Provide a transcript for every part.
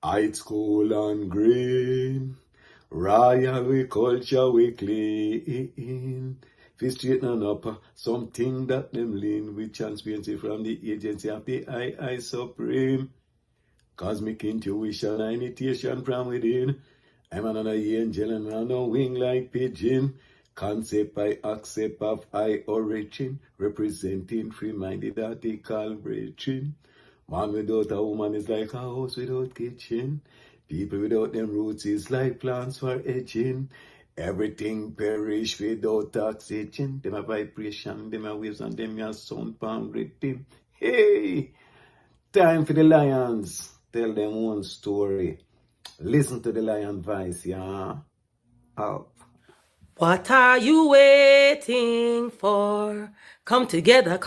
It's cool and green. Royal we culture we clean. Fi straighten up something that them lean with transparency from the agency of the I Supreme. Cosmic intuition and initiation from within. I'm another angel and I'm no wing like pigeon. Concept I accept of I origin, representing free-minded article brethren. Man without a woman is like a house without kitchen. People without them roots is like plants for edging. Everything perish without oxygen. Them a vibration, them a waves, and them a sound palm rhythm. Hey! Time for the lions. Tell them one story. Listen to the lion voice, yeah? Up. What are you waiting for? Come together,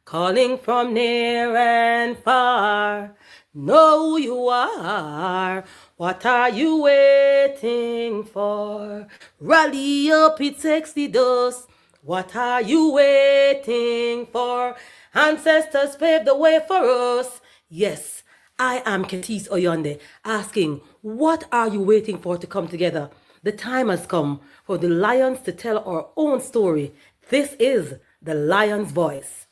calling from near and far. Know who you are. What are you waiting for? Rally up, it's Exodus. What are you waiting for? Ancestors paved the way for us. Yes, I am Ketis Oyonde, asking, what are you waiting for to come together? The time has come for the lions to tell our own story. This is the Lion's Voice.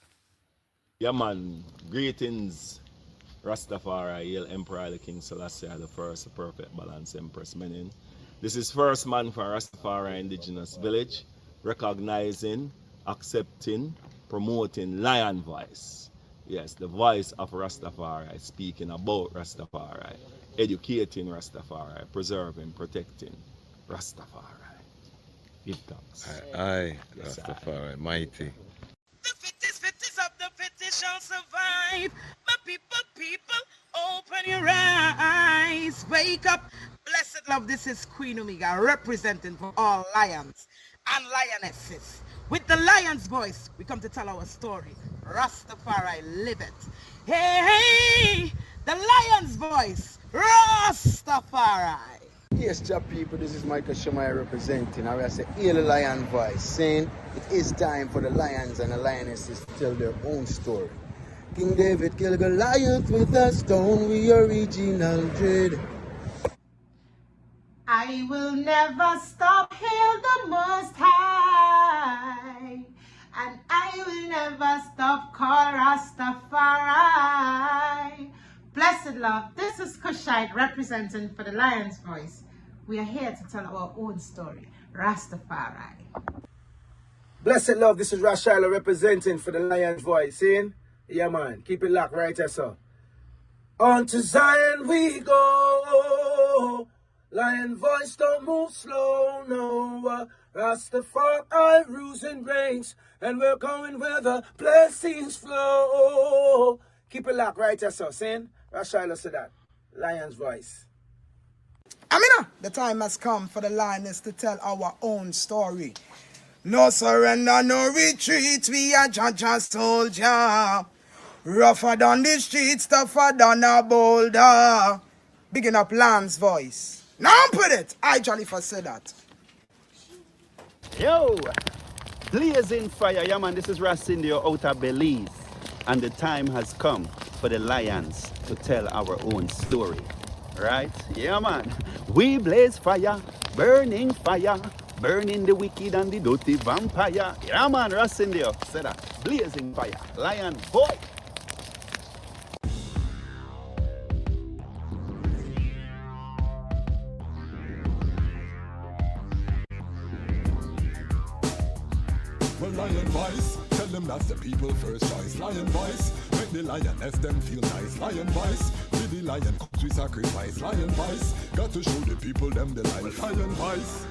Yeah, man. Greetings, Ras Tafari, Haile Emperor, the King Selassie, the first, the perfect balance, Empress Menin. This is first man for Rastafari Indigenous Village, recognizing, accepting, promoting Lion Voice. Yes, the voice of Rastafari, speaking about Rastafari, educating Rastafari, preserving, protecting Rastafari. Give thanks. Aye, Rastafari, mighty. The fittest of the fittest shall survive. My people, open your eyes. Wake up. Blessed love, this is Queen Omega, representing for all lions and lionesses. With the lion's voice, we come to tell our story. Rastafari, live it. Hey, the lion's voice, Rastafari. Yes, job people, this is Michael Shamai representing. I will say, hear the lion voice, saying it is time for the lions and the lionesses to tell their own story. King David killed Goliath with a stone, we original dread. I will never stop, hail the Most High, and I will never stop, call Rastafari. Blessed love, this is Kushite representing for the Lion's Voice. We are here to tell our own story, Rastafari. Blessed love, this is Rashala representing for the Lion's Voice. Seeing? Yeah, man, keep it locked right there, sir. On to Zion we go. Lion voice don't move slow, no. Rastafari rules and reigns, and we're going where the blessings flow. Keep it locked right there, sir. Saying? Rashala said that. Lion's Voice. Amina, the time has come for the lioness to tell our own story. No surrender, no retreat, we are Jaja soldier. Rougher than the streets, tougher than a boulder. Bigging up Lion's Voice. Now put it, I Jollifer said that. Yo, blazing fire, yeah man, this is Rasindio out of Belize. And the time has come for the lions to tell our own story. Right? Yeah man, we blaze fire, burning the wicked and the dirty vampire. Yeah man, Rasindio said that, blazing fire, lion boy. Lion voice, tell them that's the people first choice. Lion voice, make the lioness them feel nice. Lion voice, with the lion comes we sacrifice. Lion voice, got to show the people them the life. Lion voice.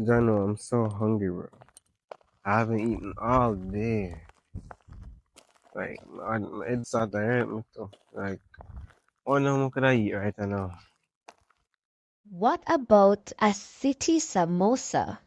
Jano, I'm so hungry, bro. I haven't eaten all day. Like, it's not hurt me too. Like, what now could I eat right now? What about a city samosa?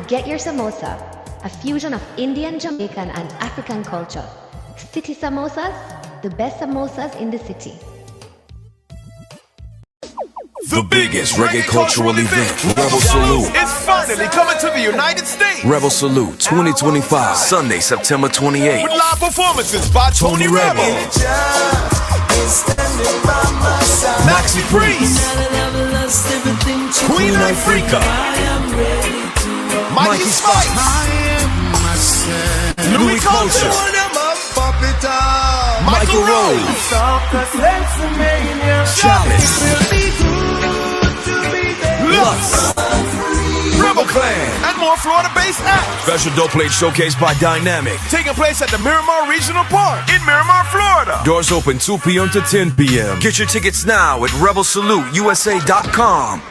Get your samosa, a fusion of Indian, Jamaican, and African culture. City samosas, the best samosas in the city. The biggest reggae cultural event, Rebel Salute, is finally coming to the United States. Rebel Salute 2025, Sunday, September 28th. With live performances by Tony Rebel, Maxi Priest, Queen Africa, Mikey Spice, Louis Culture, Michael Rose, Chalice, Lux, Rebel Clan, and more Florida-based acts. Special dope plate showcase by Dynamic, taking place at the Miramar Regional Park in Miramar, Florida. Doors open 2 p.m. to 10 p.m. Get your tickets now at RebelSaluteUSA.com.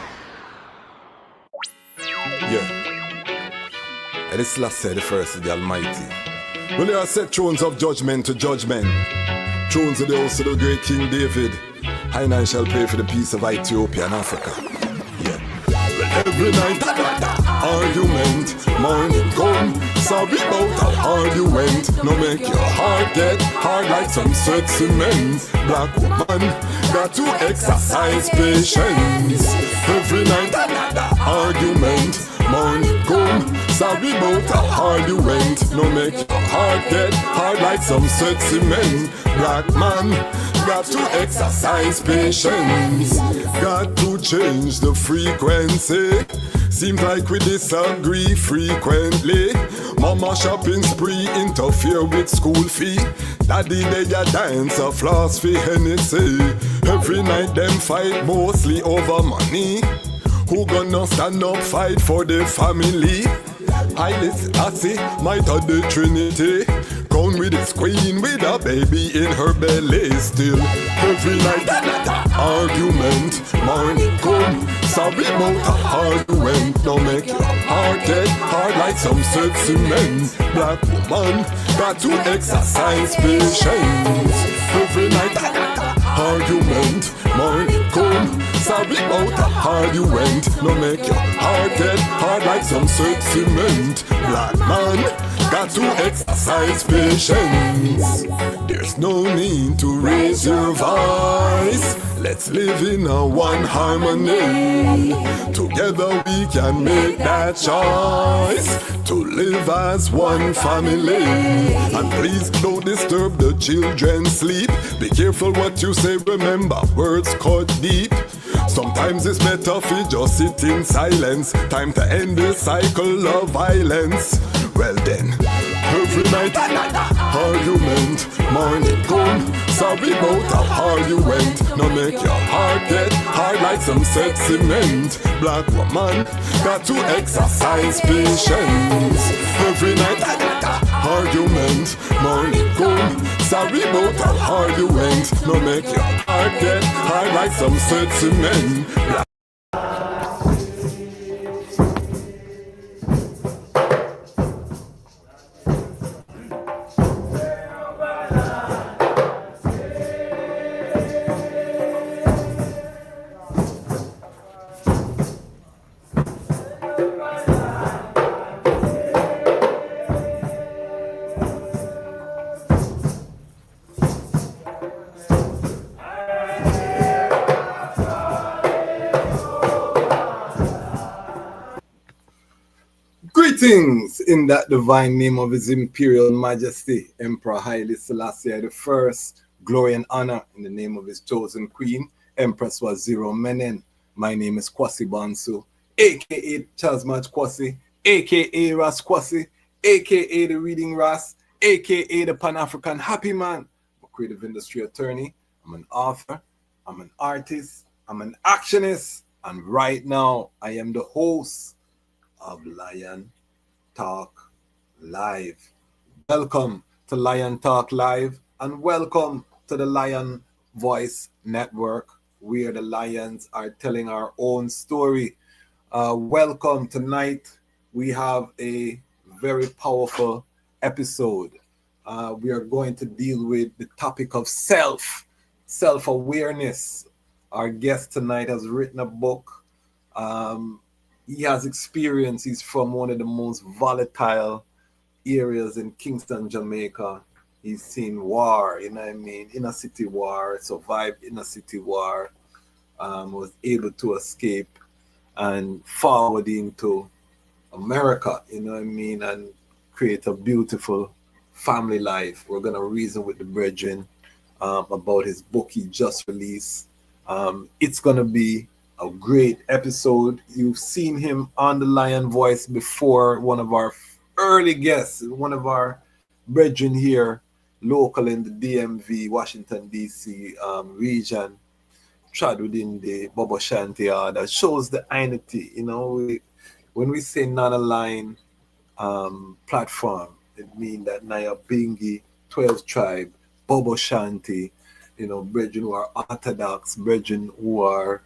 Yeah. And it's Selassie the first of the Almighty. When there are set thrones of judgment to judgment, thrones of the house of the great King David, Haile shall pray for the peace of Ethiopia and Africa. Yeah. Well, every night, argument, morning come, sorry about an argument. No make your heart get hard like some sexy men. Black woman got to exercise patience. Every night, argument, morning come, sorry about an argument. No make your heart get hard like some sexy men. Black man got to exercise patience. Got to change the frequency. Seems like we disagree frequently. Mama shopping spree interfere with school fee. Daddy they a dance a floss for Hennessy. Every night them fight mostly over money. Who gonna stand up fight for the family? Haile Selassie, might of the Trinity. Crown with his queen with a baby in her belly. Still every night argument, morning come, sorry about a argument. Don't make your heart get hard like some sexy men. Black woman got to exercise patience. Every night argument, morning come, sorry about a argument. No make your heart get hard like some sexy men. Black man got to exercise patience. There's no need to raise your voice. Let's live in a one harmony. Together we can make that choice to live as one family. And please don't disturb the children's sleep. Be careful what you say, remember words cut deep. Sometimes it's better if you just sit in silence. Time to end this cycle of violence. Well then, every night argument, morning come, sorry about a argument. No make your heart get hard like some sexy men. Black woman got to exercise patience. Every night argument, morning come, sorry about a argument. No make your heart get hard like some sexy men. Black Greetings in that divine name of His Imperial Majesty, Emperor Haile Selassie I the First. Glory and honor in the name of his chosen queen, Empress Waziri Menen. My name is Kwasi Bonsu, aka DejazmatchKwasi, aka Ras Kwasi, aka the Reading Ras, aka the Pan-African Happy Man. I'm a creative industry attorney, I'm an author, I'm an artist, I'm an actionist, and right now I am the host of Lion Talk Live. Welcome to Lion Talk Live and welcome to the Lion Voice Network, where the lions are telling our own story. Welcome. Tonight we have a very powerful episode. We are going to deal with the topic of self-awareness. Our guest tonight has written a book. He has experience. He's from one of the most volatile areas in Kingston, Jamaica. He's seen war, you know what I mean, inner city war, survived inner city war, was able to escape and forward into America, you know what I mean, and create a beautiful family life. We're going to reason with the brethren about his book he just released. It's going to be a great episode. You've seen him on the Lion Voice before, one of our early guests, one of our brethren here, local in the DMV, Washington, D.C. Region, tried within the Bobo Shanti that shows the unity. You know, when we say non-aligned platform, it means that Naya Bingi, 12 tribe, Bobo Shanti, you know, brethren who are Orthodox, brethren who are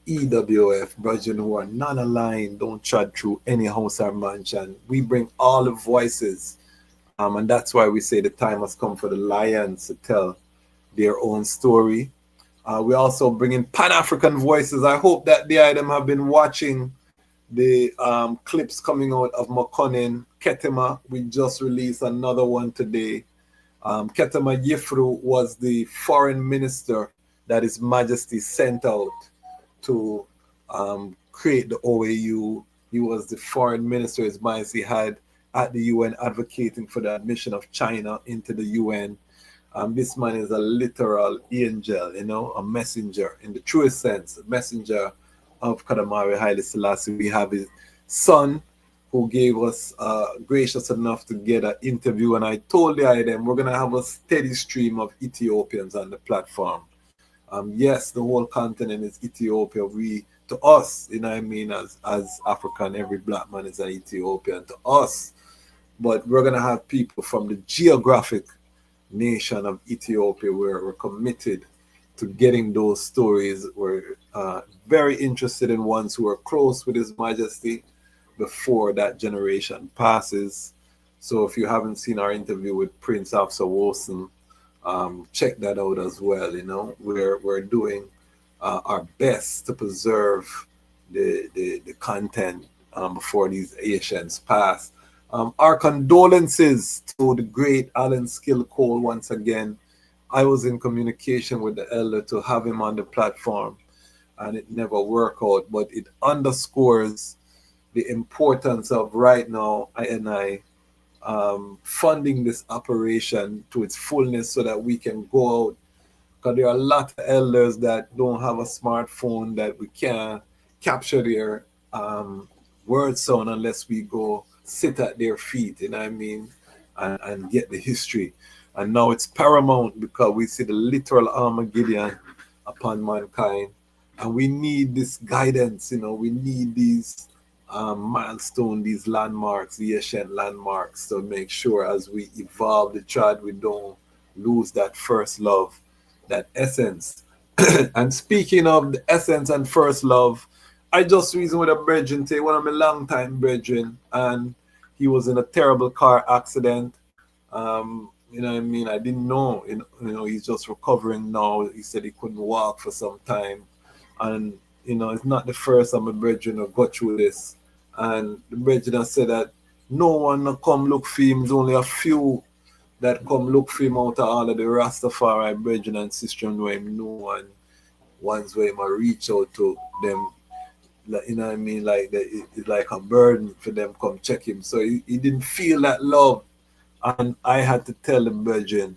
EWF, brethren who are non-aligned, don't tread through any house or mansion. We bring all the voices, and that's why we say the time has come for the lions to tell their own story. We also bring in Pan-African voices. I hope that the item have been watching the clips coming out of Makonnen Ketema. We just released another one today. Ketema Yifru was the foreign minister that His Majesty sent out to create the OAU. He was the foreign minister His Majesty had at the UN advocating for the admission of China into the UN. This man is a literal angel, you know, a messenger in the truest sense, a messenger of Kadamari Haile Selassie. We have his son who gave us gracious enough to get an interview, and I told the item we're going to have a steady stream of Ethiopians on the platform. Yes, the whole continent is Ethiopia. To us, you know what I mean, as African, every black man is an Ethiopian to us. But we're going to have people from the geographic nation of Ethiopia where we're committed to getting those stories. We're very interested in ones who are close with His Majesty before that generation passes. So if you haven't seen our interview with Prince Afsa Wilson, check that out as well. You know, we're doing our best to preserve the content before these Asians pass. Our condolences to the great Alan Skill Cole once again. I was in communication with the elder to have him on the platform, and it never worked out, but it underscores the importance of right now I funding this operation to its fullness so that we can go out, because there are a lot of elders that don't have a smartphone that we can't capture their word sound unless we go sit at their feet, you know what I mean, and get the history. And now it's paramount because we see the literal Armageddon upon mankind, and we need this guidance, you know, we need these milestones, these landmarks, the ancient landmarks, to make sure as we evolve the tribe, we don't lose that first love, that essence. And speaking of the essence and first love, I just reasoned with a brethren today, one of my long-time brethren, and he was in a terrible car accident. You know what I mean? I didn't know, you know, he's just recovering now. He said he couldn't walk for some time. And, you know, it's not the first time a brethren have got through this. And the brethren said that no one come look for him. There's only a few that come look for him out of all of the Rastafari brethren and sisters where him know, and ones where him reach out to them Like, you know what I mean? Like it's like a burden for them come check him. So he didn't feel that love. And I had to tell him, Virgin,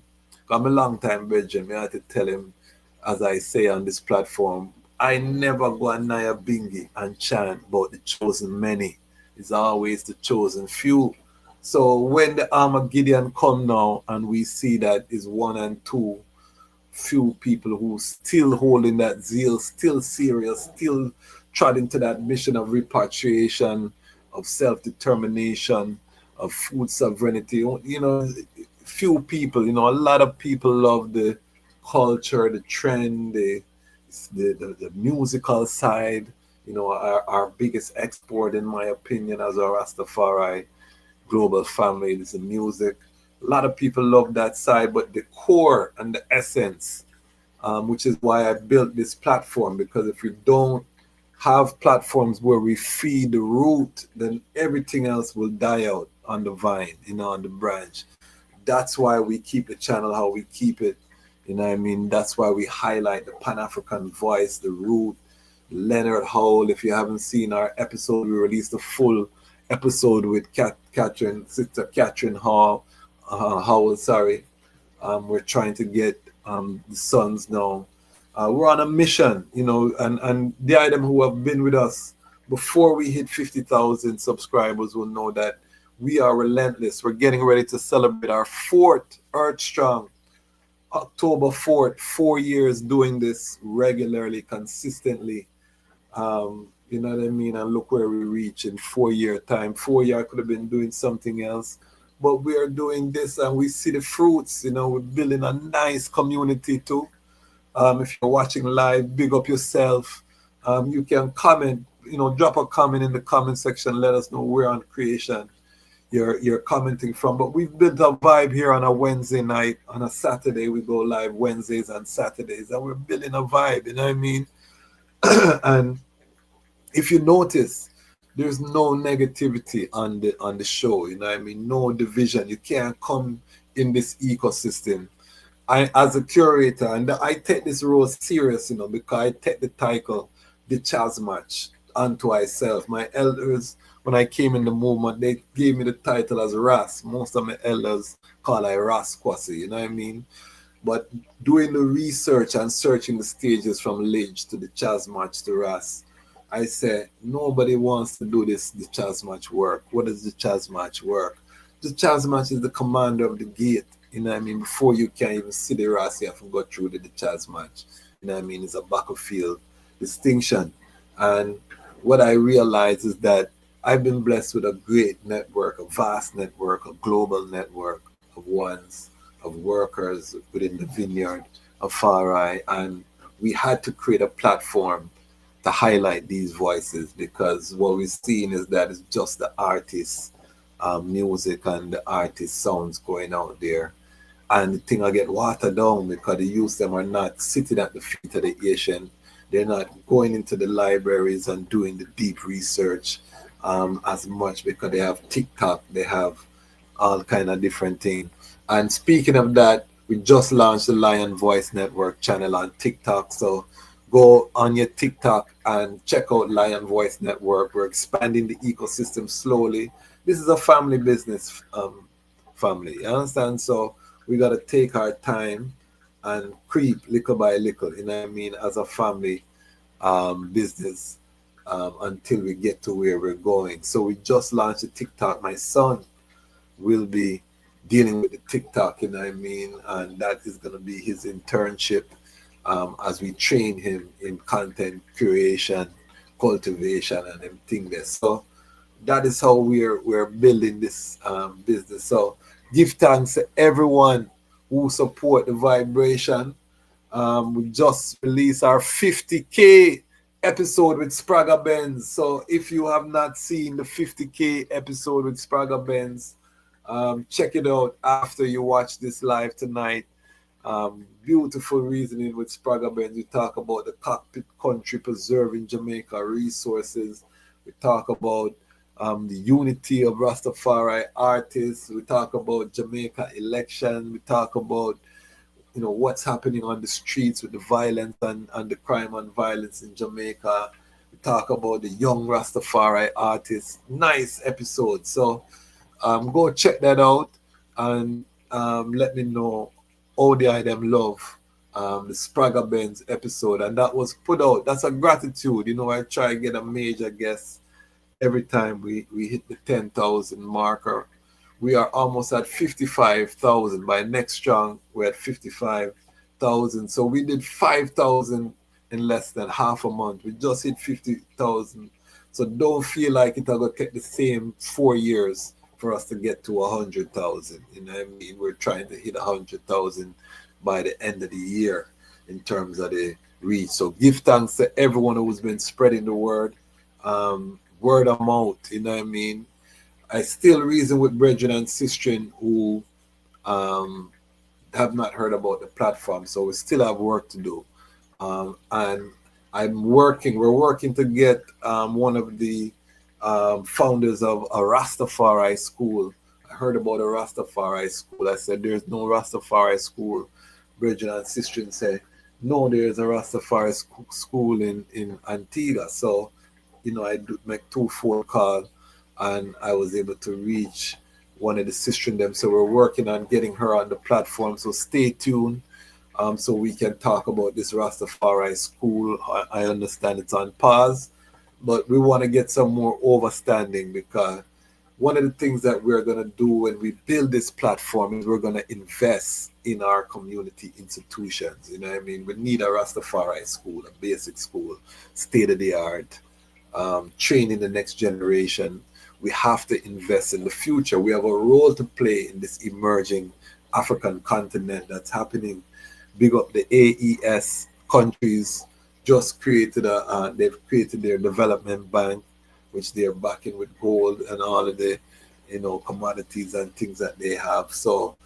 I'm a long time Virgin, I had to tell him, as I say on this platform, I never go and nigh a bingy and chant about the chosen many. It's always the chosen few. So when the Armageddon come now and we see that is one and two few people who still holding that zeal, still serious, still trod into that mission of repatriation, of self-determination, of food sovereignty. You know, few people, you know, a lot of people love the culture, the trend, the musical side. You know, our biggest export, in my opinion, as a Rastafari global family is the music. A lot of people love that side, but the core and the essence, which is why I built this platform, because if we don't have platforms where we feed the root, then everything else will die out on the vine, you know, on the branch. That's why we keep the channel how we keep it. You know what I mean? That's why we highlight the Pan-African voice, the root, Leonard Howell. If you haven't seen our episode, we released a full episode with Sister Catherine Howell, sorry. We're trying to get the sons now. We're on a mission, you know, and the item who have been with us before we hit 50,000 subscribers will know that we are relentless. We're getting ready to celebrate our 4th Earth Strong, October 4th, 4 years doing this regularly, consistently. You know what I mean? And look where we reach in 4 year time. 4 years I could have been doing something else, but we are doing this and we see the fruits. You know, we're building a nice community too. If you're watching live, big up yourself. You can comment, you know, drop a comment in the comment section. Let us know where on creation you're commenting from. But we've built a vibe here on a Wednesday night. On a Saturday, we go live Wednesdays and Saturdays, and we're building a vibe. You know what I mean? And if you notice, there's no negativity on the show. You know what I mean? No division. You can't come in this ecosystem. I, as a curator, and I take this role serious, you know, because I take the title Dejazmatch unto myself. My elders, when I came in the movement, they gave me the title as Ras. Most of my elders call I Ras Kwasi, you know what I mean? But doing the research and searching the stages from Lidge to Dejazmatch to Ras, I say nobody wants to do this Dejazmatch work. What is Dejazmatch work? Dejazmatch is the commander of the gate. You know what I mean? Before you can even see the Ras, you have to go through the Dejazmatch. You know what I mean? It's a battlefield distinction. And what I realize is that I've been blessed with a great network, a vast network, a global network of ones, of workers within the vineyard of Farai. And we had to create a platform to highlight these voices, because what we're seeing is that it's just the artists' music and the artist sounds going out there. And the thing I get watered down because the youth them are not sitting at the feet of the Asian. They're not going into the libraries and doing the deep research as much, because they have TikTok, they have all kind of different things. And speaking of that, we just launched the Lion Voice Network channel on TikTok. So go on your TikTok and check out Lion Voice Network. We're expanding the ecosystem slowly. This is a family business, family. You understand? So we got to take our time and creep little by little, you know what I mean, as a family business until we get to where we're going. So we just launched a TikTok. My son will be dealing with the TikTok, you know what I mean, and that is going to be his internship as we train him in content creation, cultivation, and everything there. So that is how we're building this business. So give thanks to everyone who support the vibration. We just released our 50K episode with Spraga Benz. So if you have not seen the 50K episode with Spraga Benz, check it out after you watch this live tonight. Beautiful reasoning with Spraga Benz. We talk about the cockpit country preserving Jamaica resources. We talk about the unity of Rastafari artists. We talk about Jamaica election. We talk about, you know, what's happening on the streets with the violence and the crime and violence in Jamaica. We talk about the young Rastafari artists. Nice episode. So go check that out and let me know how the item love the Spragga Benz episode, and that was put out. That's a gratitude. You know, I try to get a major guest every time we hit the 10,000 marker. We are almost at 55,000. By next strong, we're at 55,000. So we did 5,000 in less than half a month. We just hit 50,000. So don't feel like it'll go take the same 4 years for us to get to 100,000. You know what I mean? We're trying to hit 100,000 by the end of the year in terms of the reach. So give thanks to everyone who's been spreading the word. Word of mouth, you know what I mean? I still reason with brethren and sistren who have not heard about the platform, so we still have work to do. And we're working to get one of the founders of a Rastafari school. I heard about a Rastafari school. I said, there's no Rastafari school. Brethren and sistren say, no, there's a Rastafari school in Antigua. So, you know, I do make 2 phone calls, and I was able to reach one of the sistren them. So we're working on getting her on the platform. So stay tuned so we can talk about this Rastafari school. I understand it's on pause, but we want to get some more overstanding, because one of the things that we're going to do when we build this platform is we're going to invest in our community institutions. You know what I mean? We need a Rastafari school, a basic school, state of the art, training the next generation. We have to invest in the future. We have a role to play in this emerging African continent that's happening. Big up the AES countries. Just created they've created their development bank, which they're backing with gold and all of the, you know, commodities and things that they have. So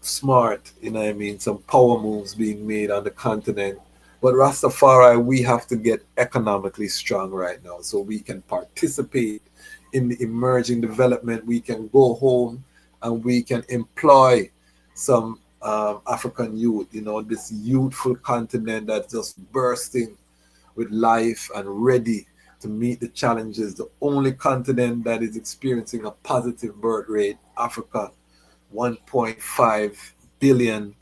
smart, you know what I mean? Some power moves being made on the continent. But Rastafari, we have to get economically strong right now so we can participate in the emerging development. We can go home and we can employ some African youth, you know, this youthful continent that's just bursting with life and ready to meet the challenges. The only continent that is experiencing a positive birth rate, Africa, 1.5 billion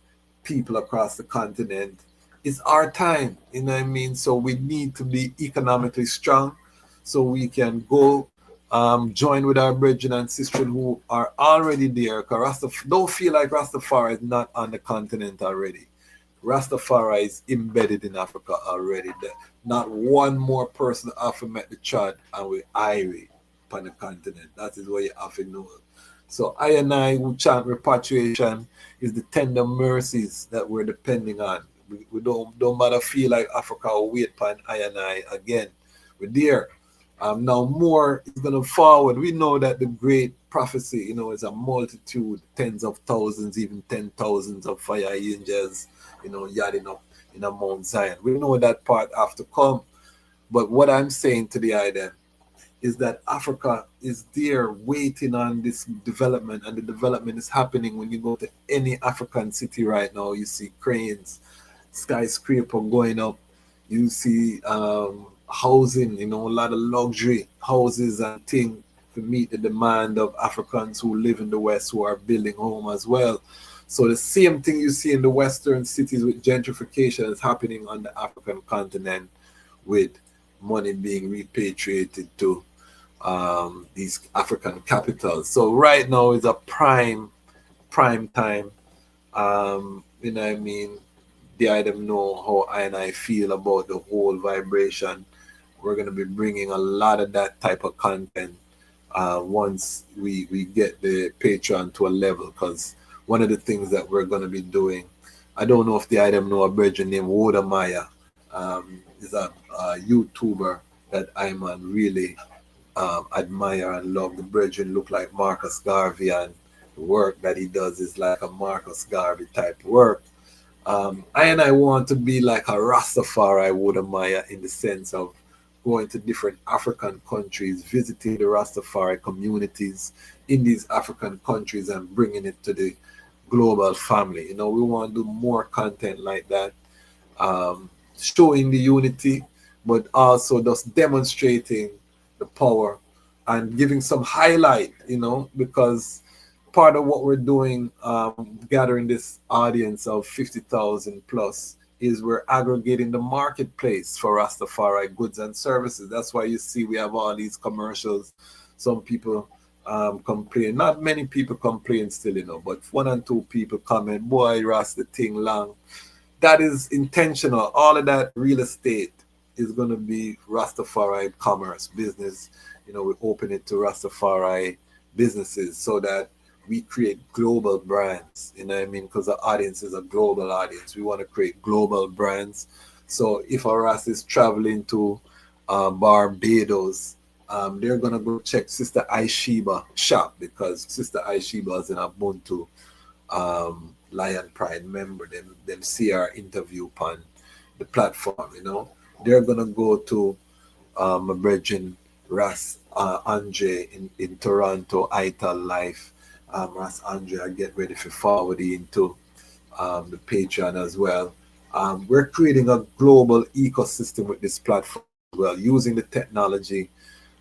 people across the continent. It's our time, you know what I mean? So we need to be economically strong so we can go join with our brethren and sisters who are already there. Don't feel like Rastafari is not on the continent already. Rastafari is embedded in Africa already. Not one more person have met the chart and we Irie on the continent. That is what you have to know. So I and I who chant repatriation is the tender mercies that we're depending on. We don't matter feel like Africa will wait upon I and I again. We're there. Now more is going to forward. We know that the great prophecy, you know, is a multitude, tens of thousands, even 10,000s of fire angels, you know, yarding up in a Mount Zion. We know that part have to come. But what I'm saying to the idea is that Africa is there waiting on this development, and the development is happening. When you go to any African city right now, you see cranes, skyscraper going up, you see housing, you know, a lot of luxury houses and things to meet the demand of Africans who live in the West who are building home as well. So the same thing you see in the Western cities with gentrification is happening on the African continent, with money being repatriated to these African capitals. So right now is a prime time. You know what I mean? The item know how I and I feel about the whole vibration. We're going to be bringing a lot of that type of content once we get the Patreon to a level, because one of the things that we're going to be doing, I don't know if the item know a brethren named Woda Maya, is a YouTuber that I'm really admire and love. The brethren look like Marcus Garvey, and the work that he does is like a Marcus Garvey type work. I want to be like a Rastafari Woda Maya, in the sense of going to different African countries, visiting the Rastafari communities in these African countries and bringing it to the global family. You know, we want to do more content like that, showing the unity, but also just demonstrating the power and giving some highlight, because part of what we're doing, gathering this audience of 50,000 plus, is we're aggregating the marketplace for Rastafari goods and services. That's why you see we have all these commercials. Some people complain, not many people complain still, but one and two people comment, boy, Ras, the thing long. That is intentional. All of that real estate is going to be Rastafari commerce business. We open it to Rastafari businesses so that we create global brands, because the audience is a global audience. We want to create global brands. So if a Ras is traveling to Barbados, they're going to go check Sister Aishiba shop, because Sister Aishiba is an Ubuntu Lion Pride member. Them see our interview upon the platform, They're going to go to my brethren Ras Andre in Toronto, Ital Life. Ras Andre, I get ready for forwarding into the Patreon as well. We're creating a global ecosystem with this platform as well, using the technology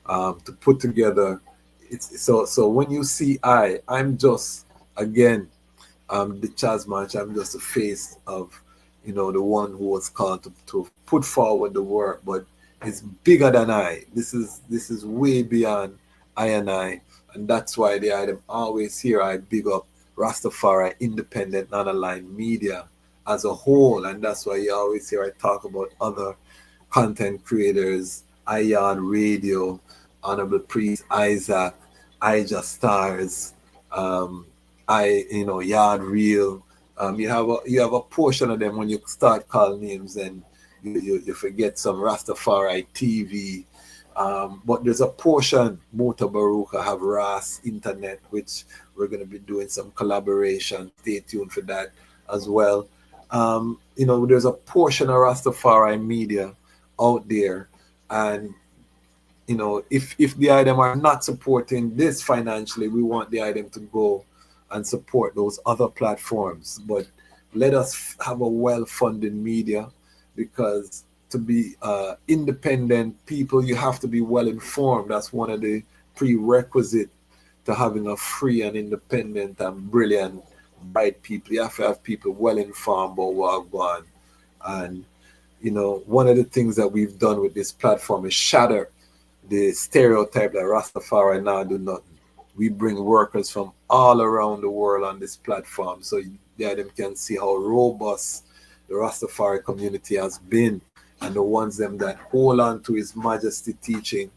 to put together. So when you see I'm just, again, Dejazmatch, I'm just the face of, the one who was called to put forward the work, but it's bigger than I. This is way beyond I, and that's why the item always here I big up Rastafari independent non-aligned media as a whole, and that's why you always hear I talk about other content creators, iYard Radio, Honorable Priest Isaac, Ija Stars, Yard Real. You have a portion of them when you start calling names, and you forget some Rastafari TV. But there's a portion, Mota Baruka have Ras Internet, which we're going to be doing some collaboration. Stay tuned for that as well. There's a portion of Rastafari media out there, and if the item are not supporting this financially, we want the item to go and support those other platforms. But let us have a well-funded media, because to be independent people, you have to be well-informed. That's one of the prerequisites to having a free and independent and brilliant, bright people. You have to have people well-informed about what going on. And, one of the things that we've done with this platform is shatter the stereotype that Rastafari now do nothing. We bring workers from all around the world on this platform, so them can see how robust the Rastafari community has been, and the ones them that hold on to His Majesty teaching,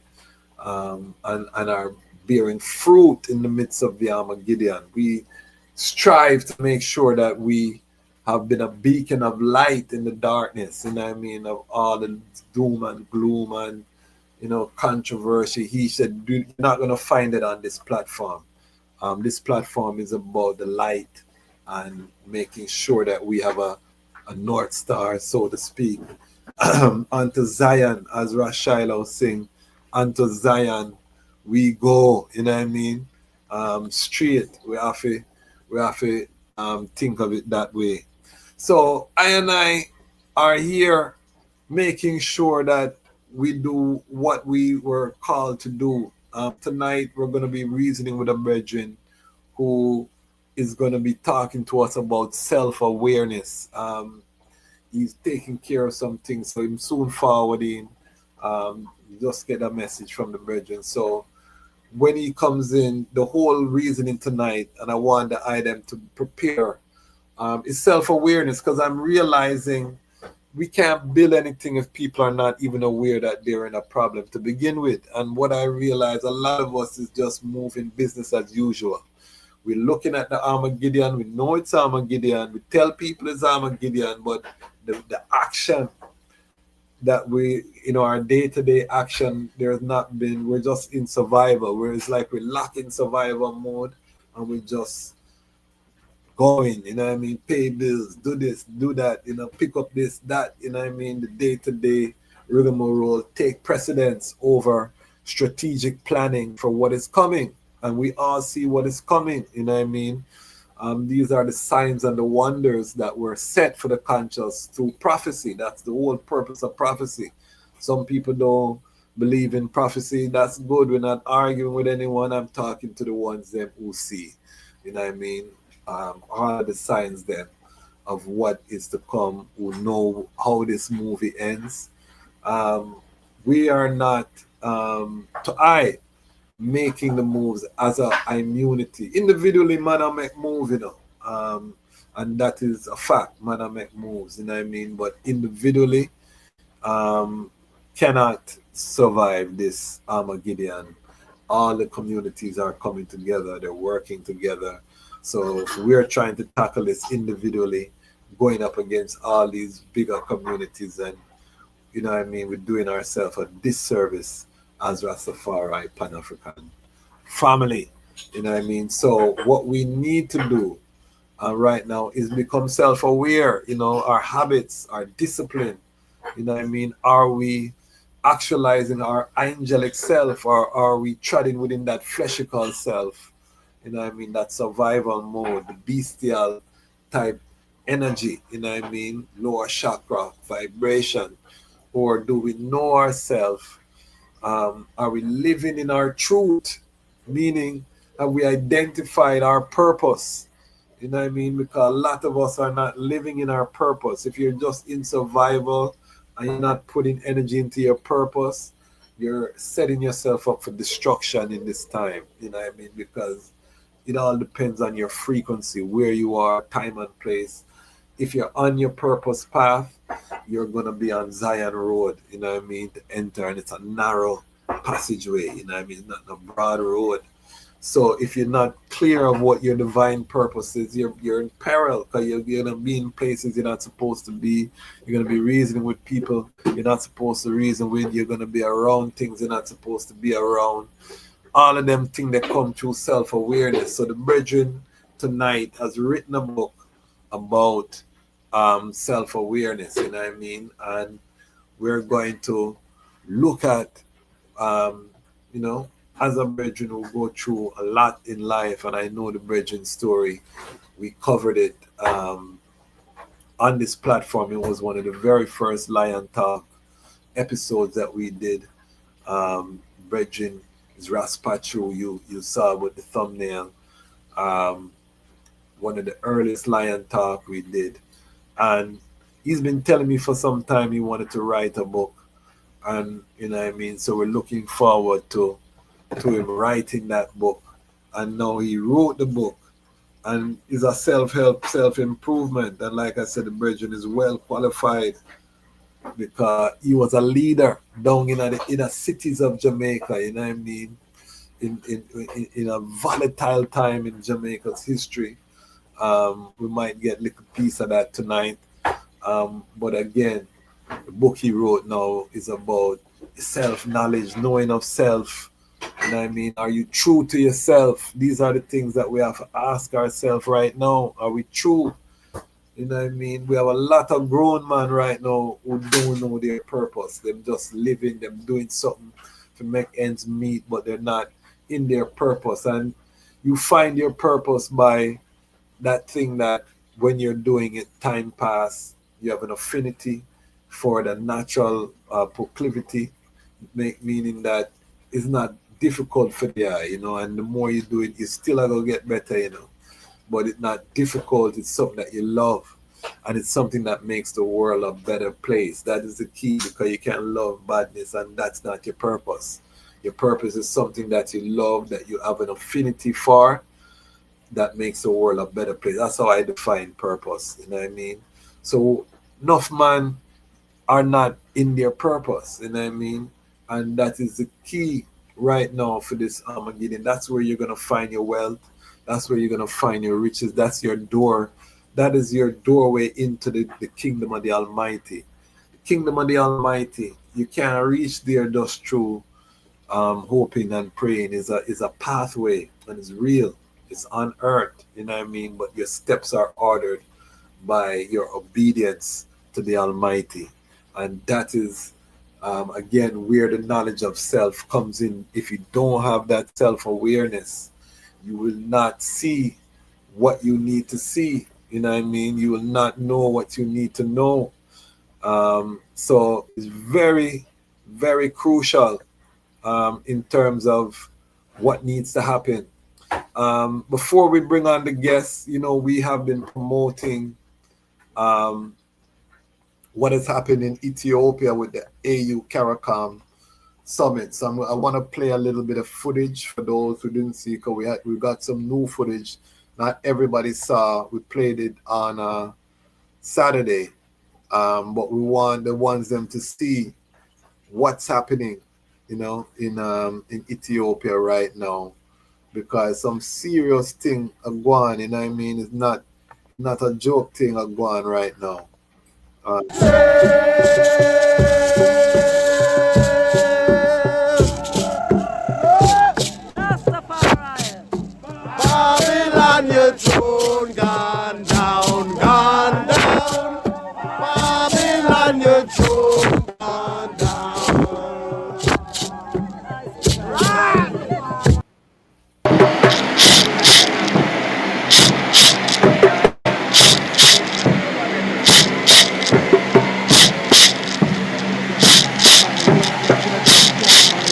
and are bearing fruit in the midst of the Armageddon. We strive to make sure that we have been a beacon of light in the darkness, of all the doom and gloom and controversy. He said, you're not going to find it on this platform. This platform is about the light and making sure that we have a North Star, so to speak. Unto Zion, as Ras Shiloh sing, unto Zion we go, straight. We have to think of it that way. So I are here making sure that we do what we were called to do. Tonight we're going to be reasoning with a brethren who is going to be talking to us about self-awareness. He's taking care of some things, so I'm soon forwarding. Just get a message from the brethren. So when he comes in, the whole reasoning tonight, and I want the item to prepare, is self-awareness, because I'm realizing we can't build anything if people are not even aware that they're in a problem to begin with. And what I realize, a lot of us is just moving business as usual. We're looking at the Armageddon. We know it's Armageddon. We tell people it's Armageddon, but the action that we, our day-to-day action, there's not been, we're just in survival. Where it's like we're locked in survival mode, and we just going, pay bills, do this, do that, pick up this, that, the day-to-day rigmarole take precedence over strategic planning for what is coming. And we all see what is coming, these are the signs and the wonders that were set for the conscious through prophecy. That's the whole purpose of prophecy. Some people don't believe in prophecy. That's good. We're not arguing with anyone. I'm talking to the ones them who see, you know what I mean? All of the signs then of what is to come, who know how this movie ends. We are not making the moves as a immunity. Individually, man, I make moves, you know. And that is a fact, man, I make moves, you know what I mean? But individually, cannot survive this Armageddon. All the communities are coming together, they're working together. So we're trying to tackle this individually, going up against all these bigger communities, and you know what I mean, we're doing ourselves a disservice as Rastafari Pan-African family, you know what I mean? So what we need to do right now is become self-aware, you know, our habits, our discipline, you know what I mean? Are we actualizing our angelic self, or are we treading within that fleshical self, you know what I mean, that survival mode, the bestial type energy, you know what I mean, lower chakra vibration? Or do we know ourselves? Are we living in our truth? Meaning, have we identified our purpose? You know what I mean? Because a lot of us are not living in our purpose. If you're just in survival and you're not putting energy into your purpose, you're setting yourself up for destruction in this time. You know what I mean? Because it all depends on your frequency, where you are, time and place. If you're on your purpose path, you're going to be on Zion Road, you know what I mean, to enter, and it's a narrow passageway, you know what I mean, not a broad road. So if you're not clear of what your divine purpose is, you're in peril, because you're going to be in places you're not supposed to be. You're going to be reasoning with people you're not supposed to reason with. You're going to be around things you're not supposed to be around. All of them things that come through self-awareness. So the brethren tonight has written a book about self-awareness, you know what I mean? And we're going to look at, you know, as a brethren who go through a lot in life, and I know the brethren story. We covered it on this platform. It was one of the very first Lion Talk episodes that we did. Brethren is Ras Patrue, you saw with the thumbnail. One of the earliest Lion Talk we did. And he's been telling me for some time he wanted to write a book. And, you know what I mean? So we're looking forward to him writing that book. And now he wrote the book. And it's a self-help, self-improvement. And like I said, the brethren is well qualified because he was a leader down in the inner cities of Jamaica, you know what I mean? In a volatile time in Jamaica's history. We might get a little piece of that tonight. But again, the book he wrote now is about self-knowledge, knowing of self. You know what I mean? Are you true to yourself? These are the things that we have to ask ourselves right now. Are we true? You know what I mean? We have a lot of grown men right now who don't know their purpose. They're just living, them doing something to make ends meet, but they're not in their purpose. And you find your purpose by that thing that when you're doing it, time pass, you have an affinity for the natural proclivity, meaning that it's not difficult for the eye, you know, and the more you do it, you still are going to get better, you know, but it's not difficult. It's something that you love, and it's something that makes the world a better place. That is the key, because you can't love badness, and that's not your purpose. Your purpose is something that you love, that you have an affinity for, that makes the world a better place. That's how I define purpose, you know what I mean? So enough man are not in their purpose, you know what I mean? And that is the key right now for this Armageddon. That's where you're going to find your wealth. That's where you're going to find your riches. That's your door. That is your doorway into the kingdom of the Almighty. The kingdom of the Almighty, you can't reach there just through hoping and praying. Is a pathway, and it's real. It's on earth, you know what I mean? But your steps are ordered by your obedience to the Almighty. And that is, again, where the knowledge of self comes in. If you don't have that self-awareness, you will not see what you need to see. You know what I mean? You will not know what you need to know. So it's very very crucial in terms of what needs to happen. Before we bring on the guests, we have been promoting what has happened in Ethiopia with the AU CARICOM summit. So I want to play a little bit of footage for those who didn't see, because we got some new footage. Not everybody saw. We played it on Saturday, but we want the ones them to see what's happening, in Ethiopia right now, because some serious thing are going. It's not a joke thing are going right now. Babylon, your throne gone down, gone down. Babylon, your throne gone down.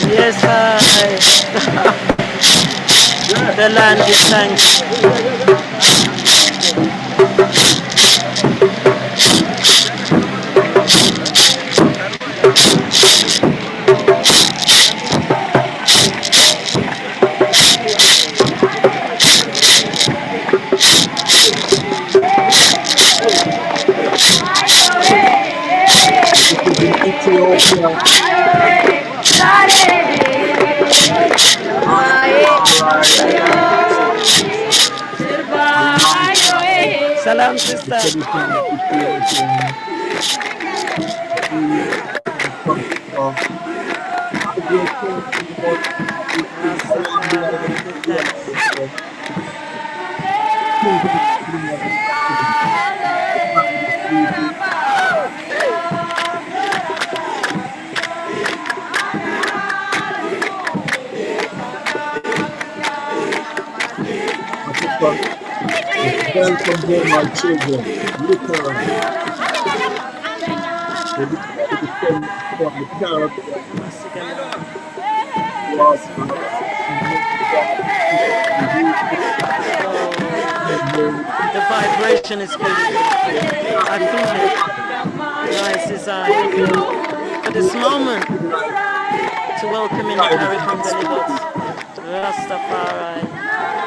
Yes, the land is thanks. Salam, sister. Zelle from home our children, literally. They descend from the Caribbean. The vibration is beautiful. I feel it. Nice design. For this moment, to welcome in the CARICOM delegates, Ras Tafari,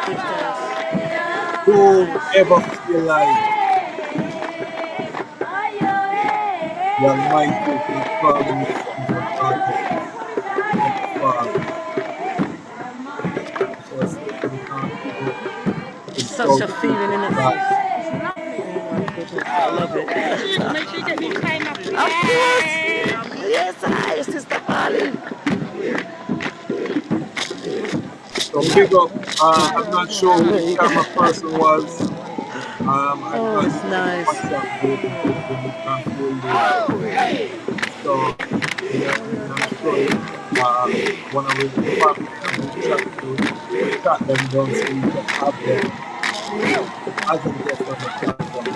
give thanks. Don't ever feel like the Almighty is calling you from the darkness of the Father. Such a feeling in itself. I love it. Of course. Yes, Sister Polly. So big up. I'm not sure who the camera person was. It's nice. So I'm sure one of the family and we chat them down so we can have them as a guest on the platform.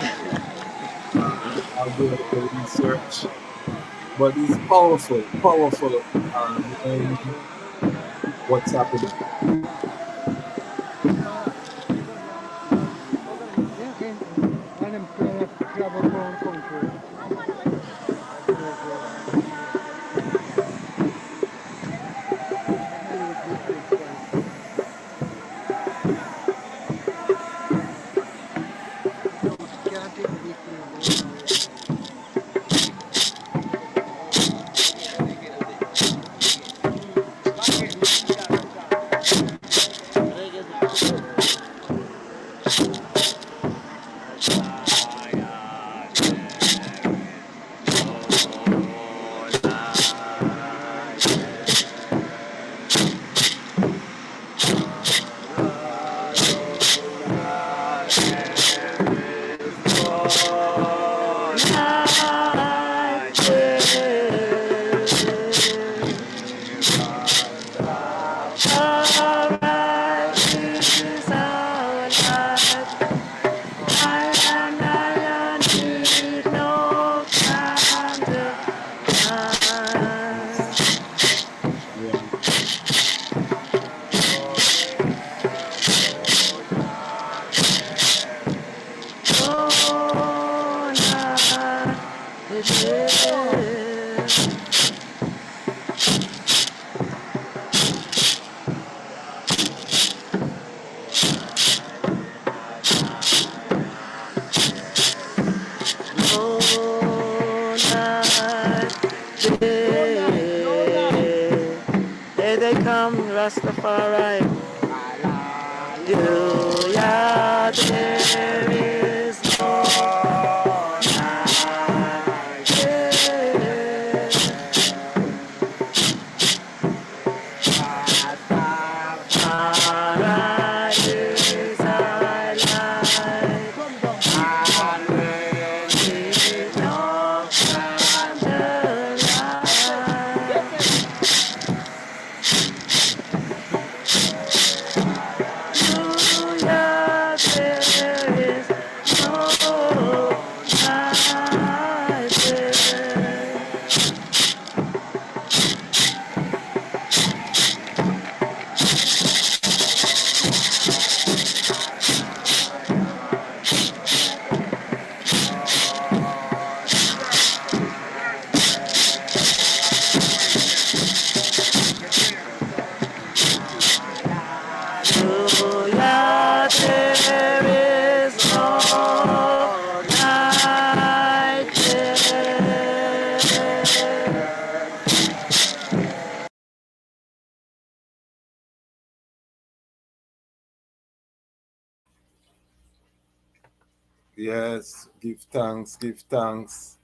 I'll do a little research. But it's powerful, and what's happening. Rastafari. Hallelujah, there is no Yes, give thanks, give thanks.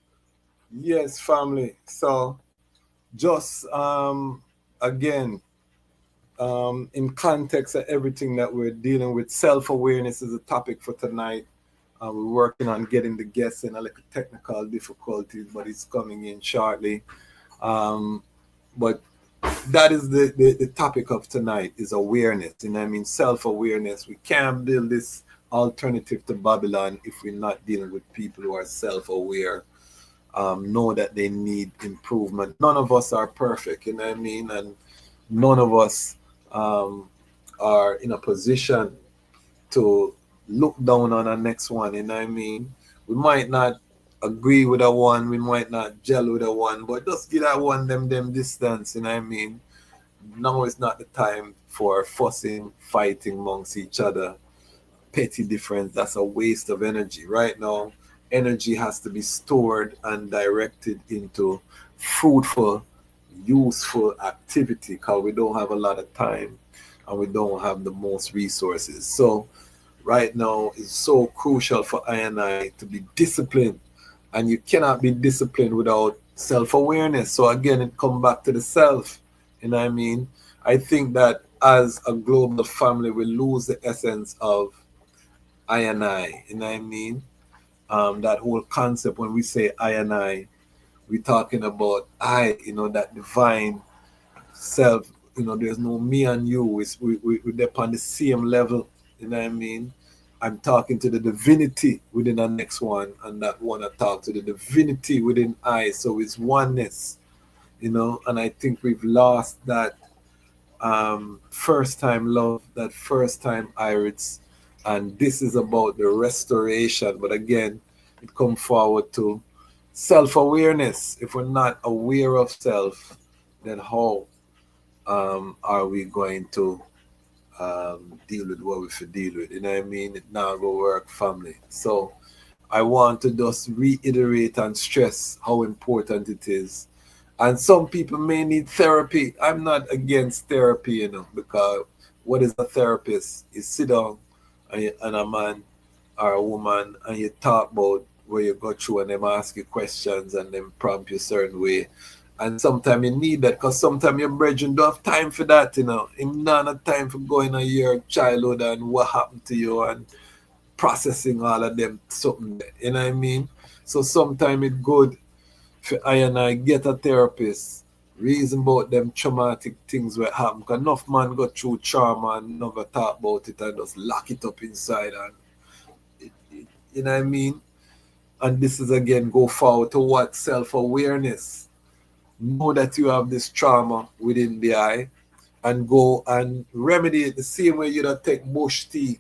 Yes, family. So just again, in context of everything that we're dealing with, self-awareness is a topic for tonight. We're working on getting the guests in, a little technical difficulties, but it's coming in shortly. But that is the topic of tonight, is awareness. And I mean, self-awareness. We can't build this alternative to Babylon if we're not dealing with people who are self-aware, know that they need improvement. None of us are perfect, you know what I mean? And none of us are in a position to look down on the next one, you know what I mean? We might not agree with a one, we might not gel with a one, but just give that one them distance, you know what I mean? Now is not the time for fussing, fighting amongst each other. Petty difference, that's a waste of energy. Right now, energy has to be stored and directed into fruitful, useful activity, because we don't have a lot of time and we don't have the most resources. So right now it's so crucial for I and I to be disciplined, and you cannot be disciplined without self-awareness. So again, it comes back to the self, you know what I mean? I think that as a global family, we lose the essence of I and I, you know what I mean? That whole concept, when we say I and I, we're talking about I, you know, that divine self. You know, there's no me and you. We're on the same level, you know what I mean? I'm talking to the divinity within the next one, and that one I talk to the divinity within I. So it's oneness, you know, and I think we've lost that first time love, that first time Iris, and this is about the restoration. But again, it comes forward to self-awareness. If we're not aware of self, then how are we going to deal with what we should deal with? You know what I mean? It now go work, family. So I want to just reiterate and stress how important it is. And some people may need therapy. I'm not against therapy, you know, because what is a therapist? You sit down and a man or a woman and you talk about where you go through, and them ask you questions and them prompt you a certain way. And sometimes you need that, because sometimes your brethren don't have time for that, you know. Him not have time for going on your childhood and what happened to you and processing all of them something, you know what I mean? So sometimes it's good for I and I get a therapist, reason about them traumatic things that happen. Because enough man go through trauma and never talk about it and just lock it up inside, and you know what I mean? And this is again go forward to what? Self-awareness. Know that you have this trauma within the eye, and go and remedy it the same way you don't take bush tea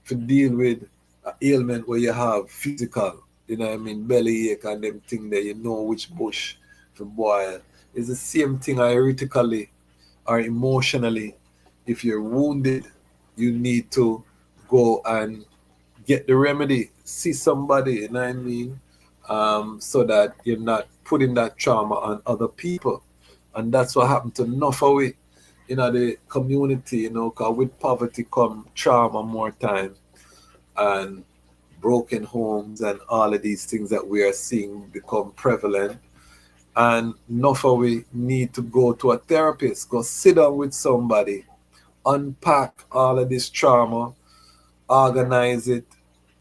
to deal with an ailment where you have physical, you know what I mean, belly ache and them thing that you know which bush to boil. It's the same thing theoretically or emotionally. If you're wounded, you need to go and get the remedy, see somebody, you know what I mean, so that you're not putting that trauma on other people. And that's what happened to enough of it. in the community, you know, because with poverty come trauma more time, and broken homes and all of these things that we are seeing become prevalent. And enough of we need to go to a therapist, go sit down with somebody, unpack all of this trauma, organize it,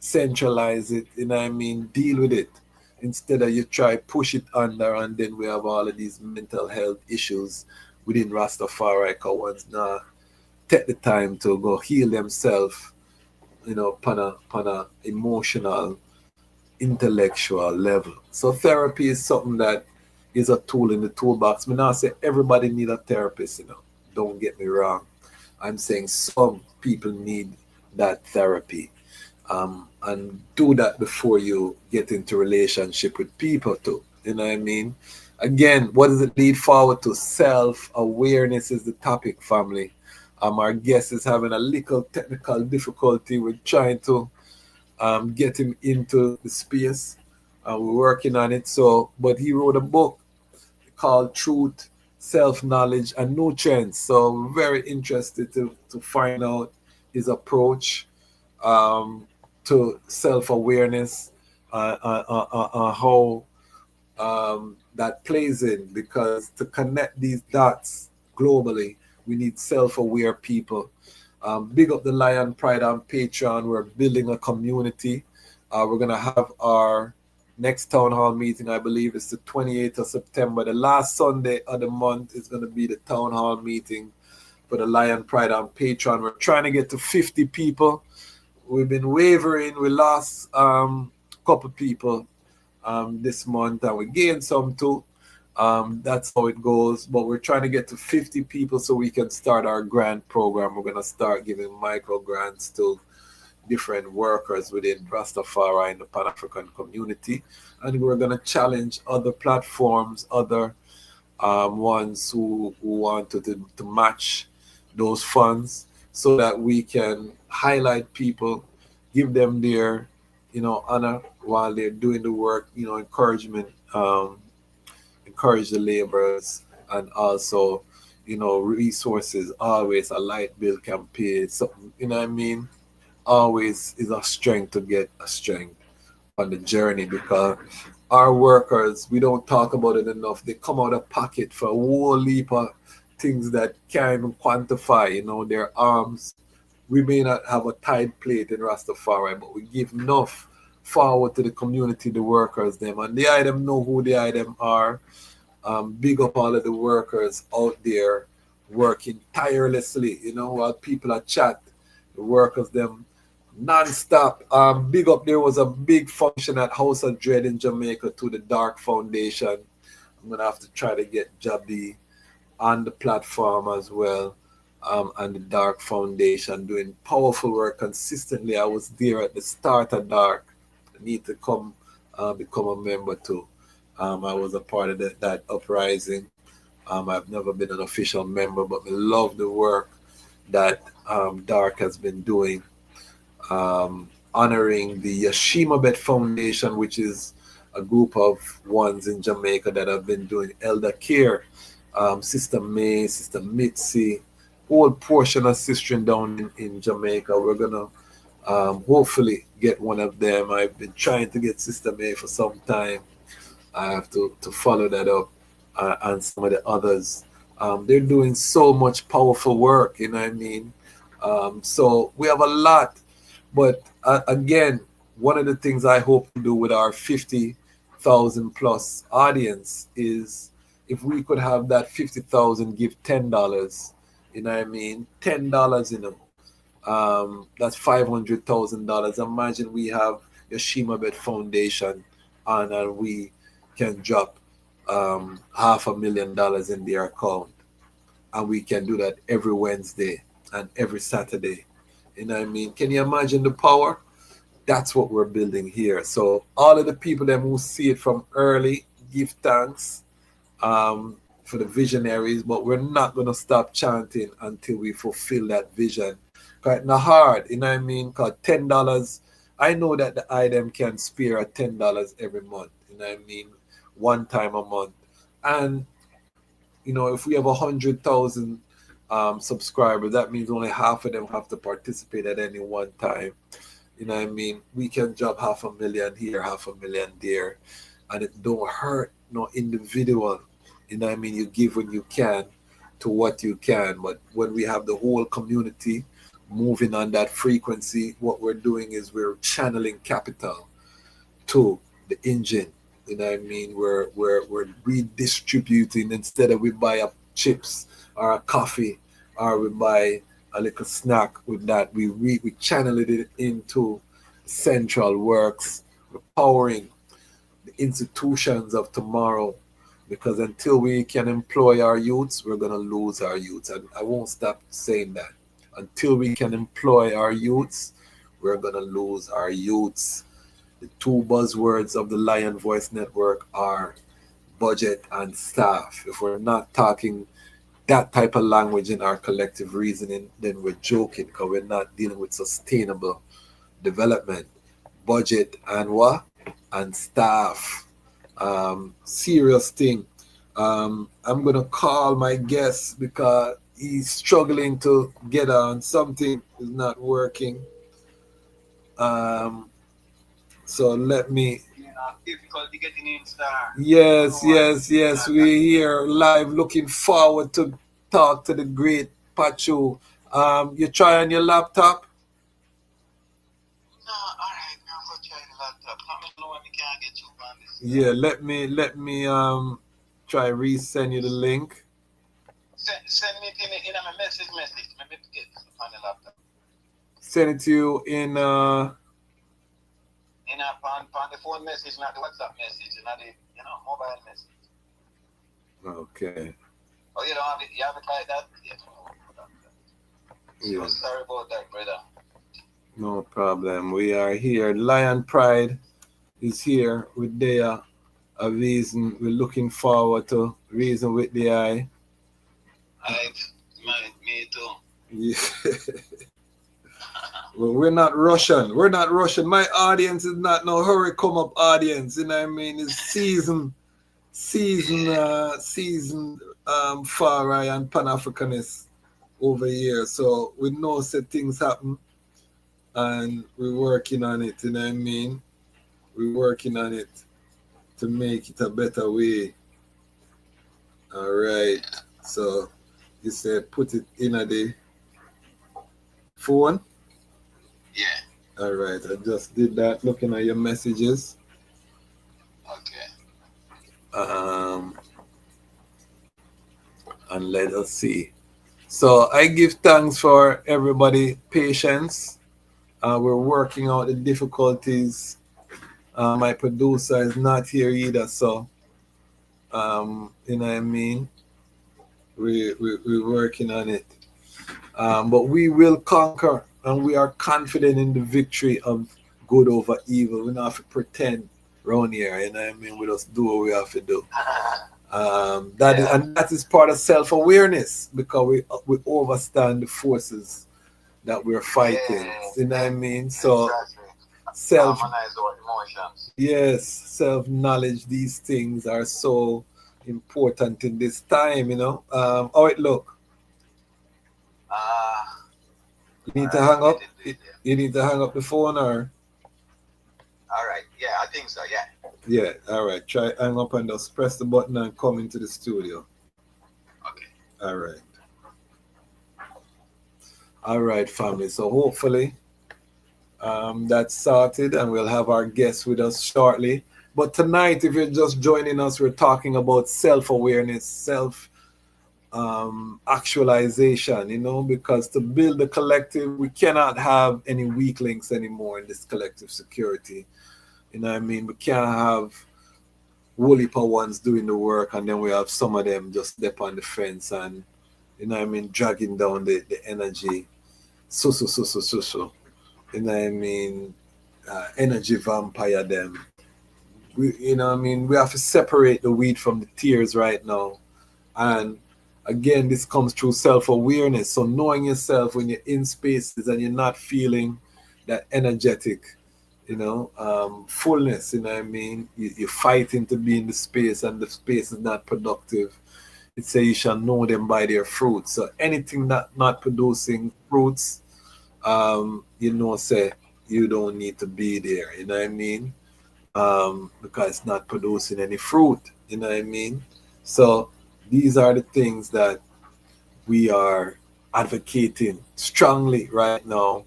centralize it, you know what I mean, deal with it. Instead of you try push it under, and then we have all of these mental health issues within Rastafari, because one's not take the time to go heal themselves, you know, upon a emotional, intellectual level. So therapy is something that is a tool in the toolbox. Me not say everybody need a therapist, you know. Don't get me wrong. I'm saying some people need that therapy. And do that before you get into relationship with people too. You know what I mean? Again, what does it lead forward to? Self-awareness is the topic, family. Our guest is having a little technical difficulty with trying to get him into the space. We're working on it. So, but he wrote a book called Truth, Self-Knowledge, and Nutrients. So I'm very interested to find out his approach to self-awareness, how that plays in, because to connect these dots globally, we need self-aware people. Big up the Lion Pride on Patreon. We're building a community. We're going to have our next town hall meeting, I believe it's the 28th of September. The last Sunday of the month is going to be the town hall meeting for the Lion Pride on Patreon. We're trying to get to 50 people. We've been wavering. We lost a couple people this month, and we gained some too. That's how it goes. But we're trying to get to 50 people so we can start our grant program. We're going to start giving micro grants to different workers within Rastafari and the Pan-African community. And we're going to challenge other platforms, other ones who wanted to match those funds, so that we can highlight people, give them their, you know, honor while they're doing the work, you know, encouragement, encourage the laborers, and also, you know, resources. Always a light bill campaign, something, you know what I mean? Always is a strength to get a strength on the journey, because our workers, we don't talk about it enough. They come out of pocket for a whole heap of things that can't even quantify, you know, their arms. We may not have a tied plate in Rastafari, but we give enough forward to the community, the workers, them, and the item know who the item are. Big up all of the workers out there working tirelessly, you know, while people are chat, the workers, them, non-stop. Big up, there was a big function at House of Dread in Jamaica to the Dark Foundation. I'm going to have to try to get Jabi on the platform as well, and the Dark Foundation doing powerful work consistently. I was there at the start of Dark. I need to come become a member too. I was a part of that uprising. I've never been an official member, but I love the work that Dark has been doing, honoring the Yashimabet Foundation, which is a group of ones in Jamaica that have been doing elder care. Sister May, Sister Mitzi, whole portion of sistering down in Jamaica. We're gonna hopefully get one of them. I've been trying to get Sister May for some time. I have to follow that up, and some of the others. They're doing so much powerful work, you know what I mean? So we have a lot, but again, one of the things I hope to do with our 50,000 plus audience is, if we could have that 50,000 give $10, you know what I mean? $10, you know, that's $500,000. Imagine we have Yashimabet Foundation on, and we can drop $500,000 in their account, and we can do that every Wednesday and every Saturday. You know what I mean? Can you imagine the power? That's what we're building here. So all of the people them who see it from early, give thanks for the visionaries, but we're not going to stop chanting until we fulfill that vision. It's not hard, you know what I mean? Because $10, I know that the item can spare $10 every month, you know what I mean? One time a month. And, you know, if we have 100,000 subscribers. That means only half of them have to participate at any one time. You know what I mean? We can drop 500,000 here, 500,000 there, and it don't hurt no individual. You know what I mean? You give when you can to what you can. But when we have the whole community moving on that frequency, what we're doing is we're channeling capital to the engine. You know what I mean? We're redistributing instead of we buy up chips or a coffee or we buy a little snack with that. We channel it into central works. We're powering the institutions of tomorrow, because until we can employ our youths, we're going to lose our youths. And I won't stop saying that. Until we can employ our youths, we're going to lose our youths. The two buzzwords of the Lion Voice Network are budget and staff. If we're not talking that type of language in our collective reasoning, then we're joking, because we're not dealing with sustainable development. Budget and what? And staff. Serious thing. I'm going to call my guest because he's struggling to get on. Something is not working. So let me. Difficulty getting in, star. Yes. We're here live, looking forward to talk to the great Patrue. You try on your laptop? No, alright, I'm gonna try the laptop. I don't know when we can't get you on this. Yeah, let me try resend you the link. Send me it in a message. Maybe get on the laptop. Send it to you in on the phone message, not the WhatsApp message, not the mobile message. Okay. Oh, you don't have it? You have it like that? Yeah. So sorry about that, brother. No problem. We are here. Lion Pride is here with Dea. A reason. We're looking forward to Reason with the Eye. Me too. Yeah. Well, we're not Russian. My audience is not no hurry come up audience. You know what I mean? It's seasoned far right and Pan-Africanists over here. So we know that things happen and we're working on it. You know what I mean? We're working on it to make it a better way. All right. So you said put it in the phone? Yeah. All right, I just did that. Looking at your messages. Okay. And let us see. So I give thanks for everybody patience. We're working out the difficulties. My producer is not here either, so you know what I mean. We're working on it. But we will conquer, and we are confident in the victory of good over evil. We don't have to pretend around here, you know what I mean? We just do what we have to do. That is part of self-awareness, because we understand the forces that we're fighting. You know what I mean? So harmonize our emotions. Yes, self-knowledge, these things are so important in this time, you know. How it look? You need to hang up. You need to hang up the phone, or? All right. Yeah, I think so. Yeah. Yeah. All right. Try hang up and just press the button and come into the studio. Okay. All right. All right, family. So hopefully that's sorted, and we'll have our guests with us shortly. But tonight, if you're just joining us, we're talking about self-awareness, actualization, you know, because to build a collective, we cannot have any weak links anymore in this collective security. You know what I mean? We can't have woolly ones doing the work, and then we have some of them just step on the fence and, you know what I mean, dragging down the energy. So. You know what I mean? Energy vampire them. You know what I mean? We have to separate the wheat from the tears right now. And again, this comes through self-awareness. So knowing yourself when you're in spaces and you're not feeling that energetic, you know, fullness, you know what I mean? You're fighting to be in the space and the space is not productive. It says you shall know them by their fruits. So anything that not producing fruits, you know, say you don't need to be there. You know what I mean? Because it's not producing any fruit. You know what I mean? So these are the things that we are advocating strongly right now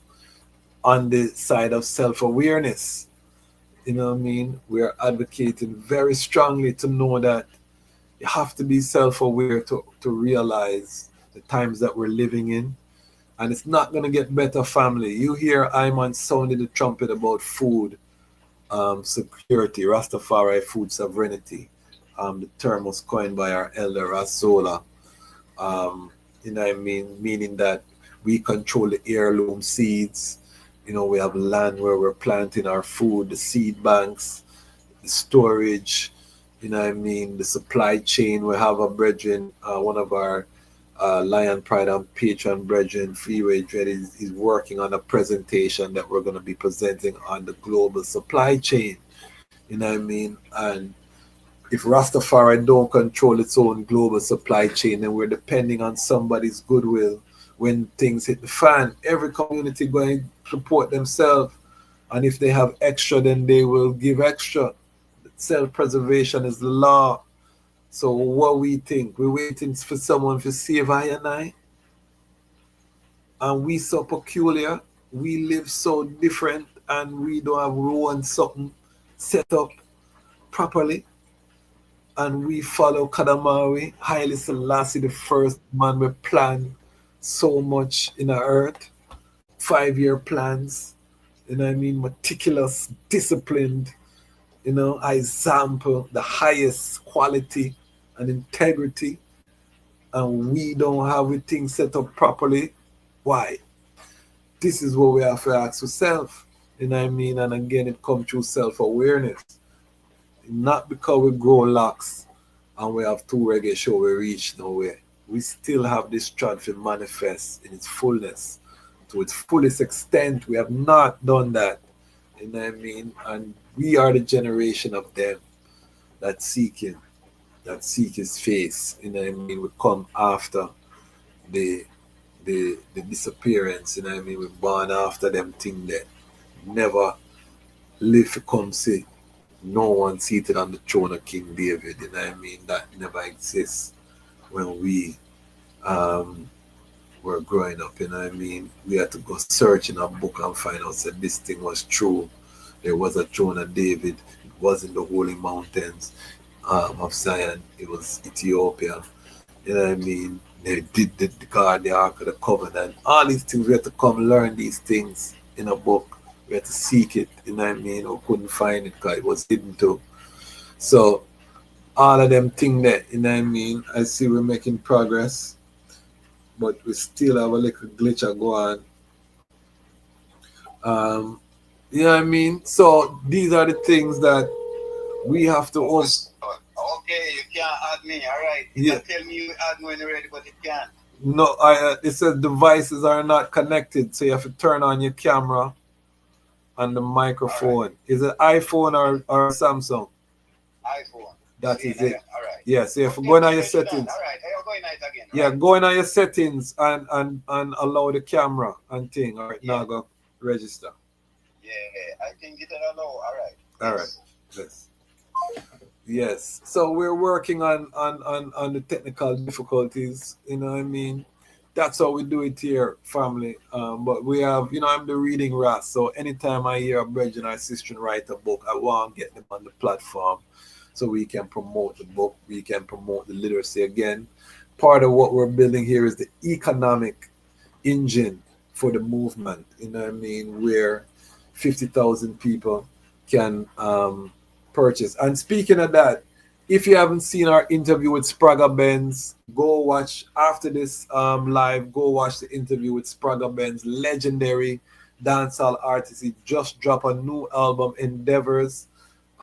on the side of self-awareness. You know what I mean? We're advocating very strongly to know that you have to be self-aware to realize the times that we're living in. And it's not going to get better, family. You hear Ayman sounding the trumpet about food security, Rastafari food sovereignty. The term was coined by our elder Rasola. You know what I mean? Meaning that we control the heirloom seeds. You know, we have land where we're planting our food, the seed banks, the storage, you know what I mean, the supply chain. We have a brethren, one of our Lion Pride and Patron brethren, Freeway Dread, is working on a presentation that we're going to be presenting on the global supply chain. You know what I mean? And if Rastafari don't control its own global supply chain, then we're depending on somebody's goodwill when things hit the fan. Every community going to support themselves, and if they have extra, then they will give extra. Self-preservation is the law. So what we think? We're waiting for someone to save I and I? And we so peculiar, we live so different, and we don't have one something set up properly. And we follow Kadamawi, Haile Selassie, the first man we planned so much in the earth. 5-year plans, you know what I mean? Meticulous, disciplined, you know, example, the highest quality and integrity. And we don't have everything set up properly. Why? This is what we have to ask ourselves, you know what I mean? And again, it comes through self-awareness. Not because we grow locks and we have 2 reggae show we reach nowhere. We still have this strength manifest in its fullness. To its fullest extent, we have not done that. You know what I mean? And we are the generation of them that seek his face. You know what I mean? We come after the disappearance. You know what I mean? We're born after them thing that never live to come see no one seated on the throne of King David. You know what I mean? That never exists when we were growing up. You know what I mean? We had to go search in a book and find out that this thing was true. There was a throne of David. It was in the holy mountains of Zion. It was Ethiopia. You know what I mean? They did the guard the Ark of the Covenant. All these things, we had to come learn these things in a book. We had to seek it, you know what I mean? We couldn't find it because it was hidden too. So all of them things that, you know what I mean? I see we're making progress, but we still have a little glitch go on. You know what I mean? So these are the things that we have to also. Okay, you can't add me, all right? You can tell me you add me when you're ready, but you can't. No, it says devices are not connected, so you have to turn on your camera and the microphone. Right. Is it iPhone or Samsung? iPhone. That is it. All right. Yeah, so you have to go in on your settings. All right, I'll go in it again. Yeah, right? Go in on your settings and allow the camera and thing. All right, now go register. Yeah, I think it allow. All right. All right. Yes. So we're working on the technical difficulties. You know what I mean? That's how we do it here, family. But we have, you know, I'm the reading rat. So anytime I hear a brethren or sister write a book, I want to get them on the platform so we can promote the book. We can promote the literacy again. Part of what we're building here is the economic engine for the movement. You know what I mean? Where 50,000 people can purchase. And speaking of that, if you haven't seen our interview with Spraga Benz, go watch after this live. Go watch the interview with Spraga Benz, legendary dancehall artist. He just dropped a new album, Endeavors.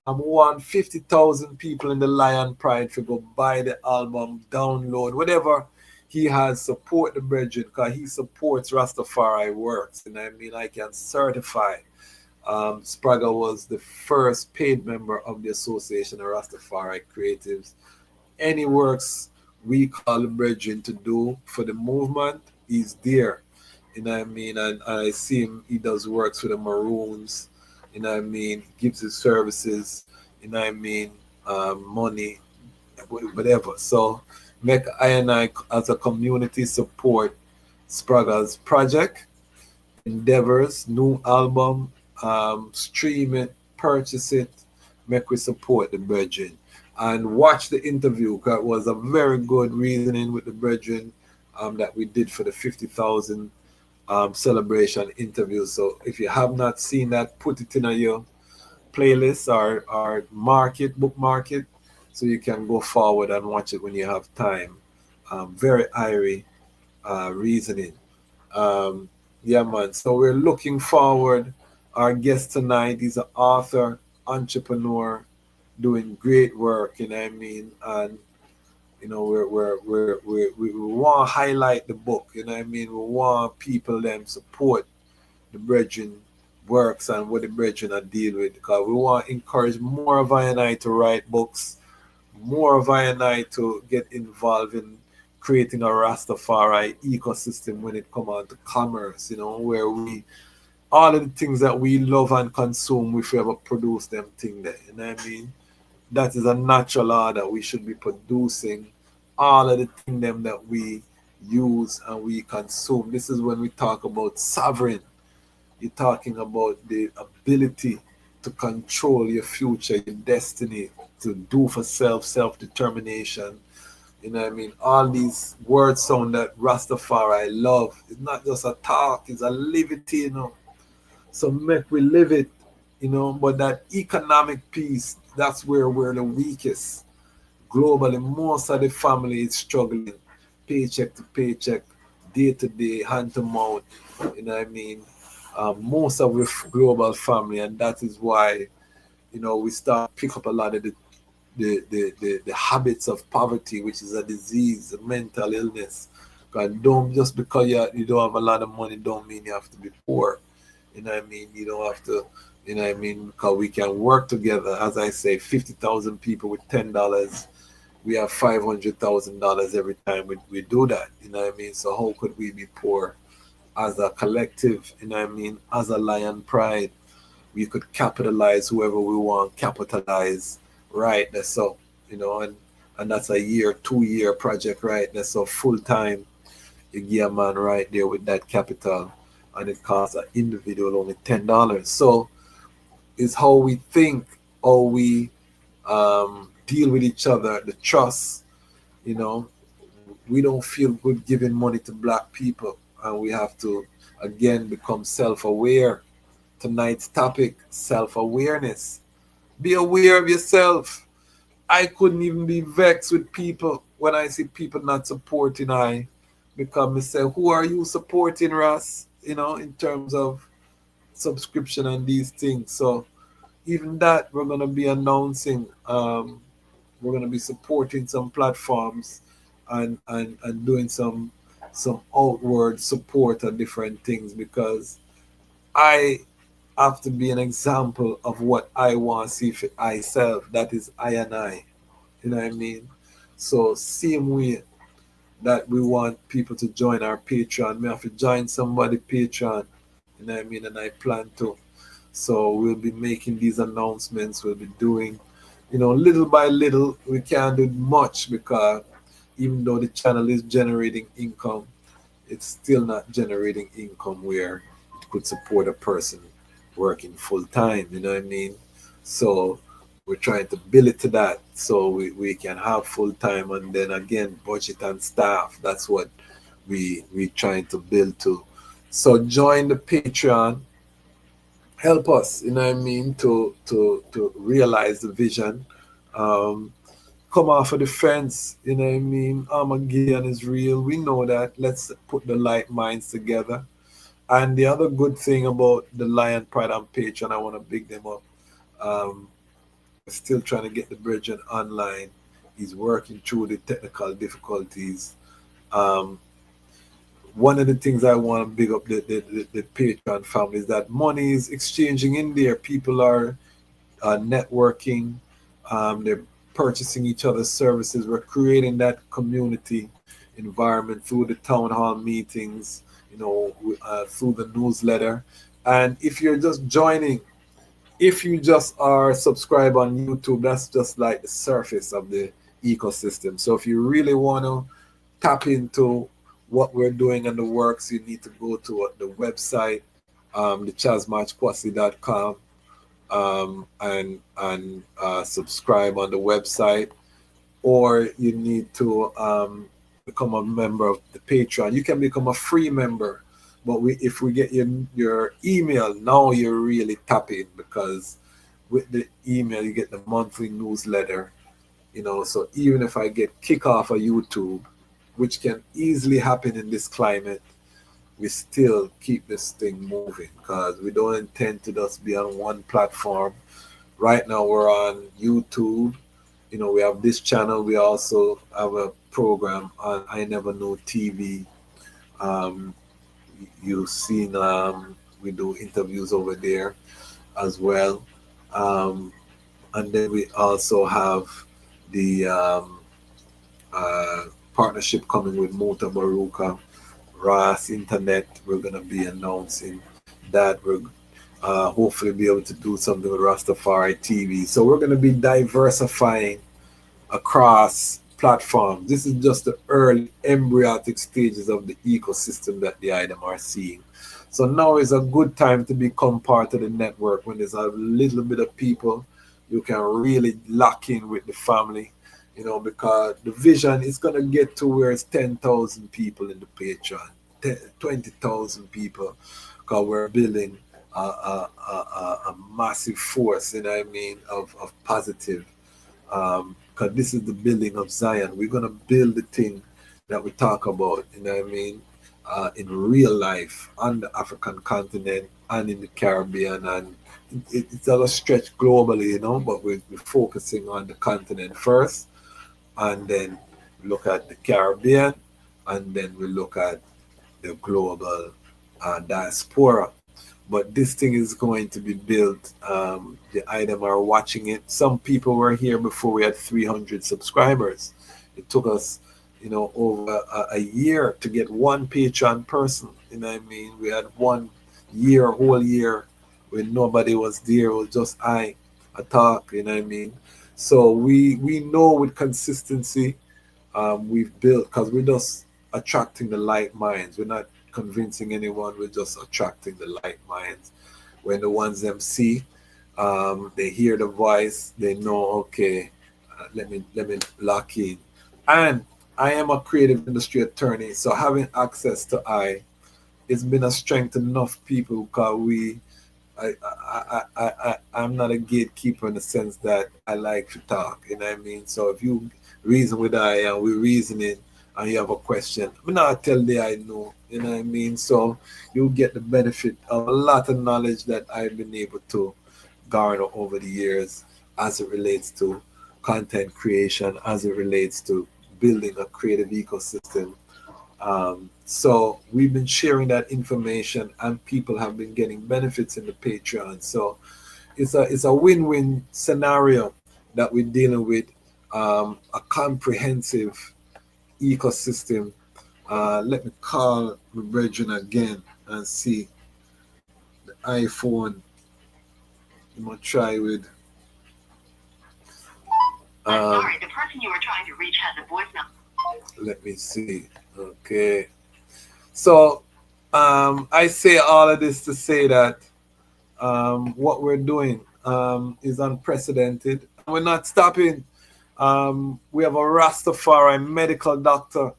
I want 50,000 people in the Lion Pride to go buy the album, download whatever he has. Support the brethren because he supports Rastafari works, and I mean I can certify. Spraga was the first paid member of the Association of Rastafari Creatives. Any works we call the brethren to do for the movement, he's there. You know what I mean? And I see him, he does works for the Maroons, you know what I mean? Gives his services, you know what I mean? Money, whatever. So make I and I as a community support Spraggle's project, endeavors, new album, stream it, purchase it, make we support the brethren. And watch the interview, because it was a very good reasoning with the brethren that we did for the 50,000 celebration interview. So if you have not seen that, put it in your playlist or bookmark it, so you can go forward and watch it when you have time. Very airy reasoning. Yeah, man. So we're looking forward. Our guest tonight is an author, entrepreneur, doing great work. You know what I mean? And you know, we want to highlight the book. You know what I mean? We want people them support the brethren works and what the brethren are deal with, because we want to encourage more of I and I to write books, more of I and I to get involved in creating a Rastafari ecosystem when it comes on to commerce, you know, where we all of the things that we love and consume, we forever produce them thing there. You know what I mean? That is a natural order. We should be producing all of the things them that we use and we consume. This is when we talk about sovereign. You're talking about the ability to control your future, your destiny, to do for self-determination. You know what I mean? All these words sound that Rastafari love. It's not just a talk, it's a livity, you know. So make we live it, you know, but that economic piece, that's where we're the weakest. Globally, most of the family is struggling, paycheck to paycheck, day to day, hand to mouth, you know what I mean? Most of the global family, and that is why, you know, we start pick up a lot of the habits of poverty, which is a disease, a mental illness. And don't just because you don't have a lot of money, don't mean you have to be poor. You know what I mean? You don't have to, you know what I mean? Because we can work together. As I say, 50,000 people with $10, we have $500,000 every time we do that. You know what I mean? So how could we be poor? As a collective, you know what I mean? As a Lion Pride, we could capitalize whoever we want, capitalize, right? That's so, you know, and that's a 2-year project, right? That's so full time. You get a man right there with that capital, and it costs an individual only $10. So it's how we think, how we deal with each other, the trust, you know. We don't feel good giving money to black people, and we have to again become self-aware. Tonight's topic, self-awareness. Be aware of yourself. I couldn't even be vexed with people when I see people not supporting I, because I say, who are you supporting, Ras? You know, in terms of subscription and these things. So even that we're gonna be announcing. We're gonna be supporting some platforms and doing some outward support of different things, because I have to be an example of what I want to see for myself. That is I and I. You know what I mean? So same way that we want people to join our Patreon, we have to join somebody Patreon. You know what I mean? And I plan to. So we'll be making these announcements. We'll be doing, you know, little by little. We can't do much because even though the channel is generating income, it's still not generating income where it could support a person working full time. You know what I mean? So we're trying to build it to that, so we can have full time, and then again budget and staff. That's what we trying to build to. So join the Patreon. Help us, you know what I mean, to realize the vision. Come off of the fence, you know what I mean? Armageddon is real. We know that. Let's put the light minds together. And the other good thing about the Lion Pride and Patreon, I want to big them up. We're still trying to get the brethren online. He's working through the technical difficulties. One of the things I want to big up the Patreon family is that money is exchanging in there. People are networking. They're purchasing each other's services. We're creating that community environment through the town hall meetings, through the newsletter. And if you're just joining, if you just are subscribed on YouTube, that's just like the surface of the ecosystem. So if you really want to tap into what we're doing and the works, you need to go to the website, DejazmatchKwasi.com, and subscribe on the website, or you need to become a member of the Patreon. You can become a free member, but if we get your email, now you're really tapping, because with the email you get the monthly newsletter. So even if I get kicked off of YouTube, which can easily happen in this climate, we still keep this thing moving, because we don't intend to just be on one platform. Right now we're on YouTube. We have this channel. We also have a program on I Never Know TV. You've seen we do interviews over there as well. And then we also have the partnership coming with Mota Baruka, Ras Internet. We're going to be announcing that. We're hopefully be able to do something with Ras Tafari TV. So we're going to be diversifying across platforms. This is just the early embryonic stages of the ecosystem that the item are seeing. So now is a good time to become part of the network. When there's a little bit of people, you can really lock in with the family, because the vision is going to get to where it's 10,000 people in the Patreon, 20,000 people, because we're building a massive force, of positive. Because this is the building of Zion. We're going to build the thing that we talk about, in real life on the African continent and in the Caribbean, and it's a stretch globally, but we're focusing on the continent first, and then look at the Caribbean, and then we look at the global diaspora. But this thing is going to be built. The item are watching it. Some people were here before we had 300 subscribers. It took us, over a year to get one Patreon person. We had whole year, when nobody was there. It was just I talk. So we know with consistency, we've built, because we're just attracting the like minds. We're not convincing anyone, we're just attracting the like minds. When the ones them see, they hear the voice, they know, okay, let me lock in. And I am a creative industry attorney, so having access to it's been a strength to enough people, because I'm not a gatekeeper in the sense that I like to talk, So if you reason with and we're reasoning, and you have a question, I'm not tell the I know, So you get the benefit of a lot of knowledge that I've been able to garner over the years, as it relates to content creation, as it relates to building a creative ecosystem. So we've been sharing that information, and people have been getting benefits in the Patreon. So it's a win-win scenario that we're dealing with, a comprehensive ecosystem. Let me call my brethren again and see the iPhone. I'm gonna try with. I'm sorry, the person you were trying to reach has a voicemail. Let me see. Okay. So I say all of this to say that what we're doing is unprecedented. We're not stopping. We have a Rastafari medical doctor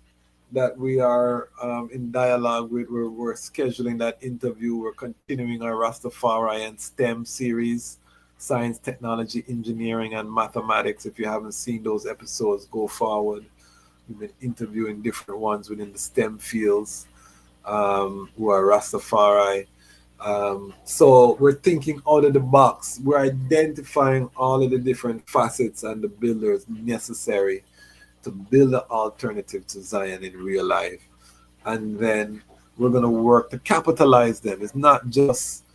that we are in dialogue with. We're scheduling that interview. We're continuing our Rastafari and STEM series, science, technology, engineering, and mathematics. If you haven't seen those episodes, go forward. We've been interviewing different ones within the STEM fields who are Rastafari. So we're thinking out of the box. We're identifying all of the different facets and the builders necessary to build an alternative to Zion in real life. And then we're going to work to capitalize them. It's not just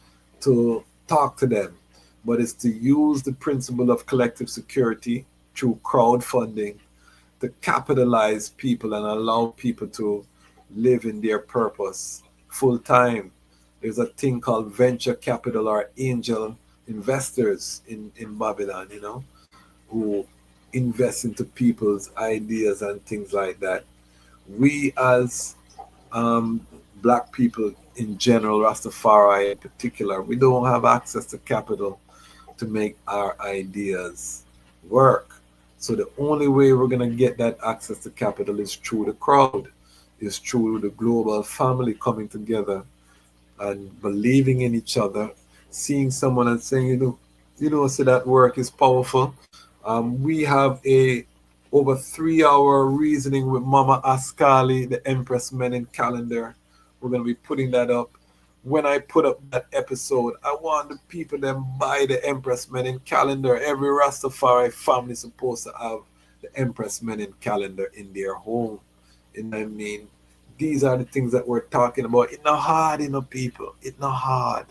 to talk to them, but it's to use the principle of collective security, through crowdfunding to capitalize people and allow people to live in their purpose full time. There's a thing called venture capital or angel investors in Babylon, you know, who invest into people's ideas and things like that. We as black people in general, Rastafari in particular, we don't have access to capital to make our ideas work. So the only way we're going to get that access to capital is through the crowd, is through the global family coming together and believing in each other, seeing someone and saying, so that work is powerful. We have a over 3-hour reasoning with Mama Ascali, the Empress Menin calendar. We're going to be putting that up. When I put up that episode, I want the people to buy the Empress Menin calendar. Every Rastafari family is supposed to have the Empress Menin calendar in their home. You know what I mean? These are the things that we're talking about. It's not hard, people. It's not hard.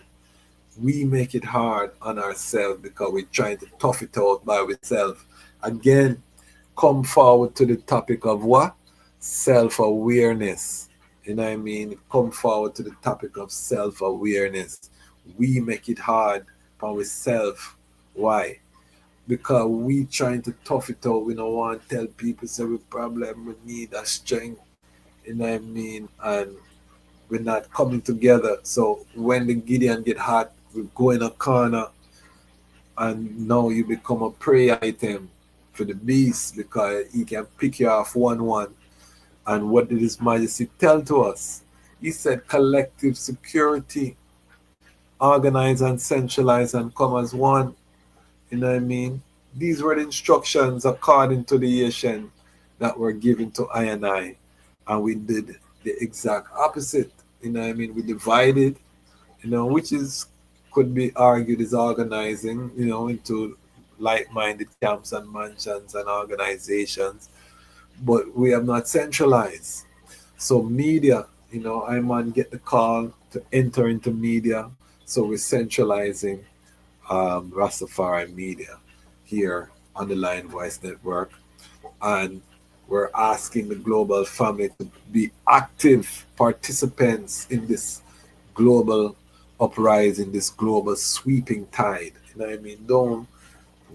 We make it hard on ourselves because we're trying to tough it out by ourselves. Again, come forward to the topic of what? Self-awareness. You know what I mean? Come forward to the topic of self-awareness. We make it hard for ourselves. Why? Because we trying to tough it out. We don't want to tell people, say we problem, we need a strength. You know what I mean? And we're not coming together. So when the Gideon get hot, we go in a corner and now you become a prey item for the beast because he can pick you off 1-1. And what did His Majesty tell to us? He said collective security, organize and centralize and come as one. You know what I mean? These were the instructions according to the Asian that were given to I and I. And we did the exact opposite. You know what I mean? We divided, which could be argued is organizing, into like-minded camps and mansions and organizations. But we have not centralized. So media, I man get the call to enter into media. So we're centralizing Rastafari media here on the Lion Voice Network. And we're asking the global family to be active participants in this global uprising, this global sweeping tide. You know what I mean? Don't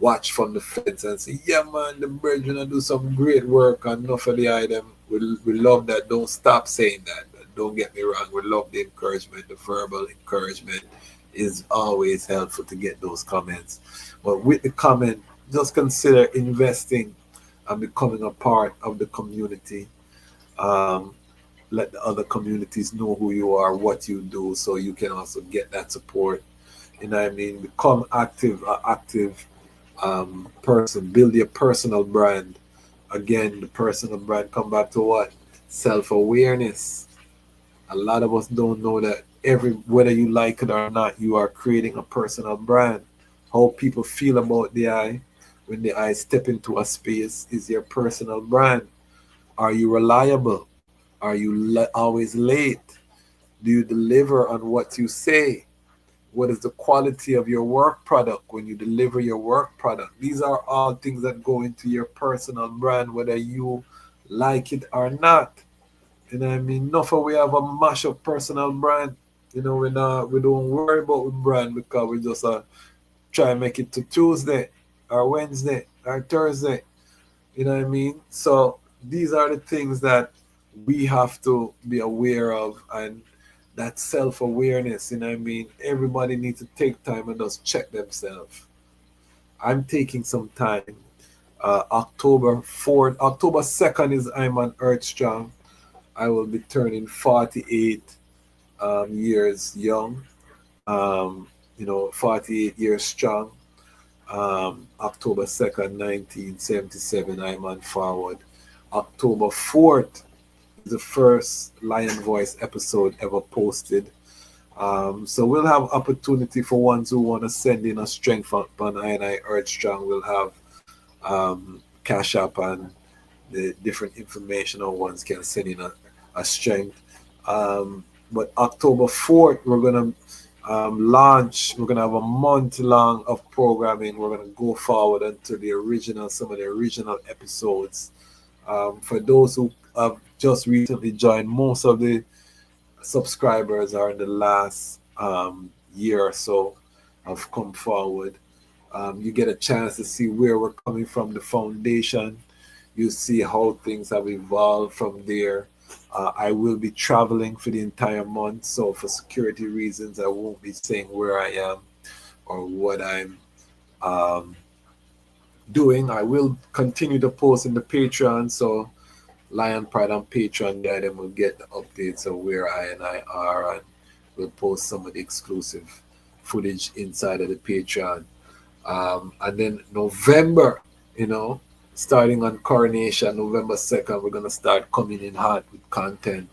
watch from the feds and say, yeah, man, the birds gonna do some great work and enough of the item. We love that. Don't stop saying that. But don't get me wrong. We love the encouragement. The verbal encouragement is always helpful to get those comments. But with the comment, just consider investing and becoming a part of the community. Let the other communities know who you are, what you do, so you can also get that support. You know what I mean? Become active person. Build your personal brand. Again, the personal brand come back to what? Self-awareness. A lot of us don't know that whether you like it or not, you are creating a personal brand. How people feel about the eye when the eye step into a space is your personal brand. Are you reliable? Are you always late? Do you deliver on what you say? What is the quality of your work product when you deliver your work product? These are all things that go into your personal brand, whether you like it or not. You know what I mean? Enough of we have a mash of personal brand. We don't worry about the brand because we just try and make it to Tuesday or Wednesday or Thursday. You know what I mean? So these are the things that we have to be aware of, and that self-awareness, you know what I mean? Everybody needs to take time and just check themselves. I'm taking some time. October 2nd is I'm on Earth Strong. I will be turning 48 years young. 48 years strong. October 2nd, 1977, I'm on forward. October 4th is the first Lion Voice episode ever posted. So we'll have opportunity for ones who want to send in a strength on I Earth Strong. We'll have CashApp and the different information on ones can send in a strength. But October 4th, we're going to launch. We're gonna have a month long of programming. We're gonna go forward into some of the original episodes. For those who have just recently joined, most of the subscribers are in the last year or so have come forward. You get a chance to see where we're coming from, the foundation. You see how things have evolved from there. I will be traveling for the entire month, so for security reasons, I won't be saying where I am or what I'm doing. I will continue to post in the Patreon, so Lion Pride on Patreon, there then will get the updates of where I are, and we'll post some of the exclusive footage inside of the Patreon. And then November, starting on Coronation, November 2nd, we're going to start coming in hot with content,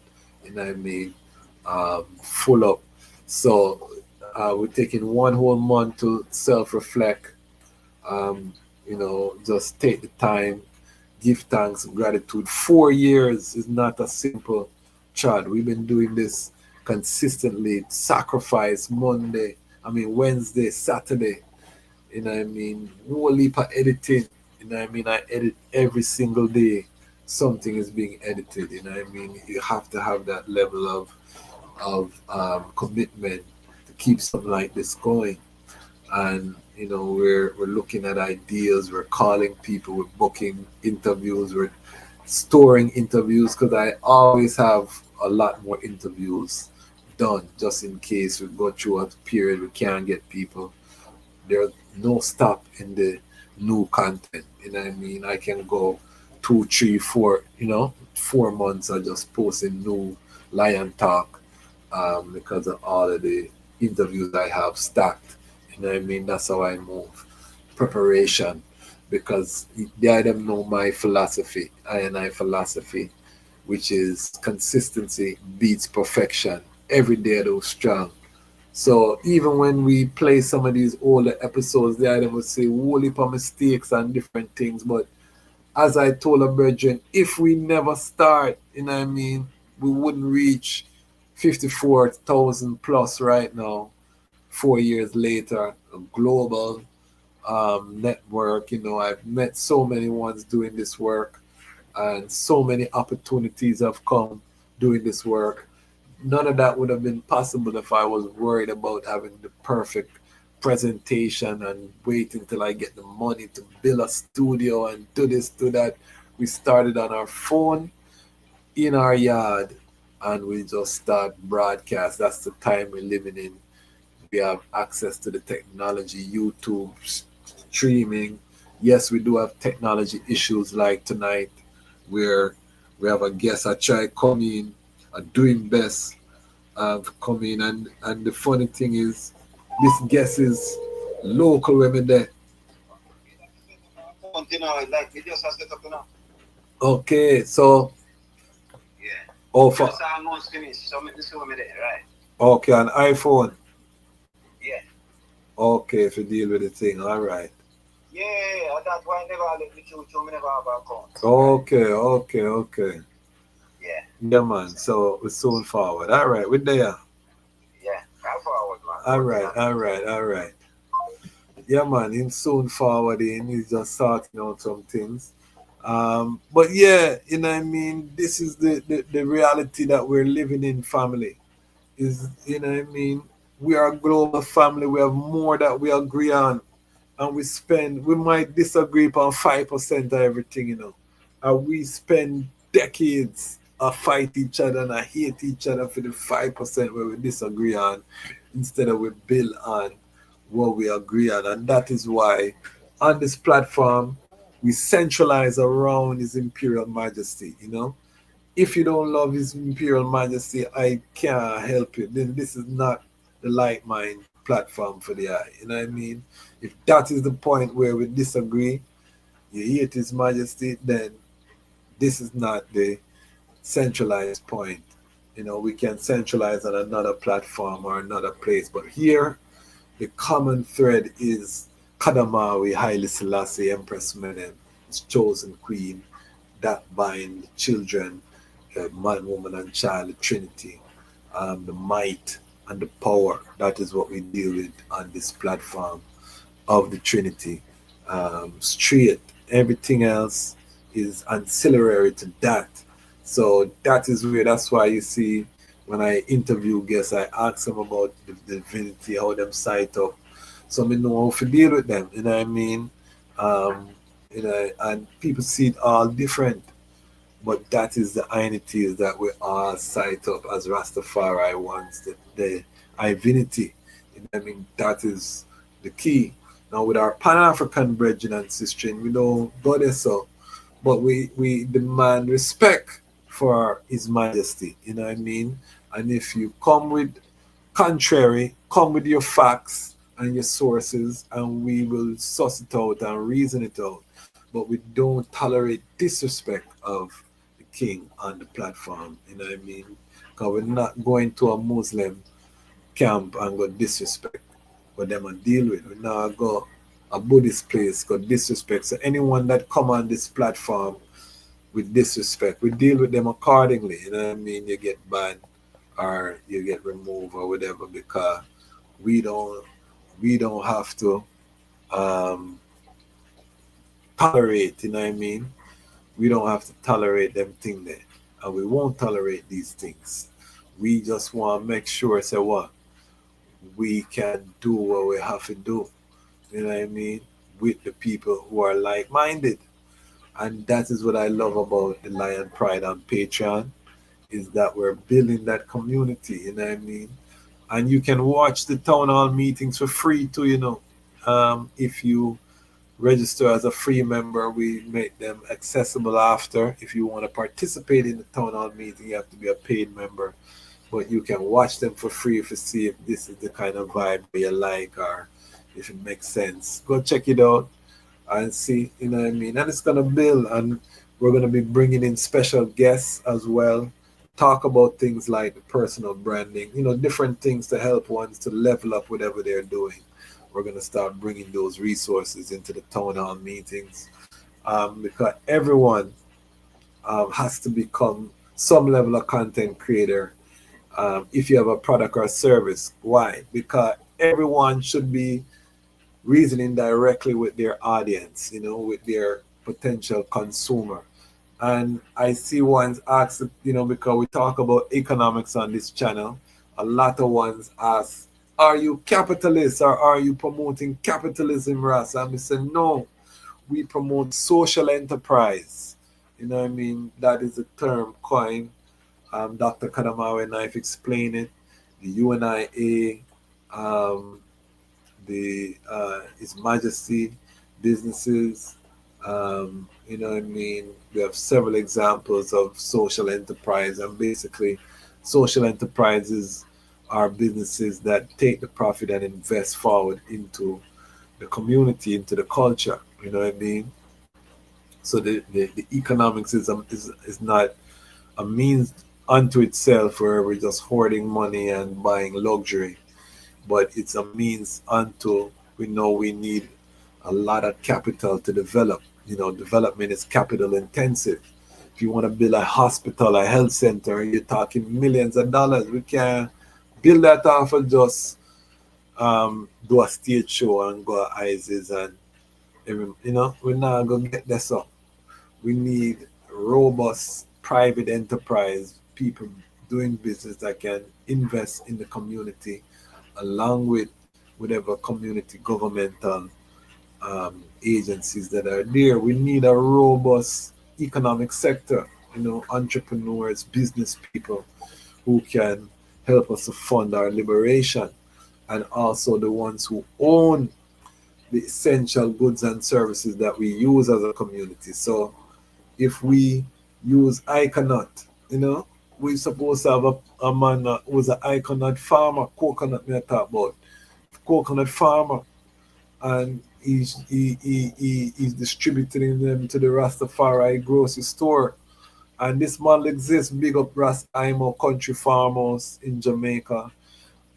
full up. So we're taking one whole month to self-reflect, just take the time, give thanks and gratitude. 4 years is not a simple chart. We've been doing this consistently, sacrifice Wednesday, Saturday, whole heap of editing, I edit every single day. Something is being edited, you have to have that level of commitment to keep something like this going. And we're looking at ideas, we're calling people, we're booking interviews, we're storing interviews, because I always have a lot more interviews done just in case we go through a period we can't get people. There's no stop in the new content. I can go 2, 3, 4, 4 months of just posting new Lion Talk because of all of the interviews I have stacked. That's how I move. Preparation, because they them know my philosophy, I philosophy, which is consistency beats perfection. Every day though strong. So even when we play some of these older episodes, they would say whole heap of mistakes and different things. But as I told a brethren, if we never start, we wouldn't reach 54,000 plus right now. 4 years later, a global network. I've met so many ones doing this work, and so many opportunities have come doing this work. None of that would have been possible if I was worried about having the perfect presentation and waiting till I get the money to build a studio and do this, do that. We started on our phone in our yard, and we just start broadcast. That's the time we're living in. We have access to the technology, YouTube, streaming. Yes, we do have technology issues like tonight, where we have a guest I try come in, doing best come in, and the funny thing is, this guest is local where me there. Okay, so okay, an iPhone. Yeah. Okay, if you deal with the thing, all right. Yeah, that's why I never let me choose, me never have an account. Okay. Yeah. Yeah, man. So we're soon forward. All right, we're there. Yeah, I'm forward, man. All right. Yeah, man. Him soon forward in. He's just sorting out some things. But yeah, this is the reality that we're living in, family. Is we are a global family. We have more that we agree on, and we might disagree upon 5% of everything, and we spend decades fight each other and hate each other for the 5% where we disagree on, instead of we build on what we agree on. And that is why on this platform we centralize around His Imperial Majesty. If you don't love His Imperial Majesty, I can't help it. Then this is not the Light Mind platform for the eye. If that is the point where we disagree, you hate His Majesty, then this is not the centralized point. We can centralize on another platform or another place, but here the common thread is Kadamawi, Haile Selassie, Empress Menen, His chosen queen, that bind children, man, woman, and child, the Trinity, the might and the power. That is what we deal with on this platform of the Trinity. Straight. Everything else is ancillary to that. So that's why you see when I interview guests, I ask them about the divinity, how them sight up. So I know how to deal with them, you know what I mean? And people see it all different. But that is the identity, is that we all sight up as Rastafari wants the divinity. You know what I mean? That is the key. Now with our Pan-African brethren and sisters, we don't go there so, but we demand respect for His Majesty. You know what I mean? And if you come with contrary, come with your facts and your sources, and we will suss it out and reason it out. But we don't tolerate disrespect of the king on the platform. You know what I mean? Because we're not going to a Muslim camp and go disrespect what them and deal with. We now go a Buddhist place, go disrespect. So anyone that come on this platform with disrespect, we deal with them accordingly. You know what I mean? You get banned or you get removed or whatever, because we don't have to tolerate, you know what I mean? We don't have to tolerate them things there. And we won't tolerate these things. We just want to make sure, say what, we can do what we have to do, you know what I mean, with the people who are like-minded. And that is what I love about the Lion Pride on Patreon, is that we're building that community, you know what I mean? And you can watch the town hall meetings for free too, you know. If you register as a free member, we make them accessible after. If you want to participate in the town hall meeting, you have to be a paid member. But you can watch them for free to see if this is the kind of vibe you like or if it makes sense. Go check it out and see, you know what I mean? And it's going to build, and we're going to be bringing in special guests as well. Talk about things like personal branding, you know, different things to help ones to level up whatever they're doing. We're going to start bringing those resources into the town hall meetings, because everyone has to become some level of content creator. If you have a product or service, why? Because everyone should be reasoning directly with their audience, you know, with their potential consumer. And I see ones ask, you know, because we talk about economics on this channel, a lot of ones ask, are you capitalist or are you promoting capitalism, Ras? And we say, no, we promote social enterprise. You know what I mean? That is a term coined. Dr. Kadamawe Knife explained it. The UNIA, His Majesty, businesses, you know what I mean? We have several examples of social enterprise, and basically social enterprises are businesses that take the profit and invest forward into the community, into the culture, you know what I mean? So the economics is not a means unto itself where we're just hoarding money and buying luxury, but it's a means unto, we know we need a lot of capital to develop. You know, development is capital intensive. If you want to build a hospital, a health center, you're talking millions of dollars. We can't build that off of just do a stage show and go to ISIS and, you know, we're not going to get this up. We need robust private enterprise, people doing business that can invest in the community along with whatever community governmental agencies that are there. We need a robust economic sector, you know, entrepreneurs, business people who can help us to fund our liberation, and also the ones who own the essential goods and services that we use as a community. So if we use Iconut, you know, we're supposed to have a man who's an Iconut farmer, coconut me I talk about, coconut farmer, and he's distributing them to the Rastafari grocery store. And this model exists. Big up Ras Imo Country Farmers in Jamaica.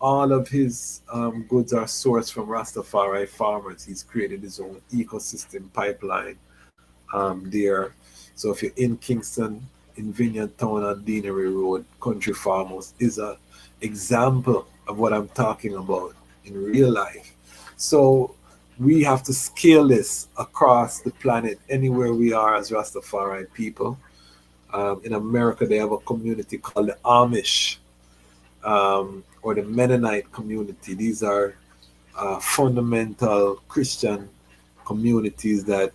All of his goods are sourced from Rastafari farmers. He's created his own ecosystem pipeline there. So if you're in Kingston, in Vineyard Town on Deanery Road, Country Farmers is an example of what I'm talking about in real life. So we have to scale this across the planet, anywhere we are as Rastafari people. In America, they have a community called the Amish, or the Mennonite community. These are fundamental Christian communities that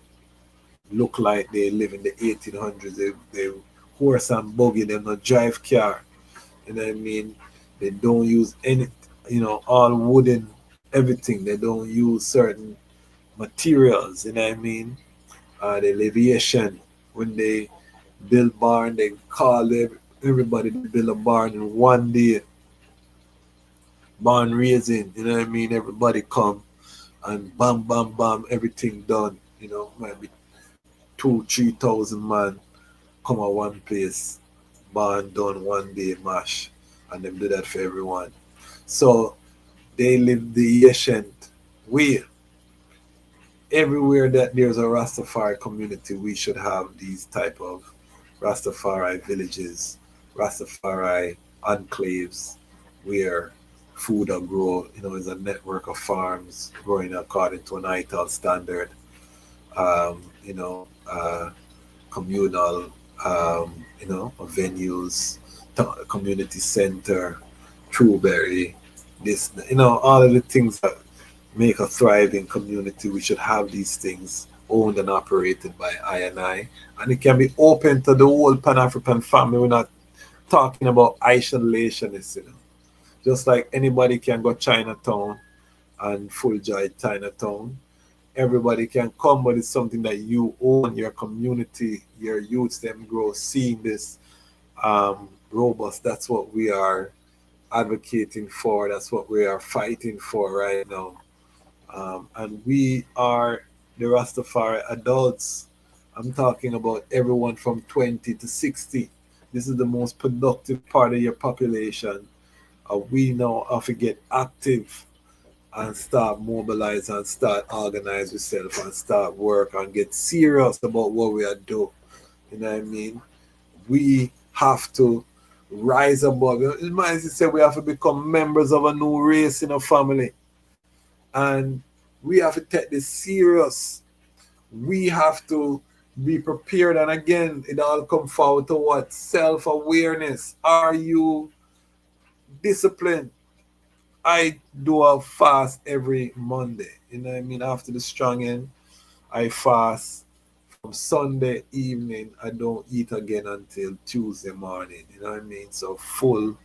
look like they live in the 1800s. They horse and buggy, they not drive car. You know what I mean? They don't use any, all wooden, everything. They don't use certain materials. You know what I mean? They live Asian. When they build barn, they call everybody to build a barn in one day. Barn raising, you know what I mean? Everybody come and bam, bam, bam, everything done. Maybe 2,000-3,000 man come at one place, barn done one day, mash, and them do that for everyone. So they live the ancient way. Everywhere that there's a Rastafari community, we should have these type of Rastafari villages, Rastafari enclaves, where food are grown. Is a network of farms growing according to an ITAL standard. Communal, venues, community center, Trueberry, this, all of the things that make a thriving community. We should have these things owned and operated by I, and it can be open to the whole Pan-African family. We're not talking about isolationists, Just like anybody can go Chinatown and full joy Chinatown, everybody can come, but it's something that you own, your community, your youths, them grow, seeing this robust. That's what we are advocating for. That's what we are fighting for right now. And we are the Rastafari adults. I'm talking about everyone from 20 to 60. This is the most productive part of your population. We now have to get active and start mobilize and start organize yourself and start work and get serious about what we are doing. You know what I mean? We have to rise above. It might say we have to become members of a new race in a family. And we have to take this serious. We have to be prepared. And again, it all comes forward to what? Self-awareness. Are you disciplined? I do a fast every Monday. You know what I mean? After the strong end, I fast from Sunday evening. I don't eat again until Tuesday morning. You know what I mean? So full,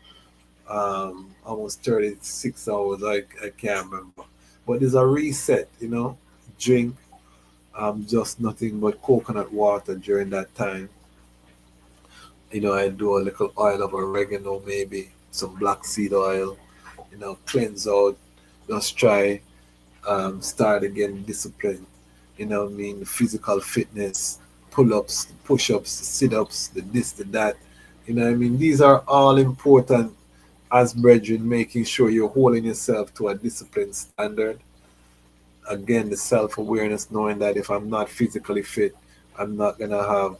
almost 36 hours. I can't remember. But there's a reset, drink just nothing but coconut water during that time. I do a little oil of oregano, maybe some black seed oil, cleanse out, just try, start again discipline, physical fitness, pull-ups, push-ups, sit-ups, the this, the that, these are all important as brethren, making sure you're holding yourself to a disciplined standard. Again, the self-awareness, knowing that if I'm not physically fit, I'm not gonna have,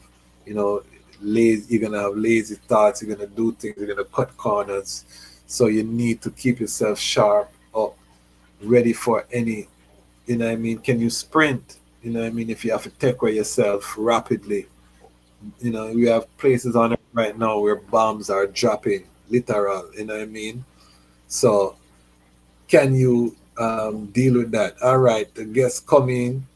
lazy. You're gonna have lazy thoughts. You're gonna do things. You're gonna cut corners. So you need to keep yourself sharp, up, ready for any. Can you sprint? If you have to take away yourself rapidly. We have places on it right now where bombs are dropping, literal. So can you deal with that? All right, the guests come in,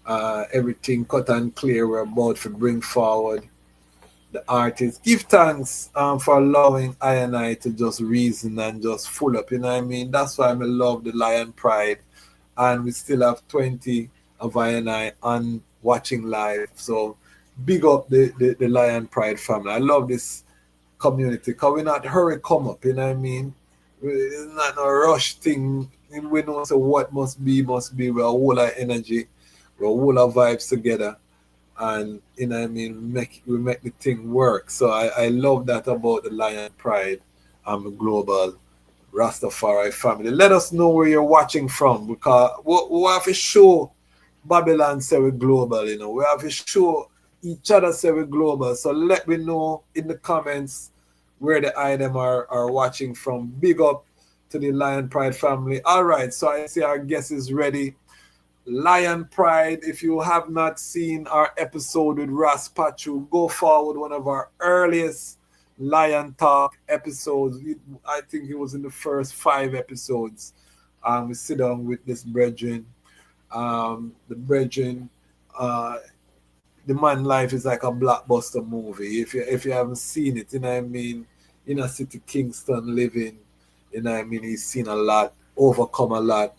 everything cut and clear. We're about to bring forward the artists. Give thanks for allowing I to just reason and just full up. That's why I love the Lion Pride, and we still have 20 of I on watching live. So big up the Lion Pride family. I love this community because we're not hurry come up. It's not a rush thing. We know so what must be. We're a whole of energy. We're a whole of vibes together. And we make the thing work. So I love that about the Lion Pride and the global Rastafari family. Let us know where you're watching from, because we have to show Babylon say we're global, we have to show each other say we're global. So let me know in the comments where the item are watching from. Big up to the Lion Pride family. All right, so I see our guest is ready. Lion Pride, if you have not seen our episode with Ras Patrue, go forward, one of our earliest Lion Talk episodes. I think it was in the first 5 episodes. We sit down with this brethren. The brethren, the man life is like a blockbuster movie. If you haven't seen it, you know what I mean? In a city, Kingston, living, you know what I mean? He's seen a lot, overcome a lot.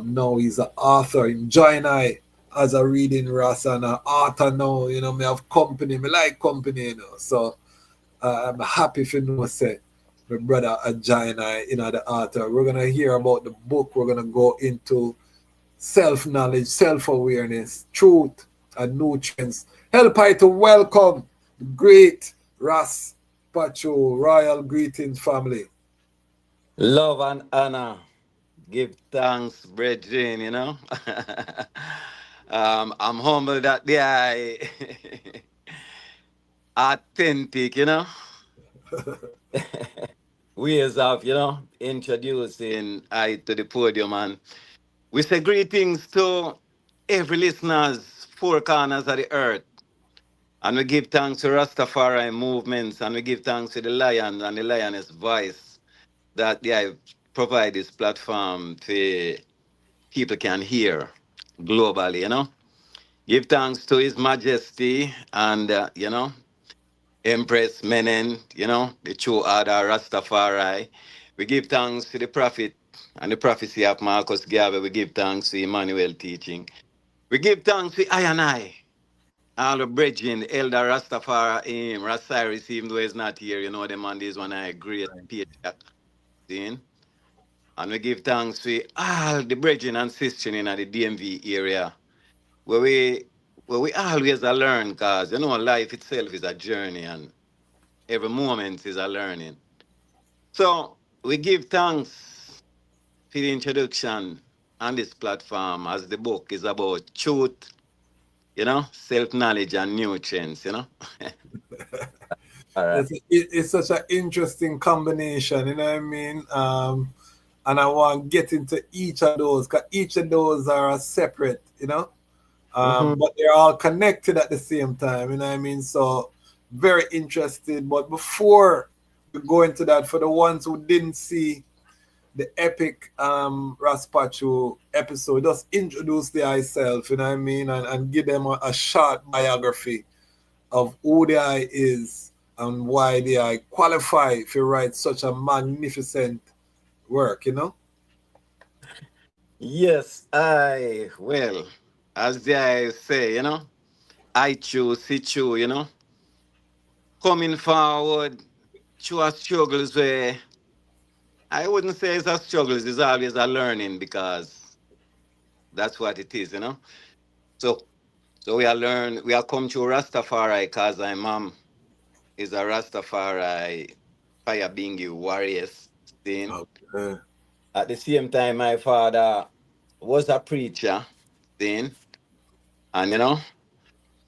Now he's an author. Him join I as a reading Ras and an author now. You know, me have company. Me like company, you know. So I'm happy for know say my brother a join I, you know, the author. We're gonna hear about the book. We're gonna go into self-knowledge, self-awareness, truth, and nutrients. Help I to welcome the great Ras Patrue. Royal greetings, family. Love and honor. Give thanks, brethren, you know. I'm humbled that they are authentic, you know. Ways of, you know, introducing I to the podium. And we say greetings to every listeners, 4 corners of the earth. And we give thanks to Rastafari movements, and we give thanks to the lion and the lioness voice that they provide this platform for people can hear globally, you know. Give thanks to His Majesty and, you know, Empress Menen, you know, the true order Rastafari. We give thanks to the prophet and the prophecy of Marcus Garvey. We give thanks to Emmanuel teaching. We give thanks to I and I, all the brethren, Elder Rastafari, Rasiris, even though he's not here, you know, the man is one I great patriarch. Seeing? And we give thanks to all the brethren and sisters in the DMV area where we always are learn because you know life itself is a journey and every moment is a learning. So we give thanks for the introduction on this platform as the book is about truth, you know, self-knowledge and nutrients, you know. All right. It's such an interesting combination, you know what I mean? And I want to get into each of those because each of those are separate, you know, but they're all connected at the same time, you know what I mean? So very interested. But before we go into that, for the ones who didn't see the epic Ras Patrue episode, just introduce thyself, you know what I mean, and give them a short biography of who the eye is and why the eye qualify to write such a magnificent work, you know? Yes, well, as I say, you know, I choose, he choose, you know, coming forward through a struggles where I wouldn't say it's a struggles, it's always a learning because that's what it is, you know. So so we are come to Rastafari because my mom is a Rastafari fire bingy warriors thing. Okay. At the same time, my father was a preacher thing. And you know,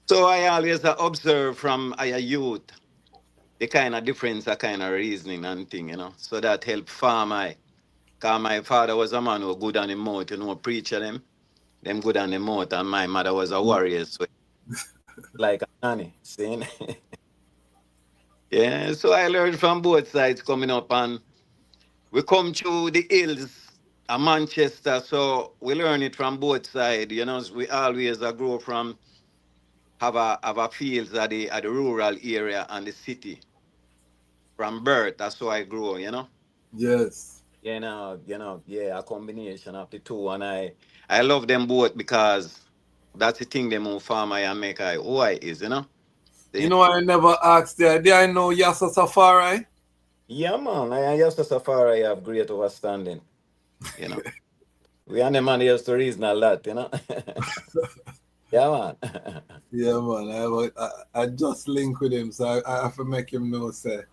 so I always observe from a youth the kind of difference, a kind of reasoning and thing, you know. So that helped farm I. Because my father was a man who good on the mouth, you know, preacher them good on the mouth, and my mother was a warrior, so like a nanny, see? Yeah, so I learned from both sides coming up, and we come through the hills of Manchester, so we learn it from both sides. You know, we always grow from have a fields at the rural area and the city from birth. That's how I grew. You know. Yes. Yeah, a combination of the two, and I love them both because that's the thing they move farmer and make I who I is. You know. You know, I never asked there. Did I know Yasa Safari? Yeah, man. I used to Safari have great understanding. You know. We and the man used to reason a lot, you know. Yeah, man. Yeah, man. I just link with him, so I have to make him know, say,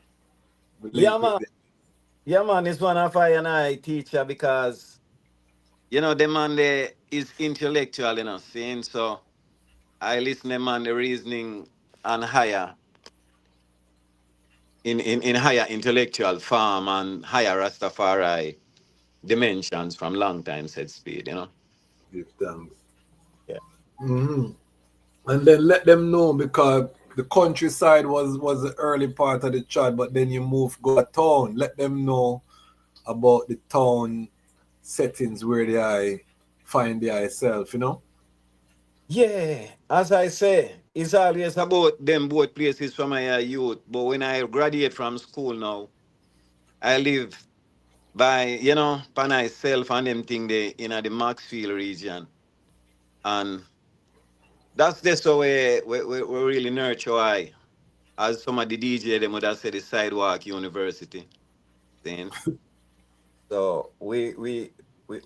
we Yeah, link with man. him. Yeah, man. It's one of I and I teacher because you know the man there is intellectual, you know, saying so. I listen to man the reasoning and higher in higher intellectual form and higher Rastafari dimensions from long time said speed, you know. Give thanks. Yeah. Hmm. And then let them know, because the countryside was the early part of the chat, but then you move go a town. Let them know about the town settings where they I find their self, you know. Yeah, as I say, it's always about them both places from my youth. But when I graduate from school now, I live by, you know, by myself and them thing there in the Maxfield region. And that's just how we really nurture I. As some of the DJ them would have said, the sidewalk university thing. So we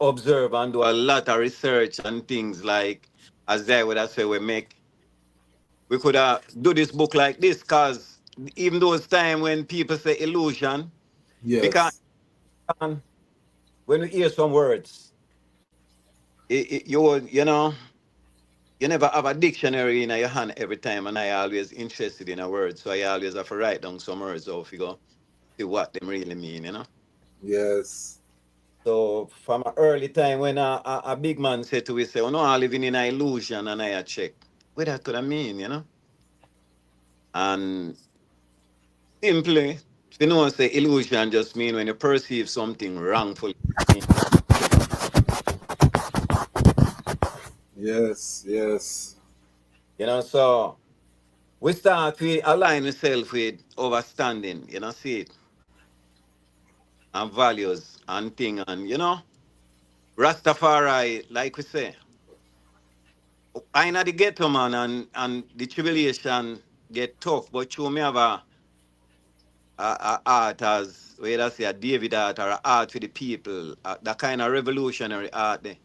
observe and do a lot of research and things like, as they would have said, we could do this book like this, because even those time when people say illusion, because Yes. when we hear some words, you know, you never have a dictionary in your hand every time, and I always interested in a word, so I always have to write down some words so you go see what them really mean, you know. Yes. So from an early time when a big man said to me, say, "Oh no, I'm living in an illusion," and I check what that could have mean, you know. And simply, you know, say illusion just mean when you perceive something wrongfully. Yes, yes. You know, so we start with align ourselves with understanding, you know, see it, and values and thing. And you know, Rastafari, like we say, I know the ghetto man, and the tribulation get tough, but you may have a art as whether say a David art or a art for the people, that kind of revolutionary art there.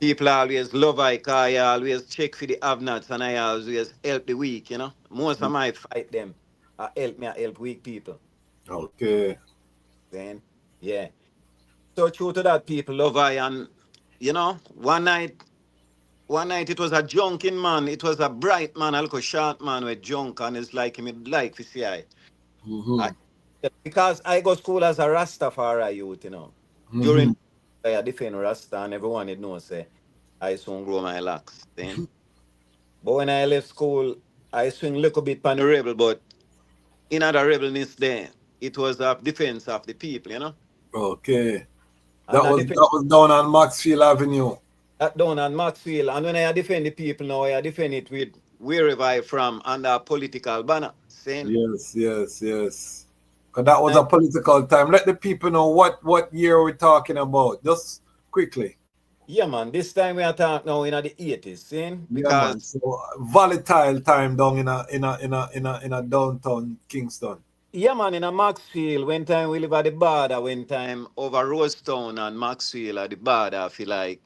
People always love I, cause I always check for the have-nots, and I always help the weak, you know. Most of my fight them. I help me, I help weak people. Okay. Then, yeah. So true to that, people love I, and you know, one night it was a junking man. It was a bright man, a little short man with junk, and it's like him like to see I Mm-hmm. because I go school as a Rastafari youth, you know. Mm-hmm. During I defend Rasta, and everyone would know say I soon grow my locks. Then, but when I left school, I swing a little bit pan the rebel, but in other rebelness there, it was of defense of the people, you know. Okay. And I defend That was down on Maxfield Avenue. that down on Maxfield. And when I defend the people now, I defend it with wherever I from under a political banner. Saying Yes, yes, yes. Because that was I, a political time. Let the people know what year we're talking about. Just quickly. yeah man, this time we are talking now in the 80s, saying Yeah, because man. So volatile time down in a downtown Kingston. yeah, man, in a Maxfield, when time we live at the border, when time over Rosetown and Maxfield at the border, I feel like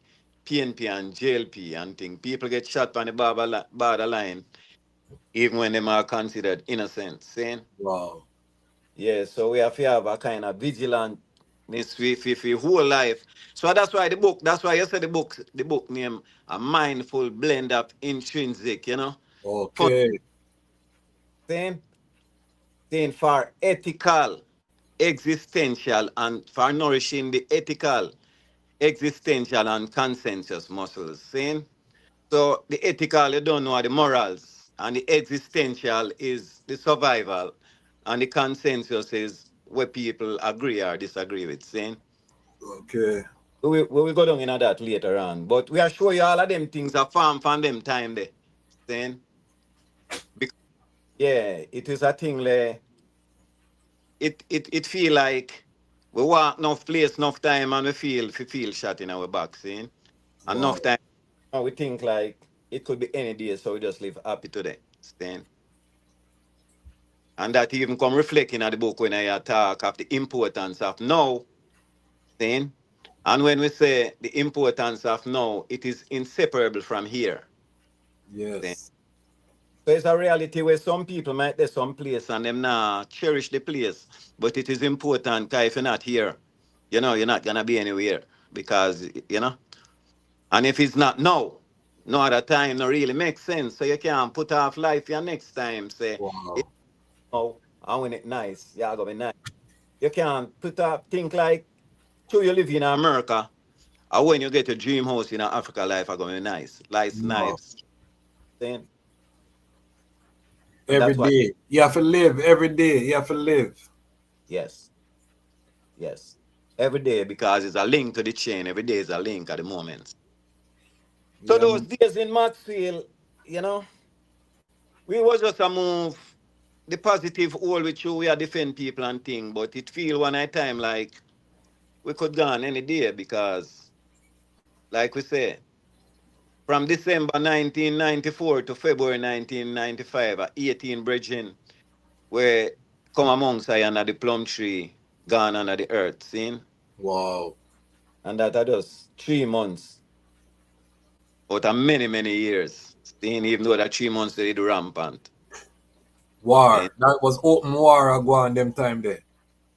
PNP and JLP and thing. People get shot on the border line, even when they are considered innocent. Saying, Wow. yeah, so we have to have a kind of vigilance for whole life. So that's why that's why you said the book name, a mindful blend of intrinsic, you know, for Okay. saying, saying for ethical existential and for nourishing the ethical, existential, and consensus muscles. See? So the ethical, you don't know, are the morals, and the existential is the survival, and the consensus is where people agree or disagree with. See? Okay. We will go down into that later on, but we are sure you all of them things are farm from them time there. See? Because, yeah, it is a thing like it feel like we walk enough place, enough time, and we feel shot in our back, see? Wow. Enough time, and we think like it could be any day, so we just live happy today, see? And that even come reflecting at the book when I talk of the importance of now, see? And when we say the importance of now, it is inseparable from here. See? Yes. So it's a reality where some people might be some place and them not cherish the place, but it is important because if you're not here, you know, you're not gonna be anywhere because you know. And if it's not now, no other time, no really makes sense. So you can't put off life your next time. Say, Wow. oh, I want it nice. Yeah, gonna be nice. You can't put up think like. So you live in America, and when you get a dream house in Africa, life are going to be nice. Life, No. nice. Saying? And Every that's what, day. You have to live every day. You have to live. yes, yes. Every day, because it's a link to the chain. Every day is a link at the moment. So Yeah, those man. days in Maxfield, you know, we was just a move the positive all with you, we are defend people and thing, but it feel one at a time like we could go on any day because, like we say, from December 1994 to February 1995, 18 bridging where come amongst I under the plum tree, gone under the earth, seen? Wow. And that are just 3 months out of many, many years. Seeing even though that 3 months they did rampant. War. And That was open war I go on them time there.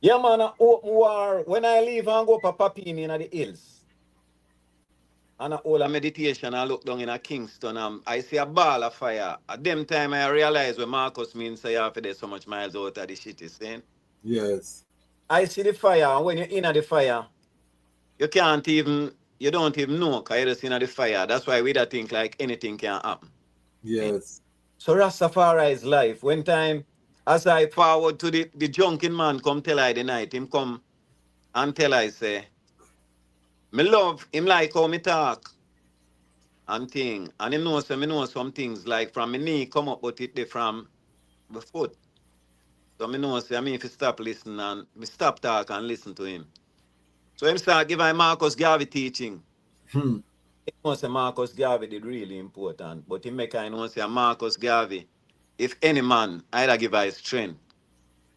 yeah, man, a open war. When I leave and go up a Papini in the hills, and I hold a meditation, I look down in a Kingston, I see a ball of fire. At them time, I realize what Marcus means, say, after there's so much miles out of the city, saying. Yes. I see the fire, and when you're in the fire, you can't even, you don't even know, because you're just in the fire. That's why we don't think like anything can happen. Eh? Yes. So Rastafari is life. When time, as I forward to the drunken man come tell I the night, him come and tell I say, me love him like how me talk and thing. And him know say me know some things like from me knee come up, but it dey from the foot. So me know say I mean if you stop listening and me stop talk and listen to him. So him start give I Marcus Garvey teaching. Hmm. He know say Marcus Garvey did really important, but he make I know say Marcus Garvey, if any man, either give I strength,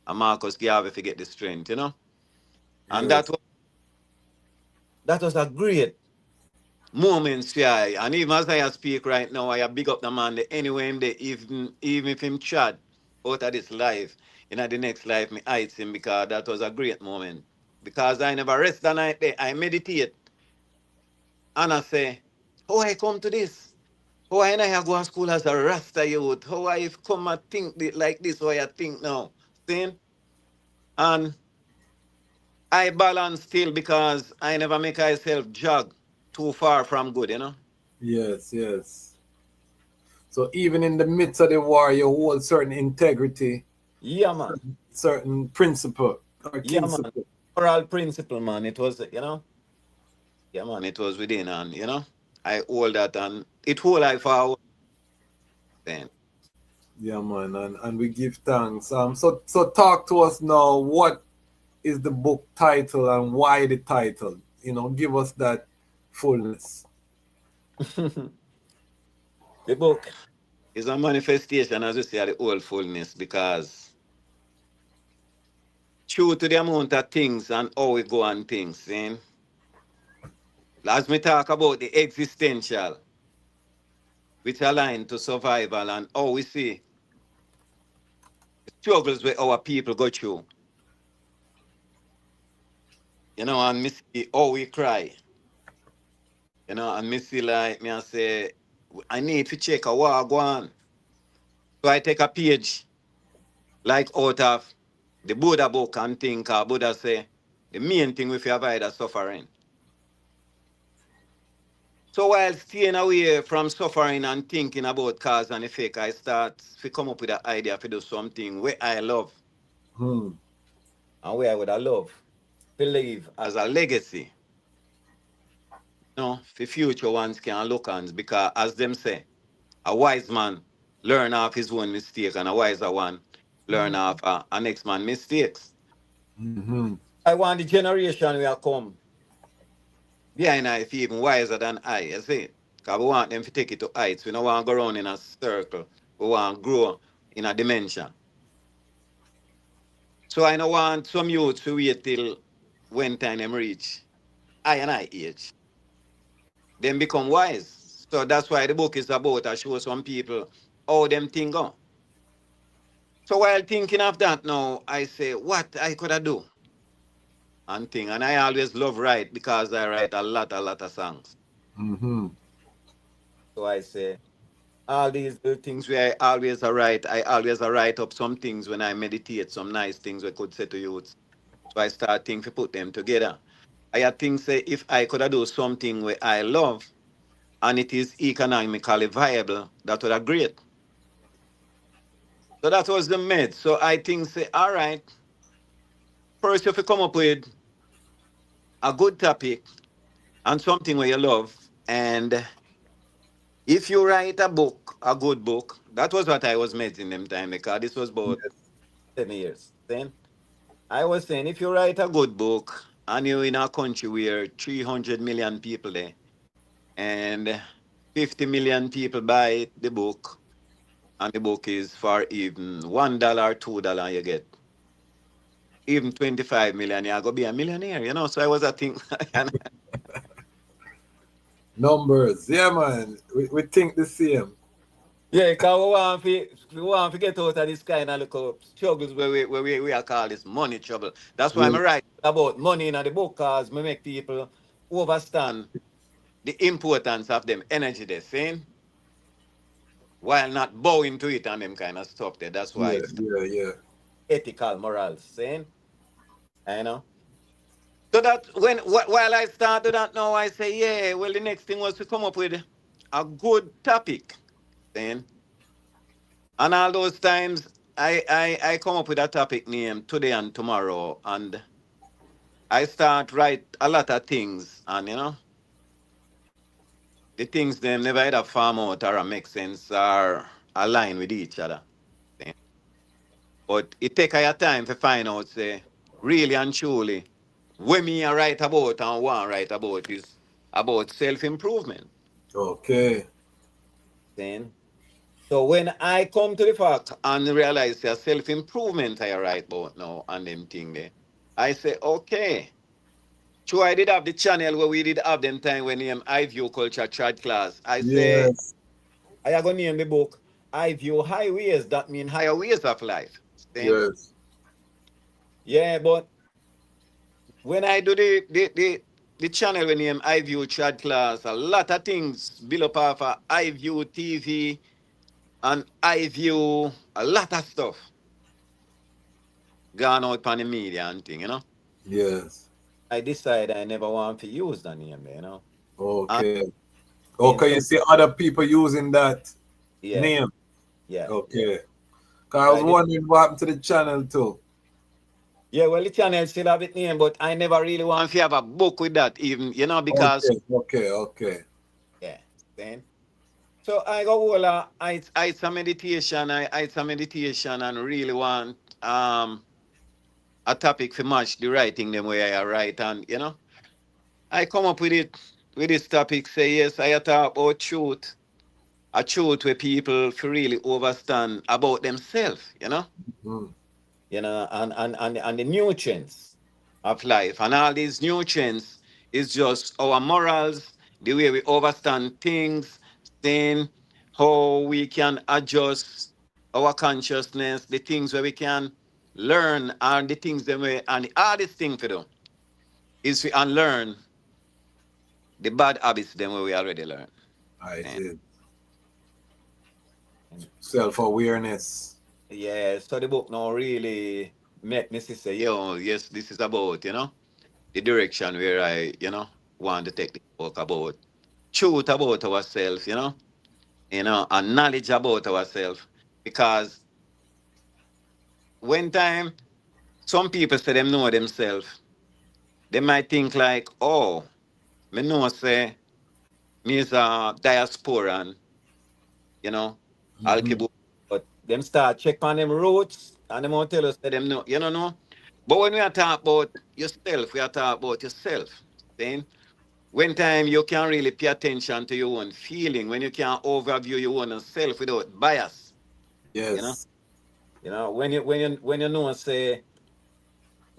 and Marcus Garvey forget the strength, you know? And Yes. that was a great moments, yeah. And even as I speak right now, I big up the man the anyway him there, even if him chat out of this life, in the next life, me heights him because that was a great moment. Because I never rest the night there. I meditate and I say, how I come to this? How I go to school as a Rasta youth? How I come and think like this, how I think now? See? And I balance still because I never make myself jog too far from good, you know? Yes, yes. So even in the midst of the war, you hold certain integrity, Yeah, man. certain principle or Yeah, man. principle. Moral principle, man. It was, yeah, man, it was within, and, I hold that, and it whole life forward then. Yeah, man, and we give thanks. So talk to us now. What is the book title and why the title? Give us that fullness. The book is a manifestation, as you say, of the whole fullness, because true to the amount of things and how we go on things, see? As me talk about the existential, which align to survival, and how we see struggles where our people go through, and me see how we cry, and me see like me I say, I need to check a war go on. So I take a page like out of the Buddha book and think Buddha say the main thing we fi avoid is suffering. So while staying away from suffering and thinking about cause and effect, I start to come up with an idea to do something where I love Hmm. and where I would have love to leave as a legacy. For future ones can look on because as them say, a wise man learn off his own mistake and a wiser one learn off a next man mistakes. Mm-hmm. I want the generation we are come behind I if even wiser than I, you see. Because we want them to take it to heights. We don't want to go around in a circle. We want to grow in a dimension. So I don't want some youth to wait till when time them reach I and I age. Then become wise. So that's why the book is about to show some people how them thing go. So while thinking of that now, I say, what I could have do? And thing. And I always love write because I write a lot of songs. Mm-hmm. So I say, all these things where I always write up some things when I meditate, some nice things we could say to youth. So I start thinking to put them together. I think say if I could do something where I love and it is economically viable, that would be great. So that was the mid. So I think say, all right, first if you come up with a good topic and something where you love, and if you write a book, a good book, that was what I was making them time because this was about 10 years. Then I was saying if you write a good book and you're in a country where 300 million people there and 50 million people buy the book, and the book is for even $1, $2, you get even 25 million, you're gonna be a millionaire, you know. So I was a thing. Numbers, yeah, man. We think the same. Yeah, because we want to get out of this kind of little struggles where we are called this money trouble. That's why I'm Yeah, writing about money in the book, because we make people understand the importance of them energy they're saying, while not bowing to it and them kind of stuff there. That's why yeah, it's yeah, yeah. ethical morals saying, you know. So that while I started that now, I say, yeah, well, the next thing was to come up with a good topic. Saying, and all those times I come up with a topic name today and tomorrow, and I start write a lot of things, and the things them never either farm out or make sense or align with each other. Eh. But it take a time to find out, say, really and truly, what me I write about and want write about is about self-improvement. Okay. Then, so when I come to the fact and realize that self-improvement I write about now and them thing there, I say, okay. True, I did have the channel where we did have them time when name I View Culture Chart Class. I say, Yes. I am going to name the book I View Highways, that mean higher ways of life. Then, Yes. yeah, but when I do the channel when name I View Chart Class, a lot of things build up off of I View TV and I View a lot of stuff gone out on the media and thing. Yes. I decide I never want to use the name. And Okay. Okay, you instead, see other people using that yeah, name. yeah. Okay. 'Cause I So was I did. wondering what happened to the channel too. Yeah, well, the channel still have it name, but I never really want to have a book with that, even, because, Okay, okay, okay. yeah, then. So I go, well, I some meditation, I some meditation and really want a topic for match the writing them way I write. And, I come up with this topic, say, yes, I talk about truth, a truth where people feel really understand about themselves. Mm. And the nutrients of life. And all these nutrients is just our morals, the way we understand things, then how we can adjust our consciousness, the things where we can learn, and the things that we, and the hardest thing to do is to unlearn the bad habits them where we already learn. I And, did. and Self-awareness. yeah, so the book now really make me say, yo, yes, this is about, the direction where I want to take the book about truth about ourselves, and knowledge about ourselves. Because when time some people say them know themselves, they might think like, oh, me know say me is a diasporan, you know, Mm-hmm. Alkibu. But them start check on them roots and them won't tell us that them know, no. But when we are talking about yourself, we are talking about yourself. Then when time you can really pay attention to your own feeling, when you can overview your own self without bias, you know, Yes. when you say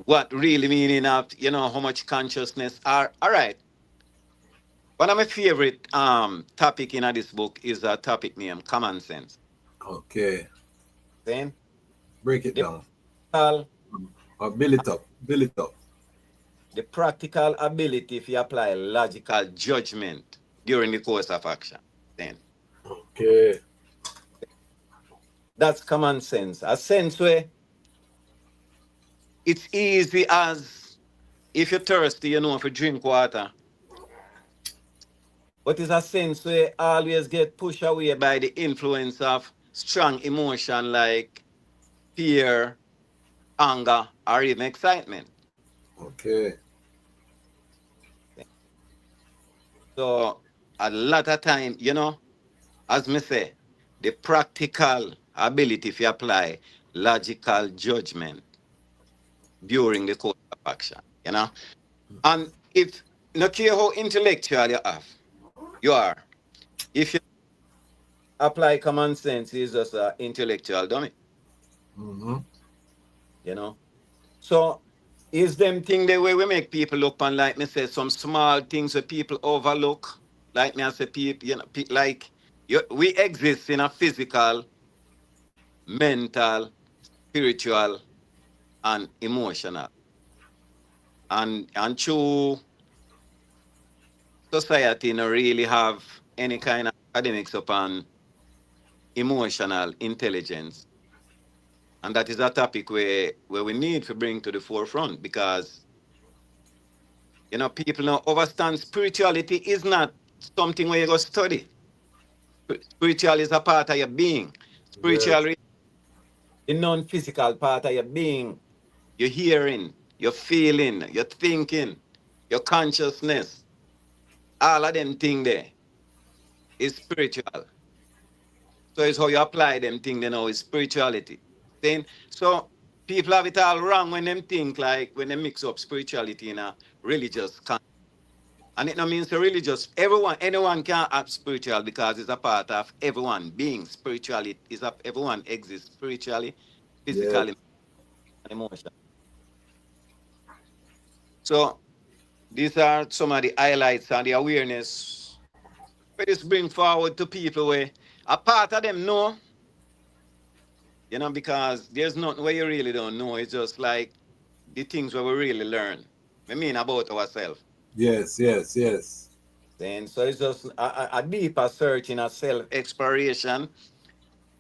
what really meaning of how much consciousness are. All right. One of my favorite topic in this book is a topic named common sense. Okay. Then Break it the down. practical, Build it up. Build it up. the practical ability if you apply logical judgment during the course of action. Then Okay. that's common sense. A sense where it's easy as If you're thirsty, you know if you drink water. But it's a sense where always get pushed away by the influence of strong emotion like fear, anger, or even excitement. Okay. So a lot of time, as me say, the practical ability if you apply logical judgment during the course of action. And if not care how intellectual you are, if you apply common sense, it's just an intellectual dummy, Mm-hmm. you know. So is them thing the way we make people look on like me say some small things that people overlook. Like me I say people, like we exist in a physical, mental, spiritual, and emotional. And true society no really have any kind of academics upon emotional intelligence. And that is a topic where we need to bring to the forefront because people now understand spirituality is not something where you go study. Spiritual is a part of your being. Yes. Spiritual is the non-physical part of your being. Your hearing, your feeling, your thinking, your consciousness. All of them thing there is spiritual. So it's how you apply them thing they know is spirituality. Then so people have it all wrong when them think like when they mix up spirituality in a religious context. And it no means the religious. Anyone can have spiritual because it's a part of everyone being spiritually. Everyone exists spiritually, Yes. physically, and emotionally. So these are some of the highlights and the awareness we just bring forward to people where a part of them know, because there's nothing where you really don't know. It's just like the things where we really learn. I mean about ourselves. Yes, yes, yes. Then so it's just a deeper search in a self-exploration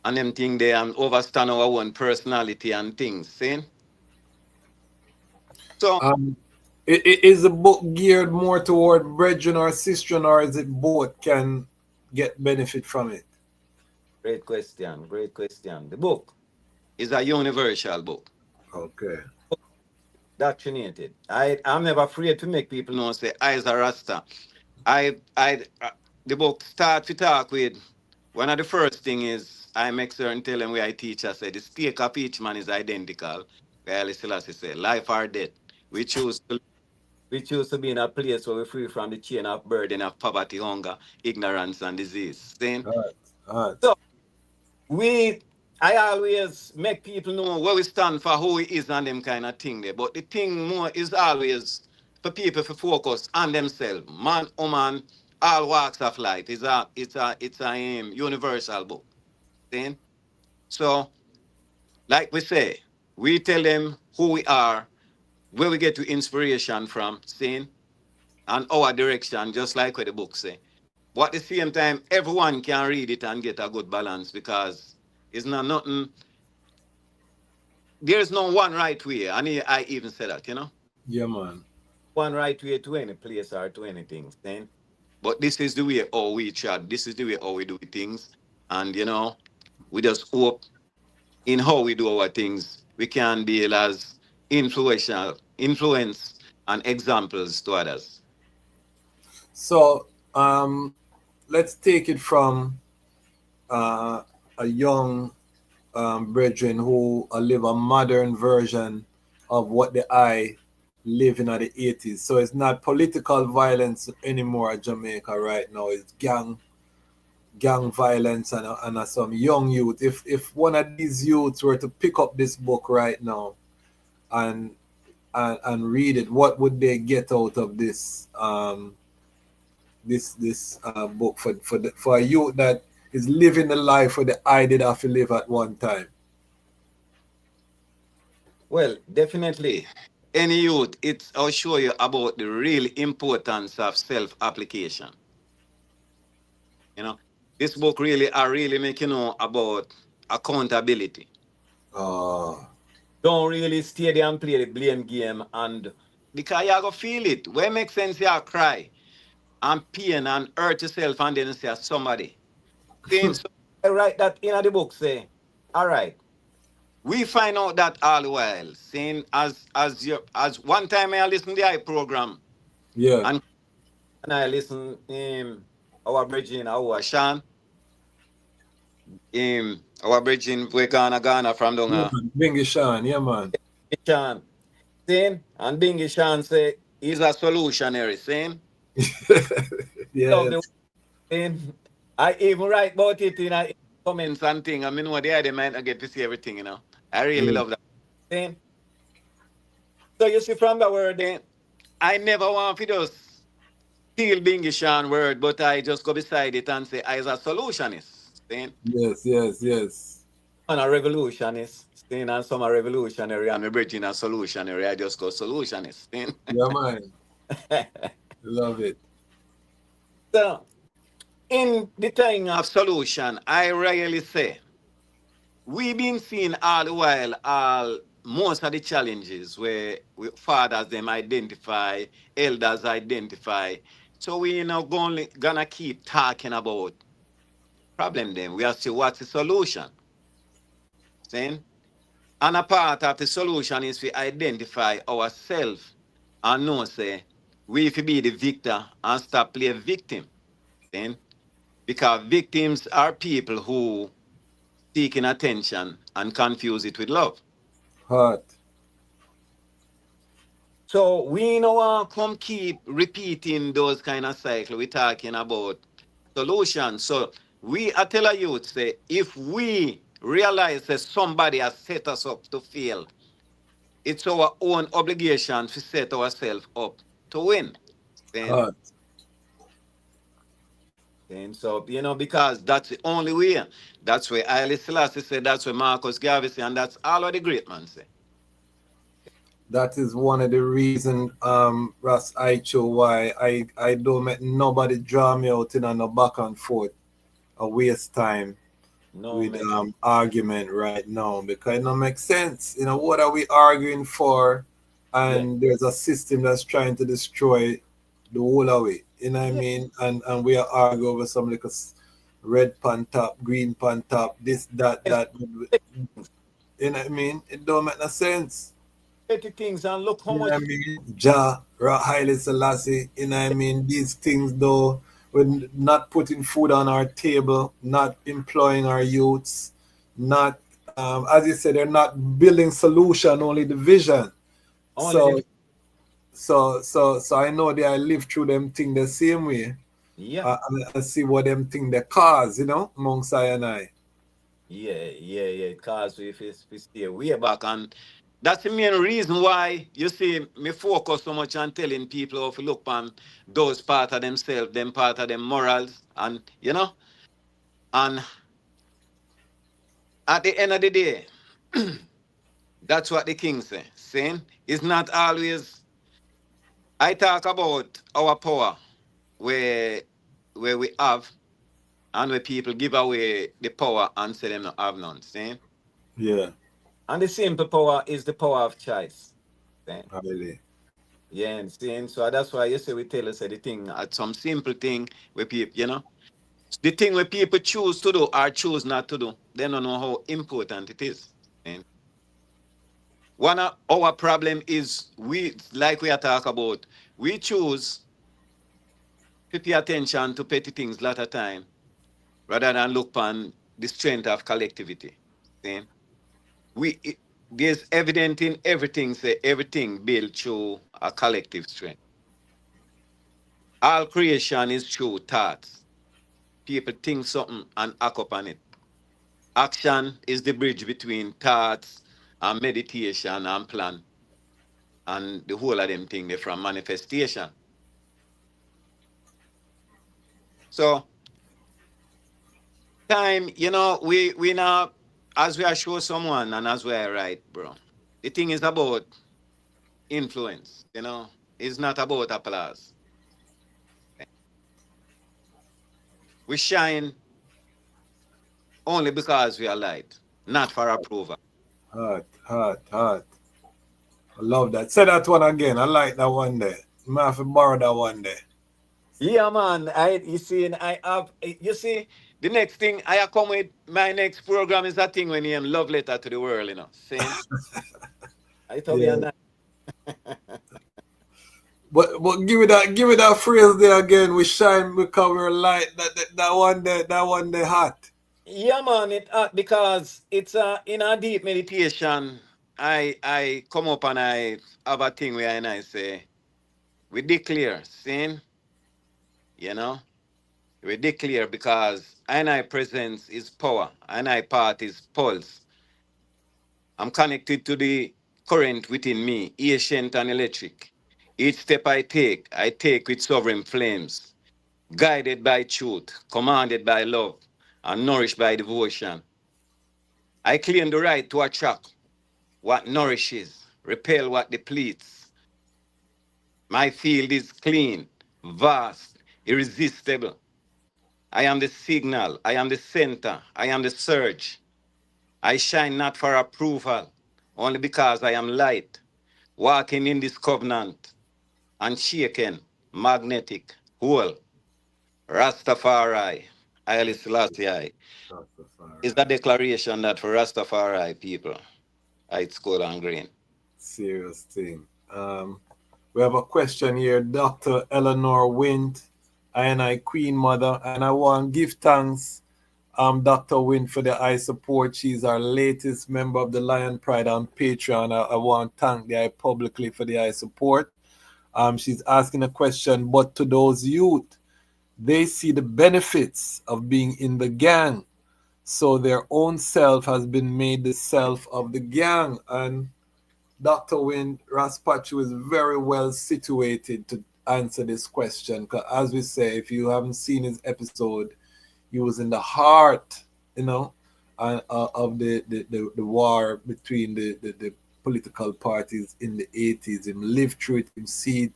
and them thing there and understand our own personality and things. See? So Um, is the book geared more toward brethren or sister, or is it both can get benefit from it? great question, great question. The book is a universal book. Okay. Doctrinated. I'm never afraid to make people know say I is a Rasta. The book start to talk with one of the first thing is I make certain tell them where I teach. I say the stake of each man is identical. Haile Selassie say life or death. We choose to we choose to be in a place where we're free from the chain of burden of poverty, hunger, ignorance, and disease. See? All right. All right. So I always make people know where we stand for who we is and them kind of thing there. But the thing more is always for people to focus on themselves, man, woman, all walks of life. It's a universal book. See? So, like we say, we tell them who we are, where we get to inspiration from, seeing, and our direction, just like what the book say. But at the same time, everyone can read it and get a good balance because it's not nothing. There's no one right way. And I even said that. Yeah, man. One right way to any place or to anything. Then, but this is the way how we chat. This is the way how we do things. And we just hope in how we do our things, we can be as influence and examples to others. So, let's take it from a young brethren who live a modern version of what the I live in the 80s. So it's not political violence anymore at Jamaica right now. It's gang violence and some young youth. If one of these youths were to pick up this book right now and read it, what would they get out of this book for a youth that is living the life where the I did have to live at one time? Well, definitely. Any youth, I'll show you about the real importance of self-application. This book really make you know about accountability. Oh. Don't really stay there and play the blame game and Because you go feel it. Where makes sense you cry and pain and hurt yourself and then say somebody. Saying so I write that in the book, say, all right. We find out that all the while. Saying as one time I listen to the program Yeah. and I listen our bridging our Shan, our bridging we Ghana from down Yeah, man. Bingy Sean, yeah, man. Shan. Saying and Bingy Shan say he's a solutionary, saying love the Yes. saying I even write about it in a comments and thing. I mean what they might not get to see everything, you know. I really Yeah. love that. Saying so you see from the word then I never want to just steal Bingy Sean word, but I just go beside it and say I is a solutionist. Saying Yes, yes, yes. I'm a revolutionist. Saying and some are revolutionary and me bridging a solutionary. I just go solutionist. Saying Yeah, man. Love it. so in the time of solution, I rarely say we've been seeing all the while all most of the challenges where fathers them identify, elders identify. So we not gonna keep talking about problem them. We have to what's the solution. Saying? And a part of the solution is to identify ourselves and know say we have to be the victor and stop play victim. Saying? Because victims are people who seeking attention and confuse it with love. Hot. So we know come keep repeating those kind of cycle. We're talking about solutions. So we I tell a youth say if we realize that somebody has set us up to fail, it's our own obligation to set ourselves up to win. Then, Hot. then so because that's the only way. That's where Haile Selassie said, that's where Marcus Garvey said, and that's all of the great man say. That is one of the reason, Ras Icho, why I don't make nobody draw me out in a no back and forth, a waste time No with makes argument right now because it don't make sense. You know, what are we arguing for? yeah. And there's a system that's trying to destroy the whole of it. You know what I Yeah. mean? And we are arguing over some like a red pan top, green pan top, this, that, Yes, that. You know what I mean? It don't make no sense. petty things and look how You know what I much mean? Haile Selassie, you know what I mean? These things though, we're not putting food on our table, not employing our youths, not as you said, they're not building solution, only the vision. only So the so I know they I live through them thing the same way. yeah. And I see what them thing they cause, you know, amongst I and I. Yeah. Because we stay way back, and that's the main reason why you see me focus so much on telling people how to look on those part of themselves, them part of them morals, and and at the end of the day, that's what the king say. Saying it's not always. I talk about our power where we have and where people give away the power and say them not have none. See? Yeah, And the simple power is the power of choice. See? really. Yeah, and seeing so that's why you say we tell us the thing at some simple thing where people, the thing where people choose to do or choose not to do, they don't know how important it is. And one of our problem is we, like we are talking about, we choose to pay attention to petty things a lot of time rather than look upon the strength of collectivity. See? There's evident in everything, say everything built through a collective strength. All creation is through thoughts. People think something and act upon it. Action is the bridge between thoughts and meditation and plan. And the whole of them thing they from manifestation. So time, we now as we are show someone and as we are right, bro. The thing is about influence, it's not about applause. We shine only because we are light, not for approval. Hot, hot, hot. I love that. Say that one again. I like that one there. You might have to borrow that one there. Yeah, man. You see, and I have you see, the next thing I come with my next program is that thing when you love letter to the world, Saying I thought we are Yeah. not. But give me that phrase there again. We shine because we're light. That one there hot. Yeah, man, because it's in a deep meditation. I come up and I have a thing where and I say we declare, sin, you know, we declare because I presence is power, I part is pulse. I'm connected to the current within me, ancient and electric. Each step I take with sovereign flames, guided by truth, commanded by love, and nourished by devotion. I claim the right to attract what nourishes, repel what depletes. My field is clean, vast, irresistible. I am the signal, I am the center, I am the surge. I shine not for approval, only because I am light, walking in this covenant, unshaken, magnetic, whole. Rastafari, Haile Selassie, is a declaration that for Rastafari people, it's gold and green. Serious thing. We have a question here, Dr. Eleanor Wint, I Queen Mother, and I want to give thanks, Dr. Wint, for the I support. She's our latest member of the Lion Pride on Patreon. I want to thank the I publicly for the I support. She's asking a question, but to those youth, they see the benefits of being in the gang, so their own self has been made the self of the gang. And Dr. Win Ras Patrue is very well situated to answer this question. Because as we say, if you haven't seen his episode, he was in the heart, of the war between the political parties in the 80s. Him lived through it, him see it,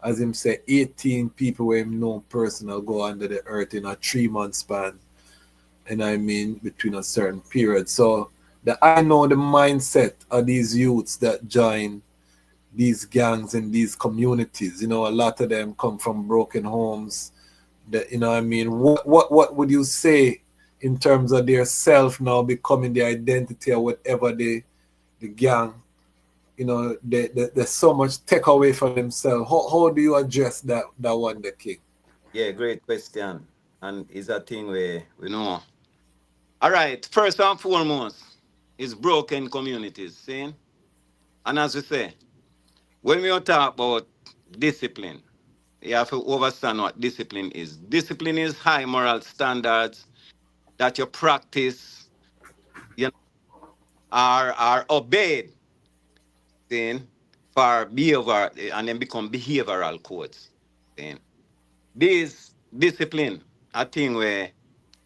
as him say, 18 people where him know personal go under the earth in a 3-month span. And I mean, between a certain period. So I know the mindset of these youths that join these gangs in these communities. A lot of them come from broken homes. What would you say in terms of their self now becoming the identity or whatever the gang? There's so much take away from themselves. How do you address that one, the King? Yeah, great question. And it's a thing where we know. All right, first and foremost is broken communities, see? And as we say, when we talk about discipline, you have to understand what discipline is. Discipline is high moral standards that you practice, you know, are obeyed, see, for behavior and then become behavioral codes. See? This discipline, a thing where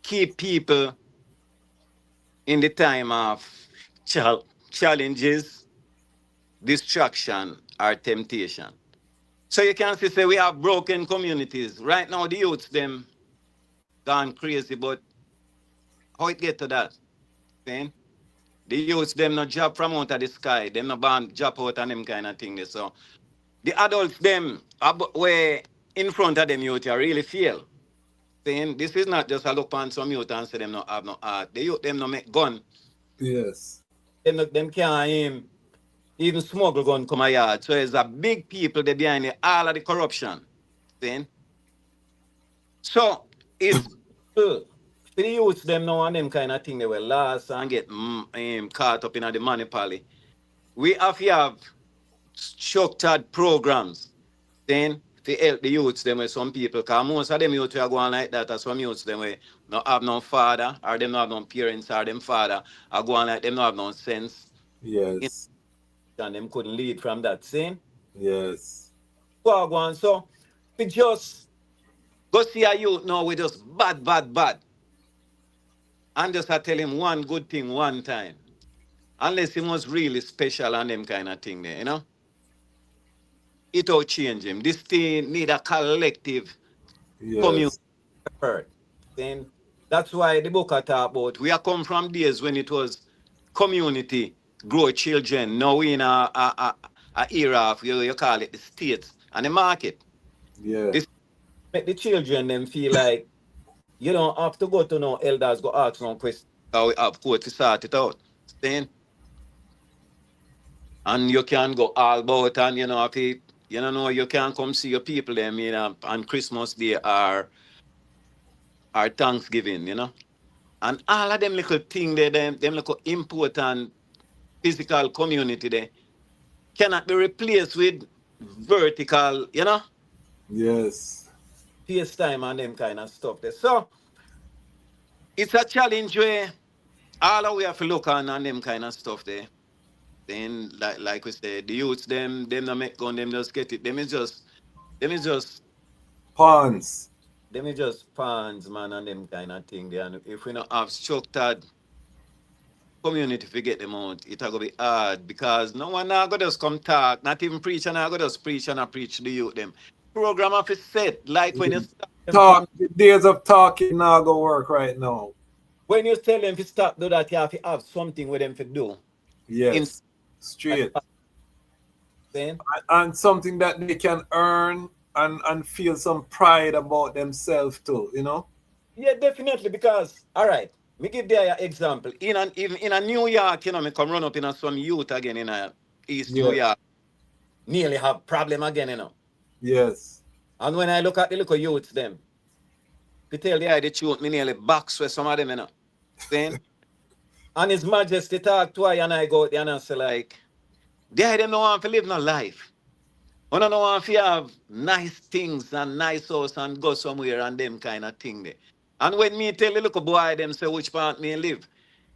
keep people in the time of challenges, distraction, or temptation. So you can see, say we have broken communities. Right now, the youths, them gone crazy, but how it get to that? See? The youths, them not drop from out of the sky. Them not born drop out and them kind of thing. So the adults, them, where in front of them youth, you really feel. Saying this is not just a look on some youth and say them not have no art. The youth, them not make gun. Yes. Them can't aim. Even smuggle gun come a yard. So there's a big people there behind all of the corruption. See? So it's for the youths them now and them kind of thing they were lost and get caught up in the monopoly. We have structured programs then to help the youths them with some people. Because most of them youths are going like that, as some youths them we not have no father, or them not have no parents, or them father are going like them not have no sense. Yes. And them couldn't lead from that scene. Yes. So we just go see a youth now with just bad. And just I tell him one good thing one time. Unless he was really special and them kind of thing there. It will change him. This thing need a collective community Yes. effort. Then that's why the book I talk about. We are come from days when it was community, grow children. Now we in a era of you call it the states and the market. Yeah. This make the children them feel like you don't have to go to no elders go ask no question. We have court to sort it out. Then and you can go all about and if you know you can come see your people them on Christmas Day or Thanksgiving, And all of them little thing there, them little important physical community there cannot be replaced with vertical, Yes. FaceTime and them kind of stuff there. So it's a challenge where all of we have to look on them kind of stuff there. Then like we said, the youths them not make gun, them just get it. Them is just Pawns. them is just fans, man, and them kind of thing there. And if we not have structured community to get them out, it's gonna be hard because no one now go just come talk, not even preach and I go just preach and I preach to the youth them. Program of is set, like when you start them from The days of talking now go work right now. when you tell them to stop do that, you have to have something with them to do. Yes. Straight. Then And something that they can earn and feel some pride about themselves too, yeah, definitely because all right, me give you an example. Even in a New York, me come run up in some youth again in a East New Yeah. York, nearly have problem again, Yes. And when I look at the little youths them, to tell the truth, me nearly box with some of them, Then, and His Majesty talk to I and I go out there and I say like, they them no want to live no life. I don't want to have nice things and nice house and go somewhere and them kind of thing there. And when me tell the little boy them say which part me live,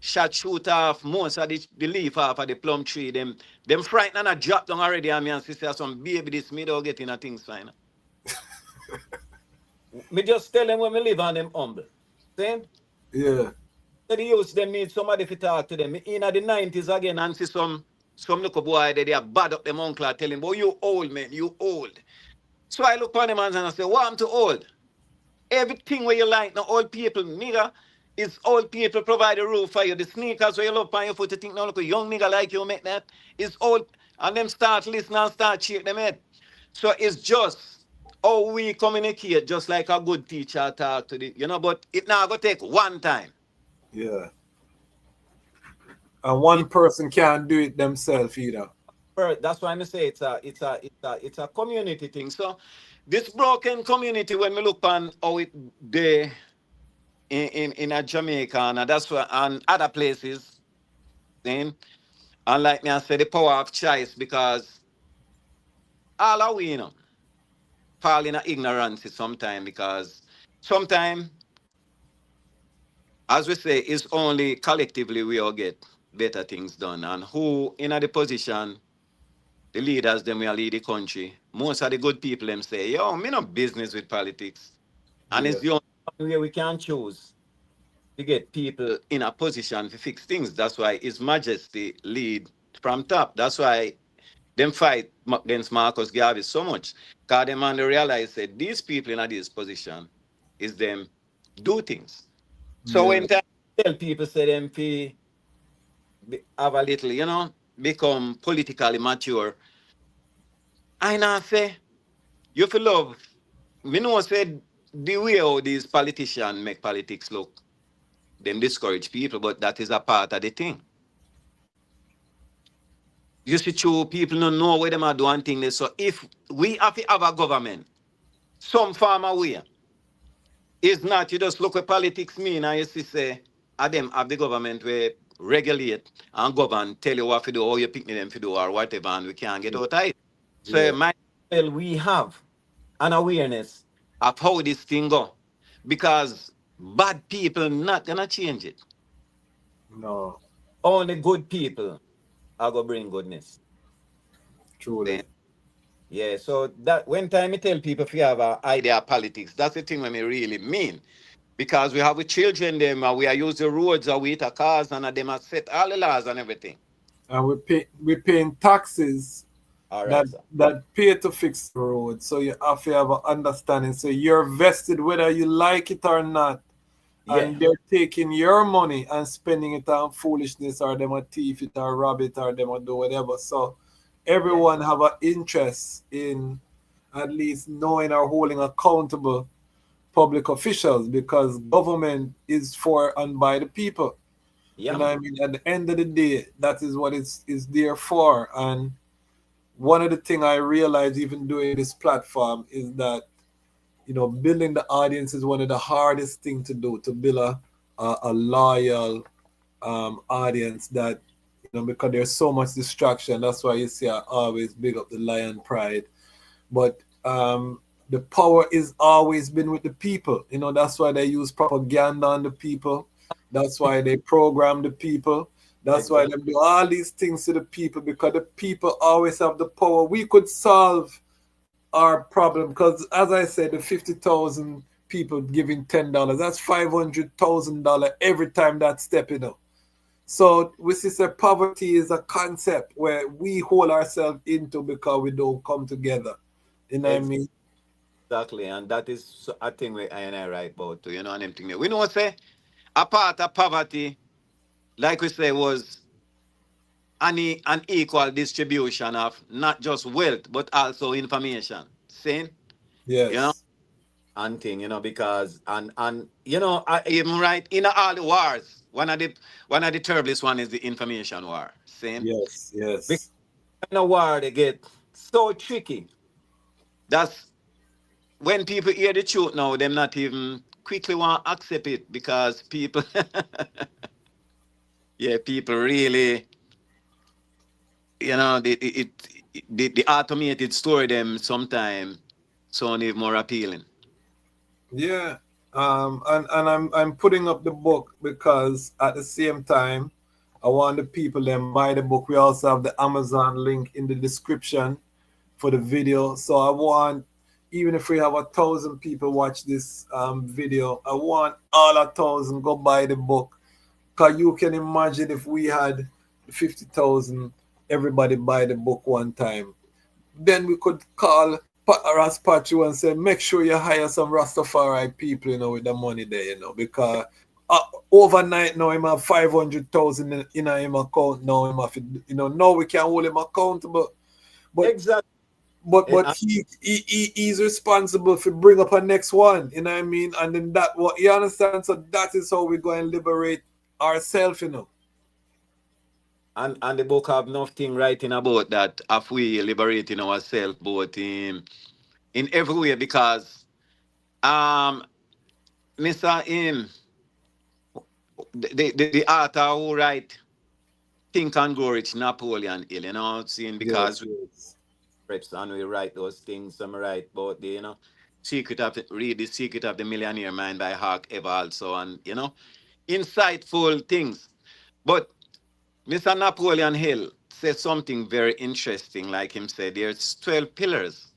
shot shoot off most of the leaf off of the plum tree, them frightened and I drop down already and me and sister some baby this me don't get in a things fine. Me just tell them when me live on them humble. Then Yeah. the youth them need somebody to talk to them. In the 90s again and see some little boy they are bad up them uncle tell him, boy, you old man, you old. So I look on them and I say, why I'm too old? Everything where you like, now old people, nigga, it's old people provide a roof for you. The sneakers where you love on your foot, you think now look a young nigga like you make that. It's old and them start listening and start shake them head. So it's just how we communicate, just like a good teacher talk to the, but it now go take one time. Yeah. And one person can't do it themselves either. That's why I say it's a community thing. So this broken community, when we look on how it there in a Jamaica and that's why and other places, then and like me I say the power of choice because all of we fall in ignorance sometimes because sometimes as we say it's only collectively we all get better things done and who in the position the leaders, them will lead the country. Most of the good people, them say, yo, me no business with politics. And it's the only way we can choose to get people in a position to fix things. That's why His Majesty lead from top. That's why them fight against Marcus Garvey so much. Because them and they realize that these people in this position is them do things. So when I tell people say them have a little, become politically mature, I now say, you feel love. Me know said the way how these politicians make politics look, them discourage people, but that is a part of the thing. You see, true people don't know where them are doing things. So if we have to have a government, some form of way, it's not you just look at politics mean and you see say, them have the government where regulate and govern, tell you what to do, how you pick them to do or whatever, and we can't get out of it. So we have an awareness of how this thing go. Because bad people not gonna change it. No. Only good people are gonna bring goodness. Truly. Yeah, so that when time I tell people if you have an idea of politics, that's the thing when we really mean. Because we have with children them we are use the roads or we the cars and them are set all the laws and everything. And we're paying taxes Right, that pay to fix the road. So you have to have an understanding. So you're vested whether you like it or not. And they're taking your money and spending it on foolishness or them a thief it or rob it or them a do whatever. So everyone have an interest in at least knowing or holding accountable public officials, because government is for and by the people. Yeah, You know what I man. mean? At the end of the day, that is what it's is there for. And one of the things I realized even doing this platform is that, you know, building the audience is one of the hardest thing to do, to build a loyal audience that, you know, because there's so much distraction. That's why you see I always big up the lion pride. But the power is always been with the people. You know, that's why they use propaganda on the people. That's why they program the people. That's why Exactly. they do all these things to the people, because the people always have the power. We could solve our problem because, as I said, the 50,000 people giving $10, that's $500,000 every time that step, you know. So we see that poverty is a concept where we hold ourselves into because we don't come together. You know what I mean? Exactly, and that is a thing we I and I write about too, you know, and them thing there. We know say a part of poverty, like we say, was an equal distribution of not just wealth but also information. Saying, you know, Yes. and thing, you know, because and you know, I even right in all the wars, one of the terriblest one is the information war. Saying, Yes. because Yes. in a war they get so tricky. That's when people hear the truth now, them not even quickly want to accept it because people, yeah, people really, you know, the automated story them sometimes sound even more appealing. Yeah. And I'm putting up the book because at the same time, I want the people then buy the book. We also have the Amazon link in the description for the video. So I want, even if we have 1,000 people watch this video, I want all 1,000 go buy the book. Cause you can imagine if we had 50,000, everybody buy the book one time, then we could call Ras Patrue and say, make sure you hire some Rastafari people, you know, with the money there, you know, because overnight now him have 500,000 in him account now. Him have, you know, now we can hold him accountable. But Exactly. but he's responsible for bring up a next one, you know what I mean? And then that what you understand? So that is how we go and liberate ourselves, you know. And the book have nothing writing about that of we liberating ourselves, both in every way because um Mr. The author who write Think and Grow Rich, Napoleon Hill, you know, seeing because Yes, yes. reps and we write those things. Some write about the, you know, secret of read the secret of the millionaire mind by Hawk Ever also, and you know, insightful things. But Mr. Napoleon Hill said something very interesting, like him said, there's 12 pillars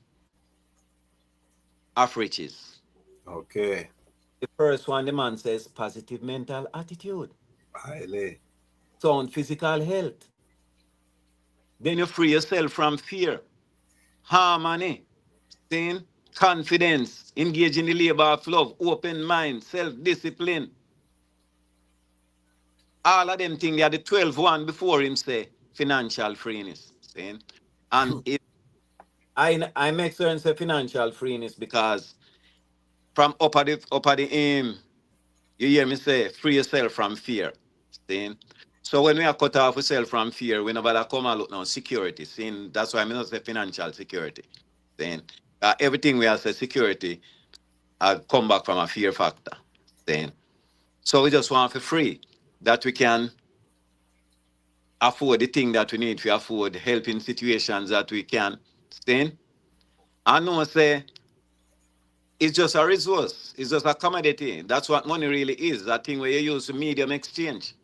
of riches. Okay. The first one, the man says positive mental attitude, Haile. sound physical health. Then you free yourself from fear, harmony, sin, confidence, engage in the labor of love, open mind, self-discipline. All of them things, they are the 12 one before him say financial freeness. See? And if I make certain say financial freeness because from upper the aim, you hear me say free yourself from fear. See? So when we are cut off ourselves from fear, we never come and look now security. See? That's why I not say financial security. See? Everything we have say security come back from a fear factor. See? So we just want for free that we can afford the thing that we need to afford, help in situations that we can. See? I know say it's just a resource. It's just a commodity. That's what money really is. That thing where you use medium exchange.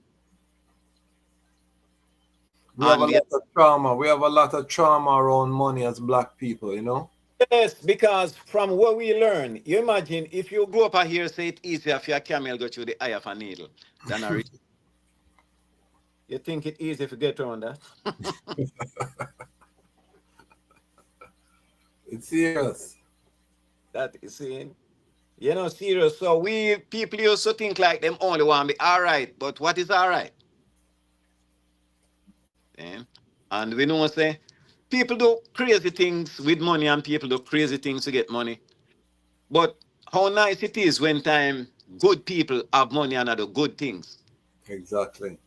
We have a And lot of trauma. We have a lot of trauma around money as black people, you know? yes, because from what we learn, you imagine if you grow up here, say it's easier for a camel go through the eye of a needle than a rich. You think it easy if you get around that? It's serious. That is saying. You know, serious. So we people used to think like them only want to be all right, but what is all right? Eh? And we know say People do crazy things with money and people do crazy things to get money. But how nice it is when time good people have money and do good things. Exactly.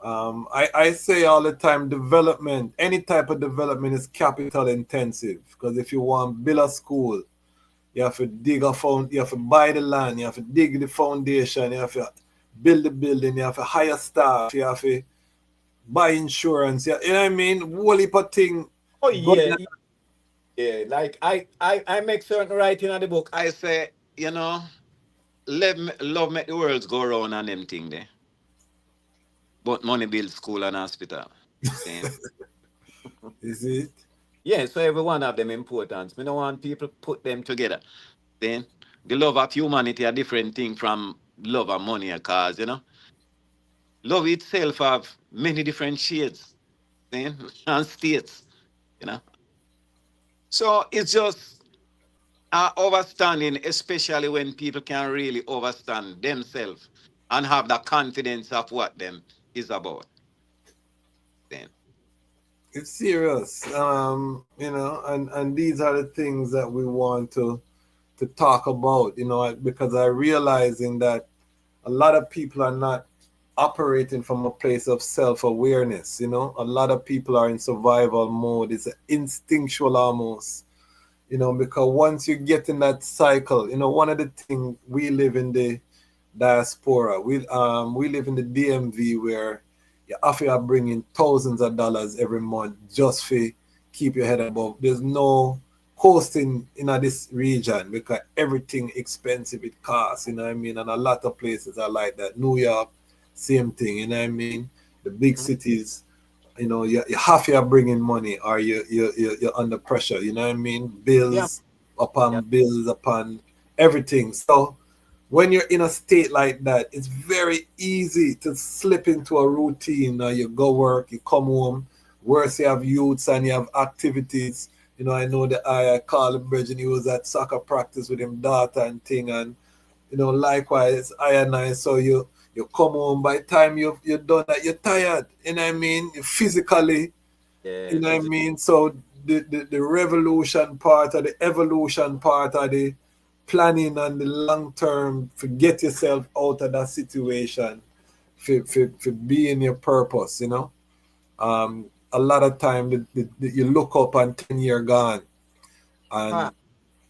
I say all the time, development, any type of development is capital intensive. Because if you want to build a school, you have to dig a found, you have to buy the land, you have to dig the foundation, you have to build the building, you have to hire staff, you have to buy insurance. You know what I mean? Whole heap of thing Oh going yeah, on. yeah. Like I make certain writing on the book. I say, you know, love make the world go around and them thing there. But money builds school and hospital. Then Is it? yeah, so every one of them importance. We don't want people put them together. Then the love of humanity a different thing from love of money or cause, you know. Love itself have many different shades, then and states, you know. So it's just overstanding, especially when people can really overstand themselves and have the confidence of what them is about. Then It's serious. You know, and these are the things that we want to talk about, you know, because I realizing that a lot of people are not operating from a place of self-awareness, you know. A lot of people are in survival mode. It's instinctual almost, you know, because once you get in that cycle, you know, one of the things we live in the diaspora, we live in the DMV where you have to bring in thousands of dollars every month just for keep your head above. There's no coasting in this region because everything expensive it costs, you know what I mean? And a lot of places are like that. New York, same thing, you know what I mean? The big cities, you know, you have to bring in money or you're under pressure, you know what I mean? yeah, Bills upon yeah, bills upon everything. So when you're in a state like that, it's very easy to slip into a routine. You go work, you come home, worse you have youths and you have activities. You know, I know that I call him Bridget, he was at soccer practice with him daughter and thing, and you know, likewise I and I. So you come home, by the time you're done that, you're tired. You know what I mean? You physically, you yeah, know what I mean? So the revolution part of the evolution part of the planning and the long term for get yourself out of that situation for being your purpose, you know. A lot of time you look up and 10 year gone and ah,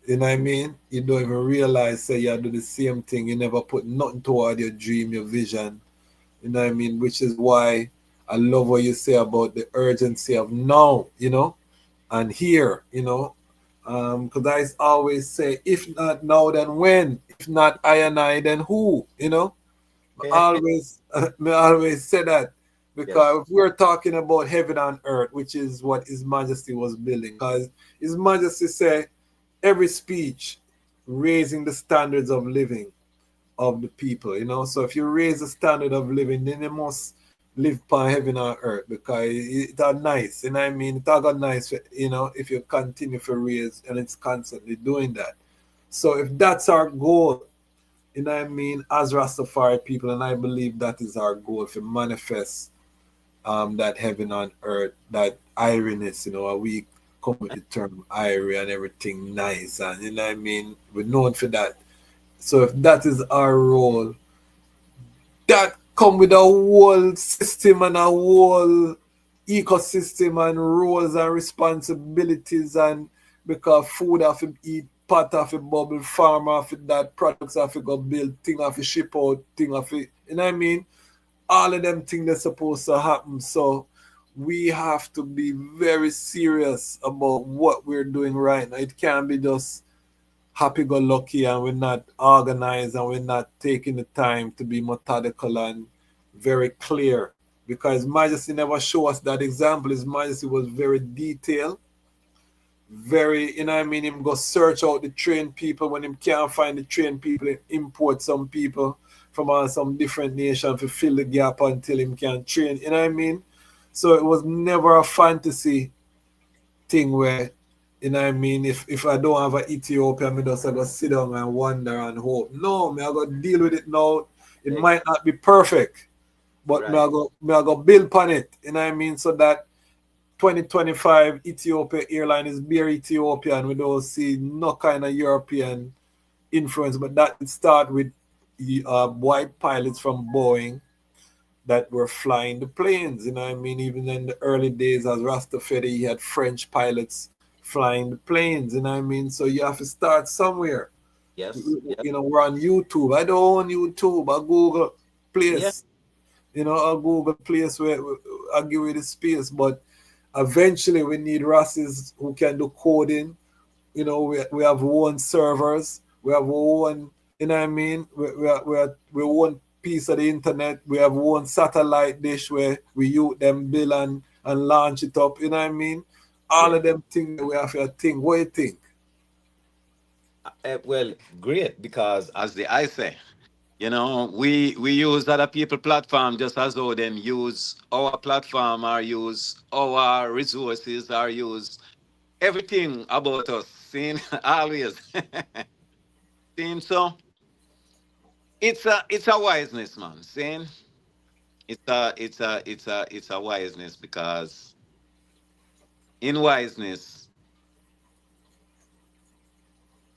you know what I mean? You don't even realize say you do the same thing. You never put nothing toward your dream, your vision. You know what I mean? Which is why I love what you say about the urgency of now, you know, and here, you know. Because I always say, if not now, then when? If not I and I, then who? You know, yeah, always, I always say that yes, because if we're talking about heaven and earth, which is what His Majesty was building, because His Majesty said every speech raising the standards of living of the people, you know. So if you raise the standard of living, then you must live upon heaven and earth because it are nice. You know what I mean? It all got nice, you know, if you continue to raise and it's constantly doing that. So if that's our goal, you know what I mean, as Rastafari people, and I believe that is our goal to manifest that heaven on earth, that iriness, you know, we come with the term irie and everything nice, and you know what I mean, we're known for that. So if that is our role, that come with a whole system and a whole ecosystem and roles and responsibilities, and because food have to eat, pot have to bubble, farm have to that, products have to go build, thing have to ship out, thing have to, you know what I mean? All of them things that's supposed to happen. So we have to be very serious about what we're doing right now. It can't be just happy-go-lucky and we're not organized and we're not taking the time to be methodical and very clear, because His Majesty never showed us that example. His Majesty was very detailed, very, you know what I mean, him go search out the trained people. When him can't find the trained people, he import some people from some different nation to fill the gap until him can train, you know what I mean? So it was never a fantasy thing where, you know what I mean, if I don't have an Ethiopia, I just I go sit down and wonder and hope. No, I got to deal with it now. It might not be perfect, But me I go build upon it, you know what I mean? So that 2025 Ethiopia airline is bare Ethiopian. We don't see no kind of European influence, but that did start with white pilots from Boeing that were flying the planes, you know what I mean? Even in the early days as Ras Tafari, he had French pilots flying the planes, you know what I mean? So you have to start somewhere. Yes. You know, we're on YouTube. I don't own YouTube. I Google place. You know, I Google place where I give you the space. But eventually we need Rasses who can do coding. You know, we have our own servers. We have our own, you know what I mean? We own piece of the internet. We have one satellite dish where we use them build and launch it up. You know what I mean? All of them things we have to think. What do you think? Well, great, because as the I say, you know, we use other people platform just as though them use our platform or use our resources or use everything about us. Seen always. Seen so. It's a wiseness, man. Seen. It's a wiseness, because in wiseness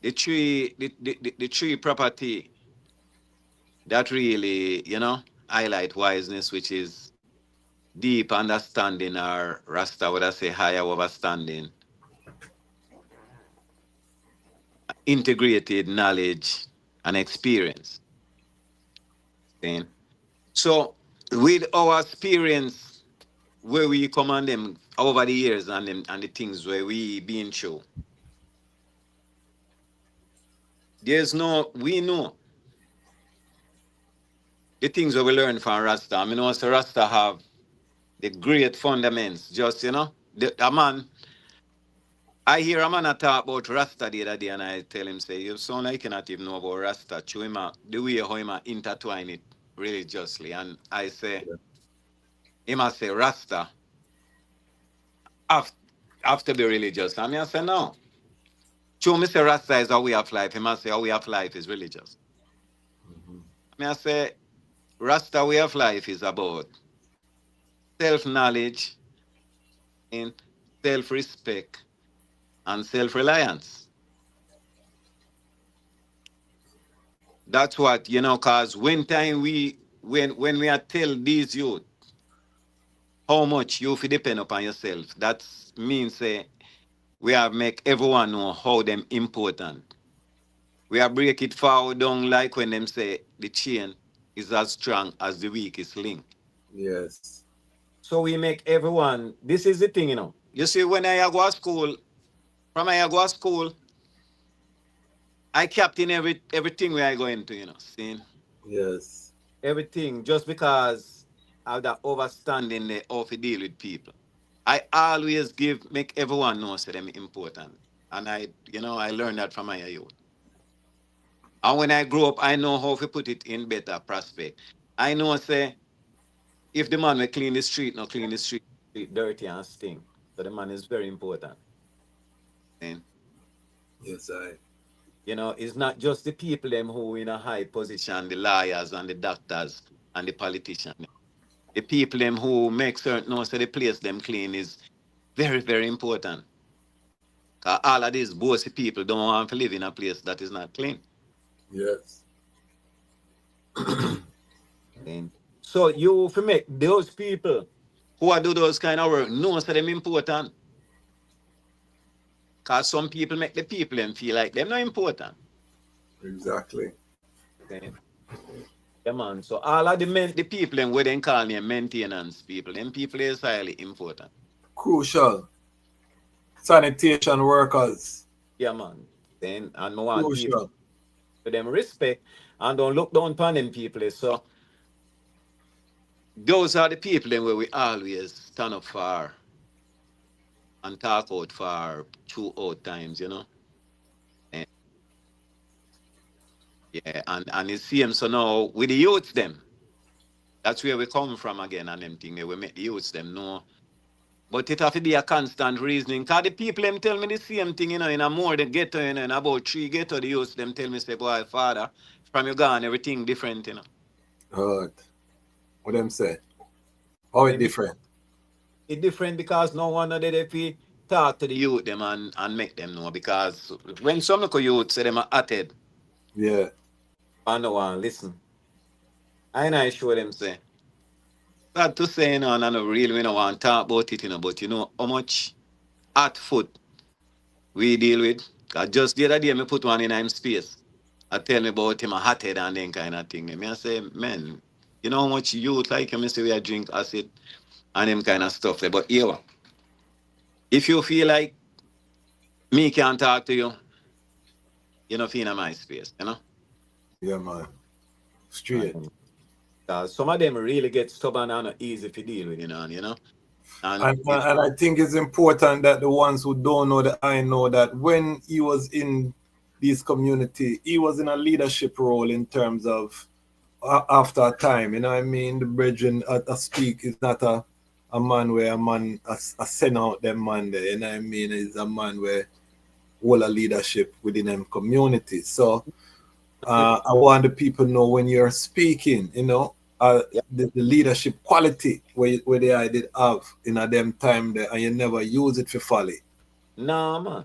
the tree property that really, you know, highlight wiseness, which is deep understanding, or Rasta would I say higher understanding, integrated knowledge and experience. See? So with our experience where we command them over the years, and the things where we been through, we know the things that we learn from Rasta. I mean, also Rasta have the great fundamentals. Just, you know, I hear a man a talk about Rasta the other day, and I tell him, say, you sound like you cannot even know about Rasta. Show him the way how him intertwine it religiously. And I say, him a say, Rasta have to be religious. I mean, I say, no. Show me say Rasta is a way of life. Him a say, a way of life is religious. I mean, I say, Rasta way of life is about self-knowledge, and self-respect, and self-reliance. That's what, you know, because when we are tell these youth how much you fi depend upon yourself, that means we have make everyone know how them important. We are break it forward down, like when them say the chain is as strong as the weakest link. Yes. So we make everyone, this is the thing, you know. You see, when I go to school, I captain everything where I go into, you know, see? Yes. Everything, just because of that understanding the how to deal with people. I always make everyone know so them important. And I learned that from my youth. And when I grew up, I know how to put it in better prospect. I know, say, if the man will clean the street, not clean the street dirty and stink. So the man is very important. And Yes, you know, it's not just the people them who in a high position, the lawyers and the doctors and the politicians. The people them who make certain know so the place them clean is very, very important. Cause all of these bossy people don't want to live in a place that is not clean. Yes. And so you for make those people who are do those kind of work know so them important. Cause some people make the people them feel like they're not important. Exactly. Okay. Yeah, man. So all of the people them where they call them maintenance people, them people is highly important. Crucial. Sanitation workers. Yeah, man. Then and I want Crucial. people for them respect and don't look down upon them people. So those are the people then where we always stand up for and talk out for 2 times, you know. And, yeah, and it's same. So now with the youths them, that's where we come from again, and them thing we make the youths them know. But it have to be a constant reasoning. Cause the people them tell me the same thing, you know, in a more the ghetto, you know, in about 3 ghetto, the youths them tell me, say, boy, father, from you gone, everything different, you know. Hurt. What them say? How it different? It different because no one of them if we talk to the youth them and make them know because when some local youth say them are at it, Yeah. I no one listen. I know I show them say. That to say you know, and I don't really we don't want to talk about it, you know, but you know how much hot foot we deal with. Cause just the other day me put one in him space. I tell me about him a hothead and then kind of thing. Me I say, man, you know how much youth like him say we a drink acid and them kind of stuff. But here, if you feel like me can't talk to you, you know, feel in my space, you know. Yeah, man. Straight. Some of them really get stubborn and not easy to deal with, you know, you know. And And I think it's important that the ones who don't know that I know that when he was in this community, he was in a leadership role in terms of after a time, you know what I mean? The brethren a speak is not a man where a man a send out them man there, you know what I mean? It's a man where all a leadership within them community. So I want the people know when you're speaking, you know, the leadership quality where they did have in a them time there, and you never use it for folly. nah, man.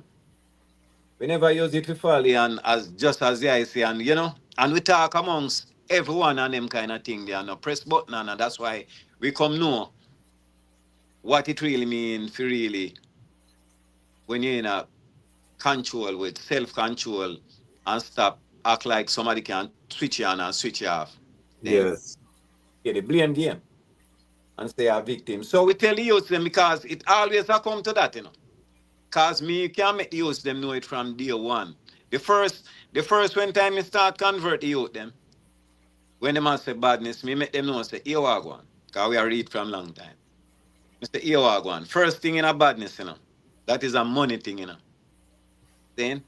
We never use it for folly and as just as I say, and you know, and we talk amongst everyone and them kind of thing. They are no press button, and that's why we come know what it really means for really when you're in a control with self-control and stop act like somebody can switch you on and switch you off. Then Yes. get the blame game and say a victim. So we tell the youth them because it always a come to that, you know. Cause me can make the youth them know it from day one. The first when time me start convert the youth them, when them a say badness, me make them know say here we go. Cause we are read from long time. Mr. Here we go. First thing in a badness, you know. That is a money thing, you know. Then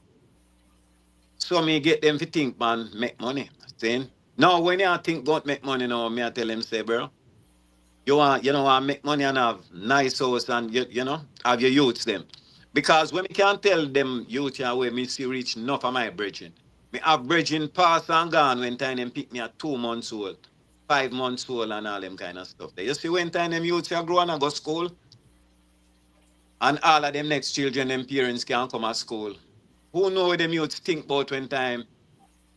so me get them to think, man, make money. Then now when you think about make money now, me I tell them say, bro, you know want make money and have nice house and you know have your youths them. Because when me can't tell them youth away, me see reach enough of my bridging. Me have bridging pass and gone when time them pick me at 2 months old, 5 months old and all them kind of stuff. You see when time them youths are growing and go school and all of them next children, them parents can come at school. Who know what them youths think about when time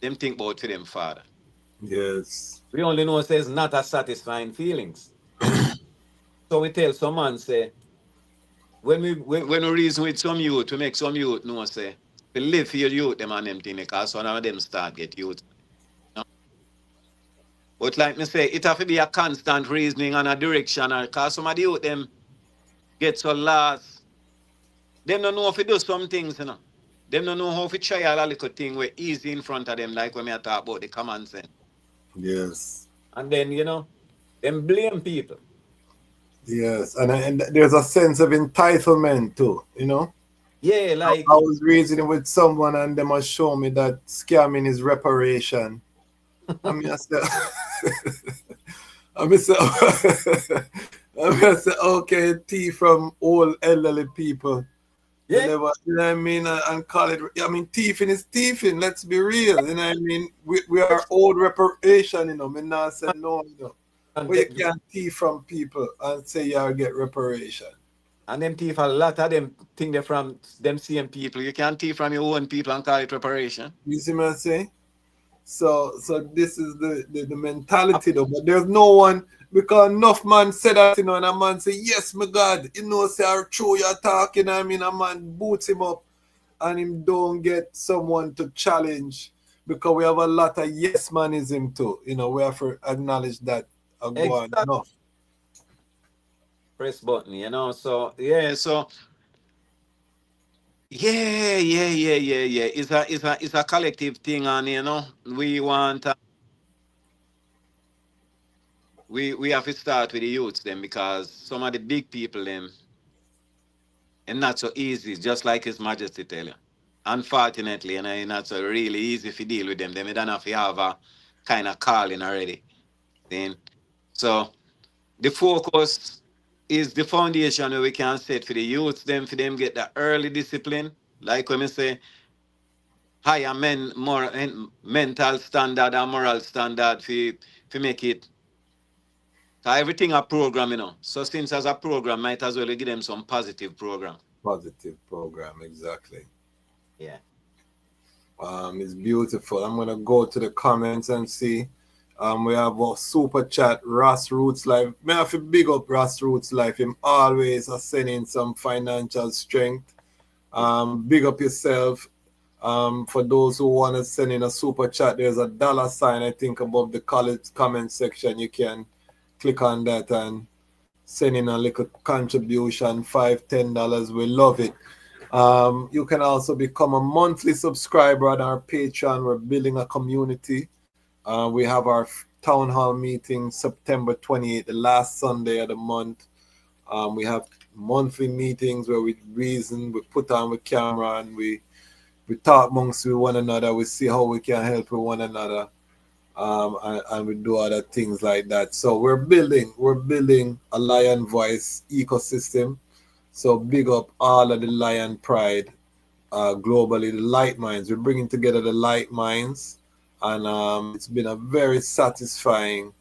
them think about for them father. Yes. We only know says not a satisfying feelings. So we tell someone say when we reason with some youth, we make some youth know say to live for your youth them and them thing because some of them start get youth. You know? But like me say, it have to be a constant reasoning and a direction because some of the youth them get so lost. Them don't know if to do some things, you know. Them don't know how to try a little thing where easy in front of them, like when me talk about the common sense. Yes. And then, you know, them blame people. Yes. And there's a sense of entitlement too, you know? Yeah, like I was reasoning with someone and they must show me that scamming is reparation. I mean, I said, I mean, say, I mean, I said, okay, tea from old elderly people. Yeah. You know what I mean? And call it, I mean, thieving is thieving. Let's be real. You know what I mean? We are old reparation, you know. Me not say no, you know. But you can't thief from people and say you get reparation. And them thief, a lot of them think they're from them same people. You can't thief from your own people and call it reparation. You see what I'm saying? So this is the mentality though. But there's no one, because enough man said that, you know, and a man say, yes, my God, you know, say true you're talking. I mean, a man boots him up and him don't get someone to challenge, because we have a lot of yes manism too. You know, we have to acknowledge that. Go on, enough. Press button, you know. So yeah, yeah. It's a collective thing, and you know, we want we have to start with the youths then, because some of the big people them and not so easy, just like His Majesty tell you. Unfortunately, you know, it's not so really easy to deal with them. They don't have to have a kind of calling already. Then so the focus is the foundation where we can set for the youth, them for them get the early discipline. Like when we say higher mental standard and moral standard for make it So everything a program, you know. So since as a program, might as well give them some positive program. Positive program, exactly. Yeah. It's beautiful. I'm gonna go to the comments and see. We have a super chat, Ras Roots Life. May I have to big up Ras Roots Life. Him always sending some financial strength. Big up yourself. For those who want to send in a super chat, there's a $sign, I think, above the comment section. You can click on that and send in a little contribution, $5, $10. We love it. You can also become a monthly subscriber on our Patreon. We're building a community. We have our town hall meeting September 28th, the last Sunday of the month. We have monthly meetings where we reason, we put on the camera, and we talk amongst one another. We see how we can help one another, and we do other things like that. So we're building a Lion Voice ecosystem. So big up all of the Lion Pride globally, the light minds. We're bringing together the light minds, and it's been a very satisfying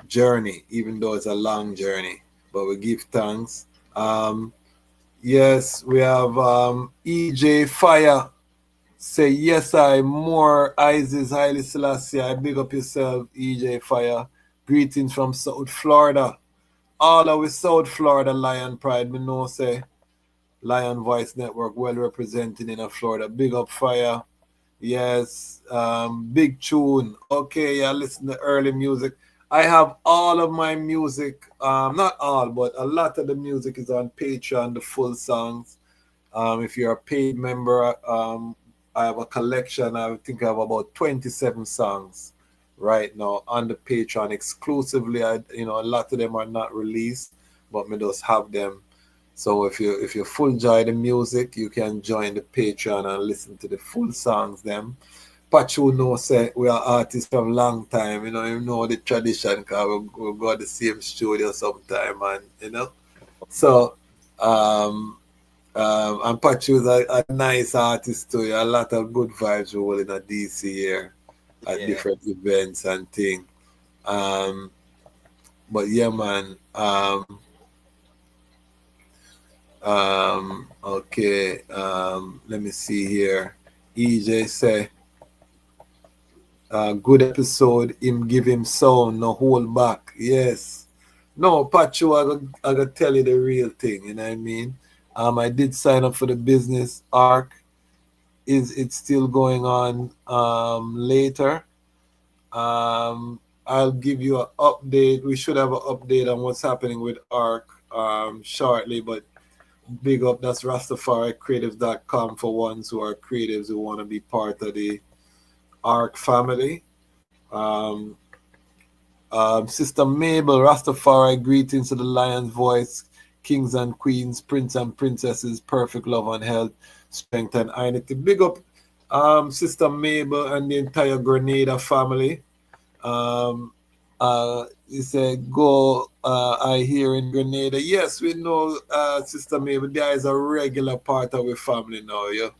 journey, even though it's a long journey. But we give thanks. Yes, we have EJ Fire. Say yes, I more Isis Haile Selassie. I big up yourself, EJ Fire. Greetings from South Florida. All of South Florida Lion Pride. Me know say Lion Voice Network well represented in Florida. Big up Fire. Yes. Big tune. Okay, yeah, listen to early music. I have all of my music, not all, but a lot of the music is on Patreon, the full songs. If you're a paid member, I have a collection. I think I have about 27 songs right now on the Patreon exclusively. A lot of them are not released, but me just have them. So if you full enjoy the music, you can join the Patreon and listen to the full songs. Them Patrue know say we are artists from long time. You know the tradition because we go to the same studio sometime, and so. And Patrue is a nice artist too. A lot of good vibes rolling at DC here at different events and things. But yeah, man. Okay. Let me see here. EJ say, good episode. Him give him sound, no hold back. Yes. No, Patrue, I gotta tell you the real thing. You know what I mean? I did sign up for the business ARC. It's still going on later. I'll give you an update. We should have an update on what's happening with ARC shortly, but big up, that's RastafariCreatives.com for ones who are creatives who want to be part of the ARC family. Sister Mabel, Rastafari, greetings to the Lion's Voice, kings and queens, prince and princesses, perfect love and health, strength and unity. Big up Sister Mabel and the entire Grenada family. He said, go, I hear in Grenada. Yes, we know, Sister Mabel, there is a regular part of our family now. You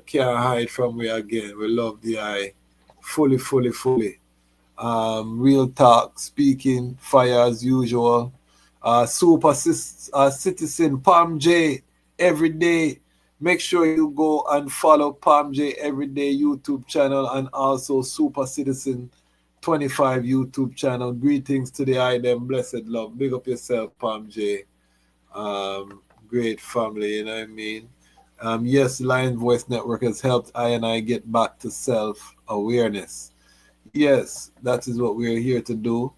can't hide from we again. We love the eye. Fully. Real talk, speaking, fire as usual. Super Citizen Palm J every day. Make sure you go and follow Palm J Everyday YouTube channel and also Super Citizen 25 YouTube channel. Greetings to the Idem, blessed love. Big up yourself, Palm J. Great family, you know what I mean? Yes, Lion Voice Network has helped I get back to self-awareness. Yes, that is what we're here to do.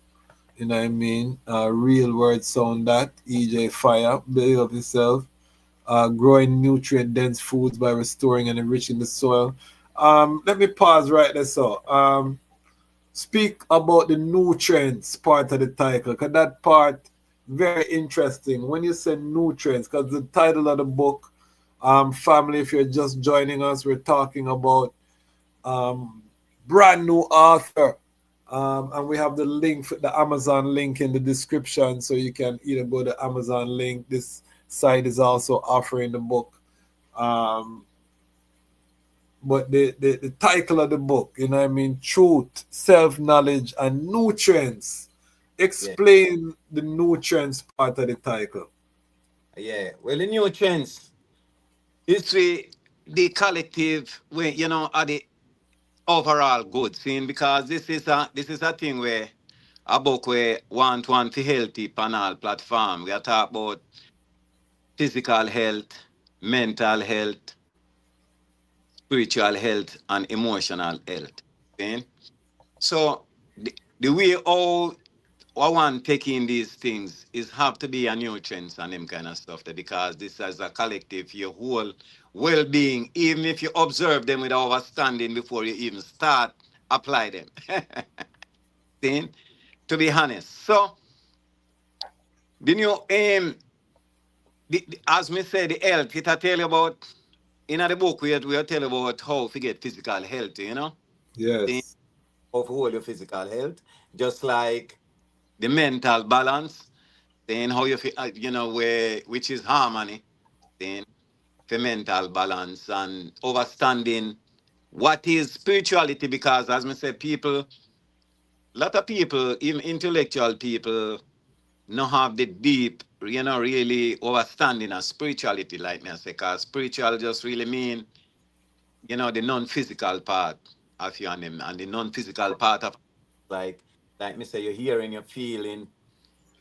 You know what I mean? Real word sound that. EJ Fire, big up yourself. Growing nutrient-dense foods by restoring and enriching the soil. Let me pause right there, so. Speak about the nutrients part of the title, because that part, very interesting. When you say nutrients, because the title of the book, family, if you're just joining us, we're talking about brand new author. And we have the link, the Amazon link in the description, so you can either go to Amazon link. This site is also offering the book. But the title of the book, you know what I mean? Truth, self-knowledge, and nutrients. Explain the nutrients part of the title. Yeah. Well, the nutrients, it's the collective way, you know, are the overall good thing because this is a thing where a book where want to healthy panel platform. We are talking about physical health, mental health, spiritual health, and emotional health. Okay? So the way how I want taking these things is have to be a nutrients and them kind of stuff there because this as a collective, your whole well-being, even if you observe them with understanding before you even start, apply them. See? To be honest. So the new as me say, the health, it I tell you about in the book we tell you about how to get physical health, you know? See? Yes. How to hold your physical health. Just like the mental balance, then how you feel, you know, where which is harmony, then for mental balance and understanding what is spirituality because as I said, a lot of people, even intellectual people, not have the deep, you know, really understanding of spirituality, like me I say, because spiritual just really mean, you know, the non-physical part of you and them, and the non-physical part of like me say, you're hearing, you're feeling,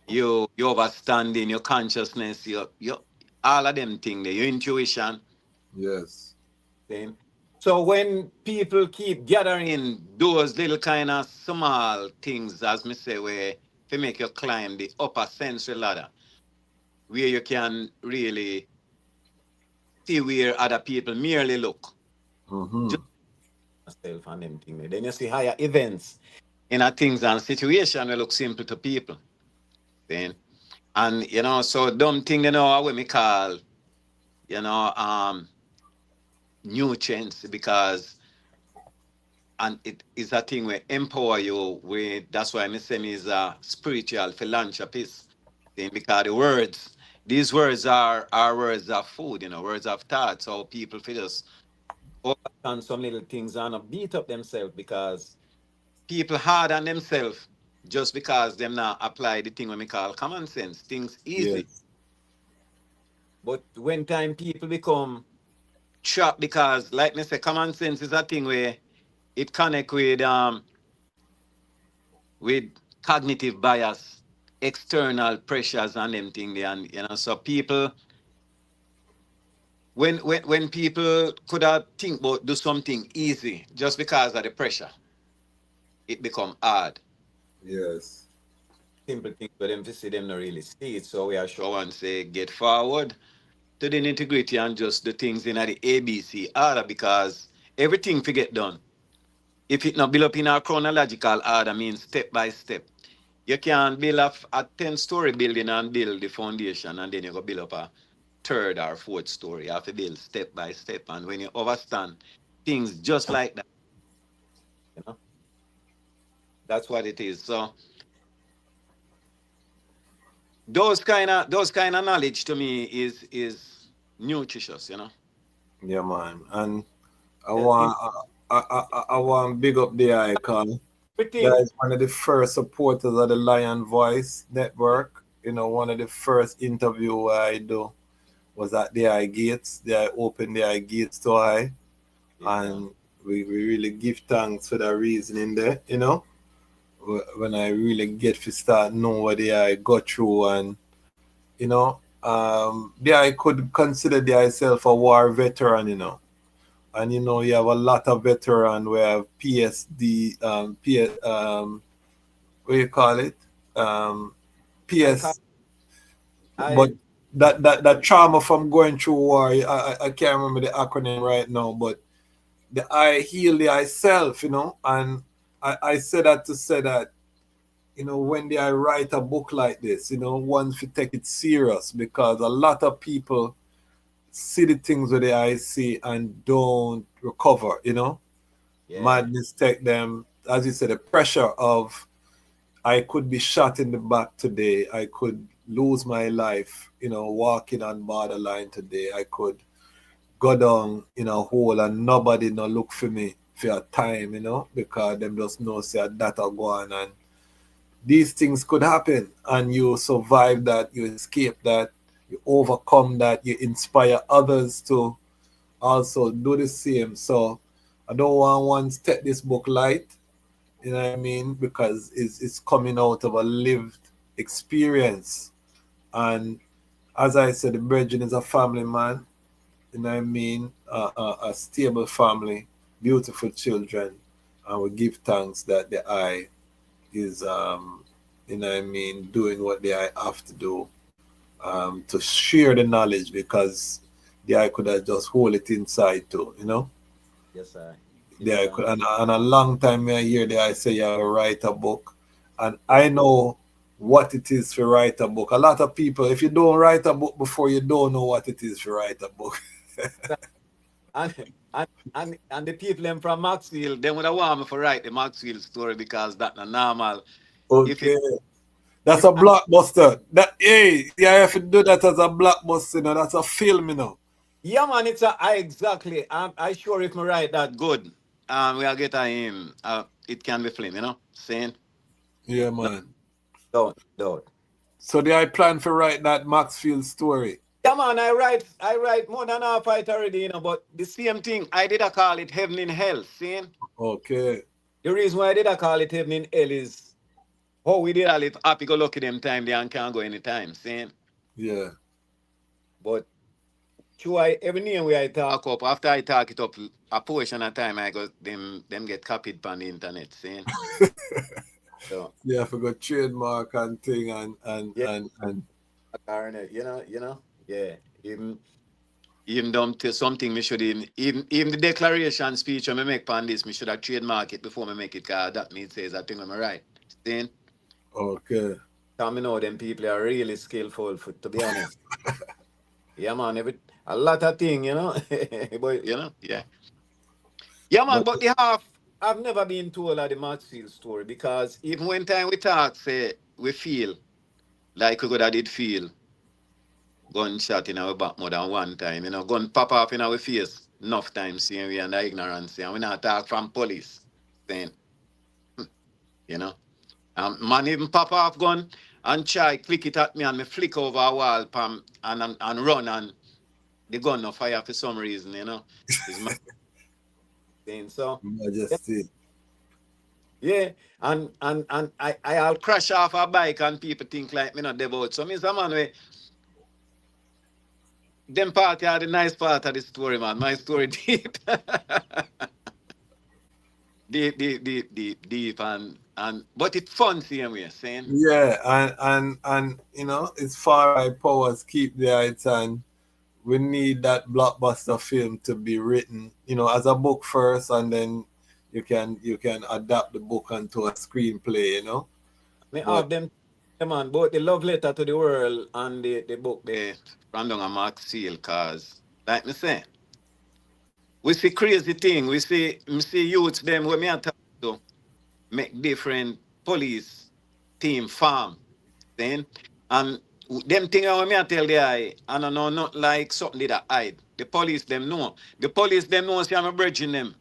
your understanding, your consciousness, your all of them things there, your intuition. Yes. Then so when people keep gathering those little kind of small things, as me say, where to make you climb the upper sensory ladder, where you can really see where other people merely look. Mm-hmm. Just yourself and them things. Then you see higher events in a things and situation will look simple to people. Then and you know, so dumb thing, you know, what we call, you know, nutrients because and it is a thing where empower you with that's why I say me is a spiritual philanthropist. Then because the words, these words are words of food, you know, words of thought. So people feel just overstand some little things and beat up themselves because people hard on themselves just because them not apply the thing what we call common sense. Things easy. Yes. But when time people become trapped because like me say, common sense is a thing where it connect with cognitive bias, external pressures and them thing there. And you know, so people when people could have think about do something easy just because of the pressure, it become hard. Yes. Simple things for them to see them not really see it. So we are sure and say get forward to the nitty-gritty and just the things in the ABC order because everything to get done. If it not build up in a chronological order, means step by step. You can build a 10-story building and build the foundation, and then you go build up a third or fourth story. You have to build step by step. And when you understand things just like that, you know, that's what it is. So those kind of knowledge to me is nutritious, you know. Yeah, man. And I Yes, want I want big up the icon. That everything. is one of the first supporters of the Lion Voice Network. You know, one of the first interview I do was at the eye gates. They opened the eye gates to I, and we really give thanks for the reasoning there. You know, when I really get to start know what the I got through, and you know, the I could consider the myself a war veteran. You know, and you know you have a lot of veteran who have PSD, what do you call it? I call PS, but I that trauma from going through war, I can't remember the acronym right now, but the I heal the I self, you know, and I say that to say that, you know, when they write a book like this, you know, one should take it serious because a lot of people see the things that they see and don't recover, you know. yeah. Madness take them, as you said, the pressure of I could be shot in the back today. I could lose my life, you know, walking on borderline today. I could go down in a hole and nobody no look for me for a time, you know, because them just know say that will go on and these things could happen, and you survive that, you escape that, you overcome that, you inspire others to also do the same. So I don't want one to take this book light, you know what I mean, because it's coming out of a lived experience. And as I said, the Brethren is a family man, you know what I mean, a stable family, beautiful children, and we give thanks that the eye is, you know what I mean, doing what the eye have to do, to share the knowledge, because the eye could have just hold it inside too, you know. Yes, sir. The eye could, and a long time I hear the eye say you have to write a book, and I know what it is to write a book. A lot of people, if you don't write a book before, you don't know what it is to write a book. and, and the people them from Maxfield, they would have want me to write the Maxfield story because that's not normal. Okay. That's a blockbuster. That, hey, you have to do that as a blockbuster, you know, that's a film, you know. Yeah, man, it's exactly. I sure if me write that good, we are get him. It can be film, you know. Saying. Yeah, man. Don't. So do I plan to write that Maxfield story? Yeah, man, I write more than half it already, you know. But the same thing, I did call it Heaven in Hell. Saying. Okay. The reason why I did call it Heaven in Hell is how we did all it happy go lucky them time they can't go anytime. Saying. Yeah. But sure, every name where I talk up, after I talk it up, a portion of time I go them get copied on the internet, saying. So yeah, I forgot trademark and thing and you know, yeah. Even dumb to something me should even the declaration speech when me make on this, me should have trademark it before me make it, cause that means says I think I'm right. Saying. Okay. Cause me know them people are really skillful to be honest. Yeah, man, a lot of things, you know. But you know, yeah. Yeah, man, but the half I've never been told of the Maxfield story because even when time we talk, say we feel like we could have did feel gunshot in our back more than one time, you know, gun pop off in our face enough times seeing we and the ignorance and we not talk from police saying, you know. Man even pop off gun and try click it at me and me flick over a wall pam and run and the gun no fire for some reason, you know. Is my thing. So Majesty. yeah, and I'll crash off a bike and people think like me not devout. So Mr. Man, them party are the nice part of the story, man. My story deep. deep and but it's fun same way, saying. Yeah, and you know, it's far right powers keep the heights, and we need that blockbuster film to be written, you know, as a book first, and then you can adapt the book into a screenplay, you know. Me have them, man, both the love letter to the world and the book there from down a Mark Seal, cause like me say, we see crazy thing. We see youths them when me are talk to make different police team farm then and them thing when me I tell the eye and I know not like something that hide. The police them know. The police them know say I'm a bridging them.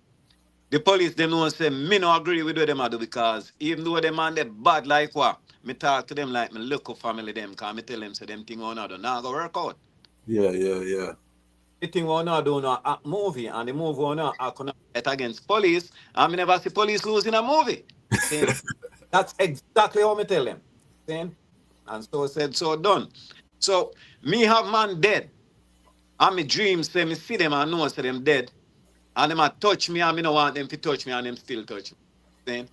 The police them know say me no agree with what them a do because even though them man they bad like what, me talk to them like me local family them cause me tell them say them thing wanna do now go work out. Yeah. The thing wanna do no act movie and the movie wanna act on fight against police and me never see police losing a movie. Saying that's exactly how me tell them. Saying and so said so done. So me have man dead. And me dream say me see them and know say them dead. And them a touch me and me no want them to touch me and them still touch me. Saying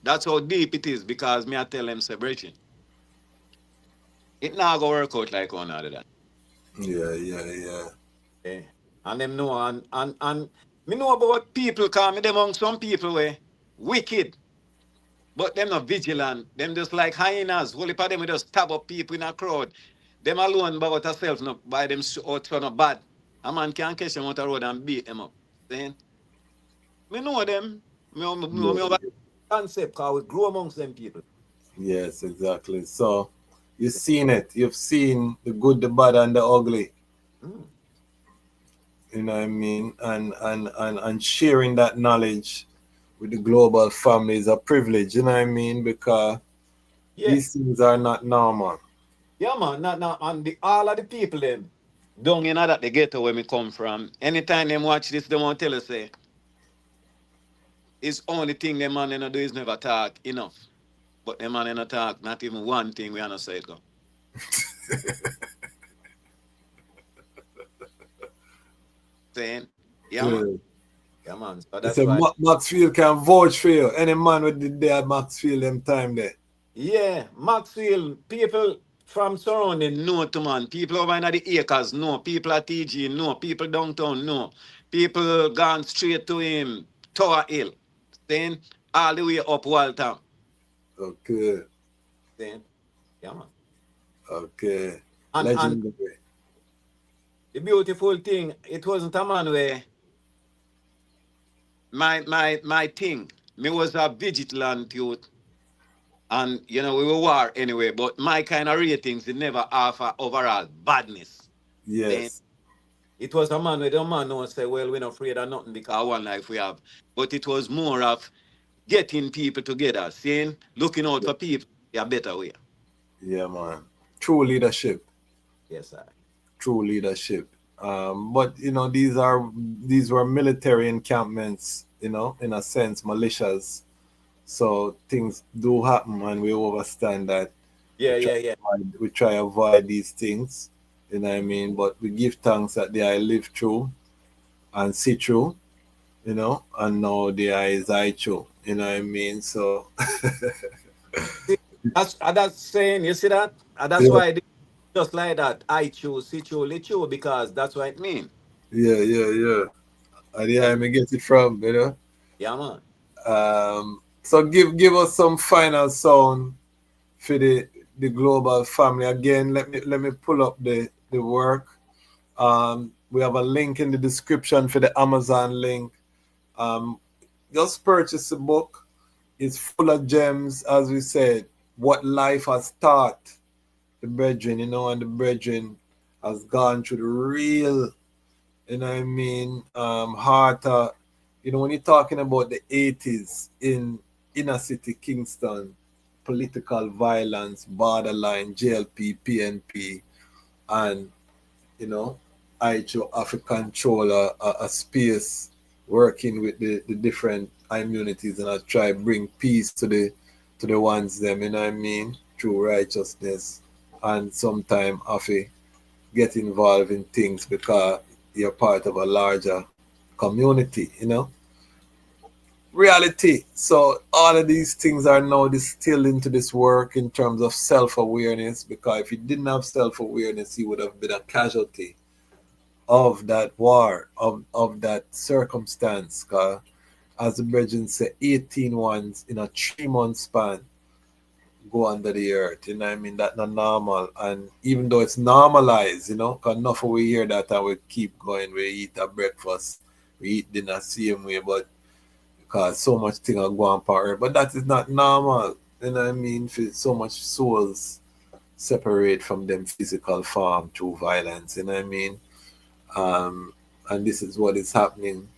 that's how deep it is because me I tell them separation. It not go work out like one other that. Yeah. Yeah. And them know and me know about people cause me them among some people where wicked. But them not vigilant. Them just like hyenas. Whole heap of them will just stab up people in a crowd. Them alone about themselves not by them out for not bad. A man can catch them out the road and beat them up. Then me know them. Me over concept because we grow amongst them people. Yes, exactly. So you've seen it. You've seen the good, the bad, and the ugly. You know what I mean? And sharing that knowledge with the global family is a privilege, you know what I mean? Because Yeah. These things are not normal. Yeah, man. Not and all of the people them down in that the ghetto where me come from. Anytime them watch this, they won't tell us say it's only thing them man they do is never talk enough. But them man they talk not even one thing we are not say it go. Saying, yeah man. Yeah. Yeah man. So They that's say why. Maxfield can vouch for you. Any man with the day at Maxfield them time there. Yeah, Maxfield, people from surrounding know to man. People over in the acres know. People at TG know. People downtown know. People gone straight to him. Tower Hill. Then all the way up Waltham. Okay. Then, yeah man. Okay. And Legendary. the beautiful thing, it wasn't a man where my thing. Me was a vigilant youth. And you know, we were war anyway, but my kind of ratings, it never offer overall badness. Then Yes. it was a man with a man who say, well, we're not afraid of nothing because one life we have. But it was more of getting people together, saying, looking out for people a better way. Yeah, man. True leadership. Yes, sir. True leadership. But you know, these were military encampments, you know, in a sense, militias. So things do happen and we understand that. Yeah, yeah, yeah. We try to avoid these things, you know what I mean? But we give thanks that I live through and see through, you know, and now there is I through, you know what I mean? So See, that's saying, you see that? And that's yeah, why they just like that. I choose, see choose, let choose, because that's what it means. yeah. And yeah, I And may get it from, you know. yeah, man. So give us some final sound for the global family. Again, let me pull up the work. We have a link in the description for the Amazon link. Just purchase the book. It's full of gems, as we said. What life has taught the brethren, you know, and the brethren has gone through the real, you know what I mean, heart. You know, when you're talking about the 80s in inner city Kingston, political violence, borderline, JLP, PNP, and, you know, African control a space working with the different communities and I try bring peace to the ones them, you know what I mean, through righteousness and sometimes have to get involved in things because you're part of a larger community, you know. Reality. So all of these things are now distilled into this work in terms of self-awareness because if you didn't have self-awareness, you would have been a casualty of that war, of that circumstance. Cause as the brethren say, 18 ones in a 3-month span go under the earth. You know what I mean? That's not normal. And even though it's normalized, you know, because enough of we hear that and we keep going. We eat a breakfast, we eat dinner same way, but because so much thing are going on earth. But that is not normal. You know what I mean? For so much souls separate from them physical form through violence. You know what I mean? And this is what is happening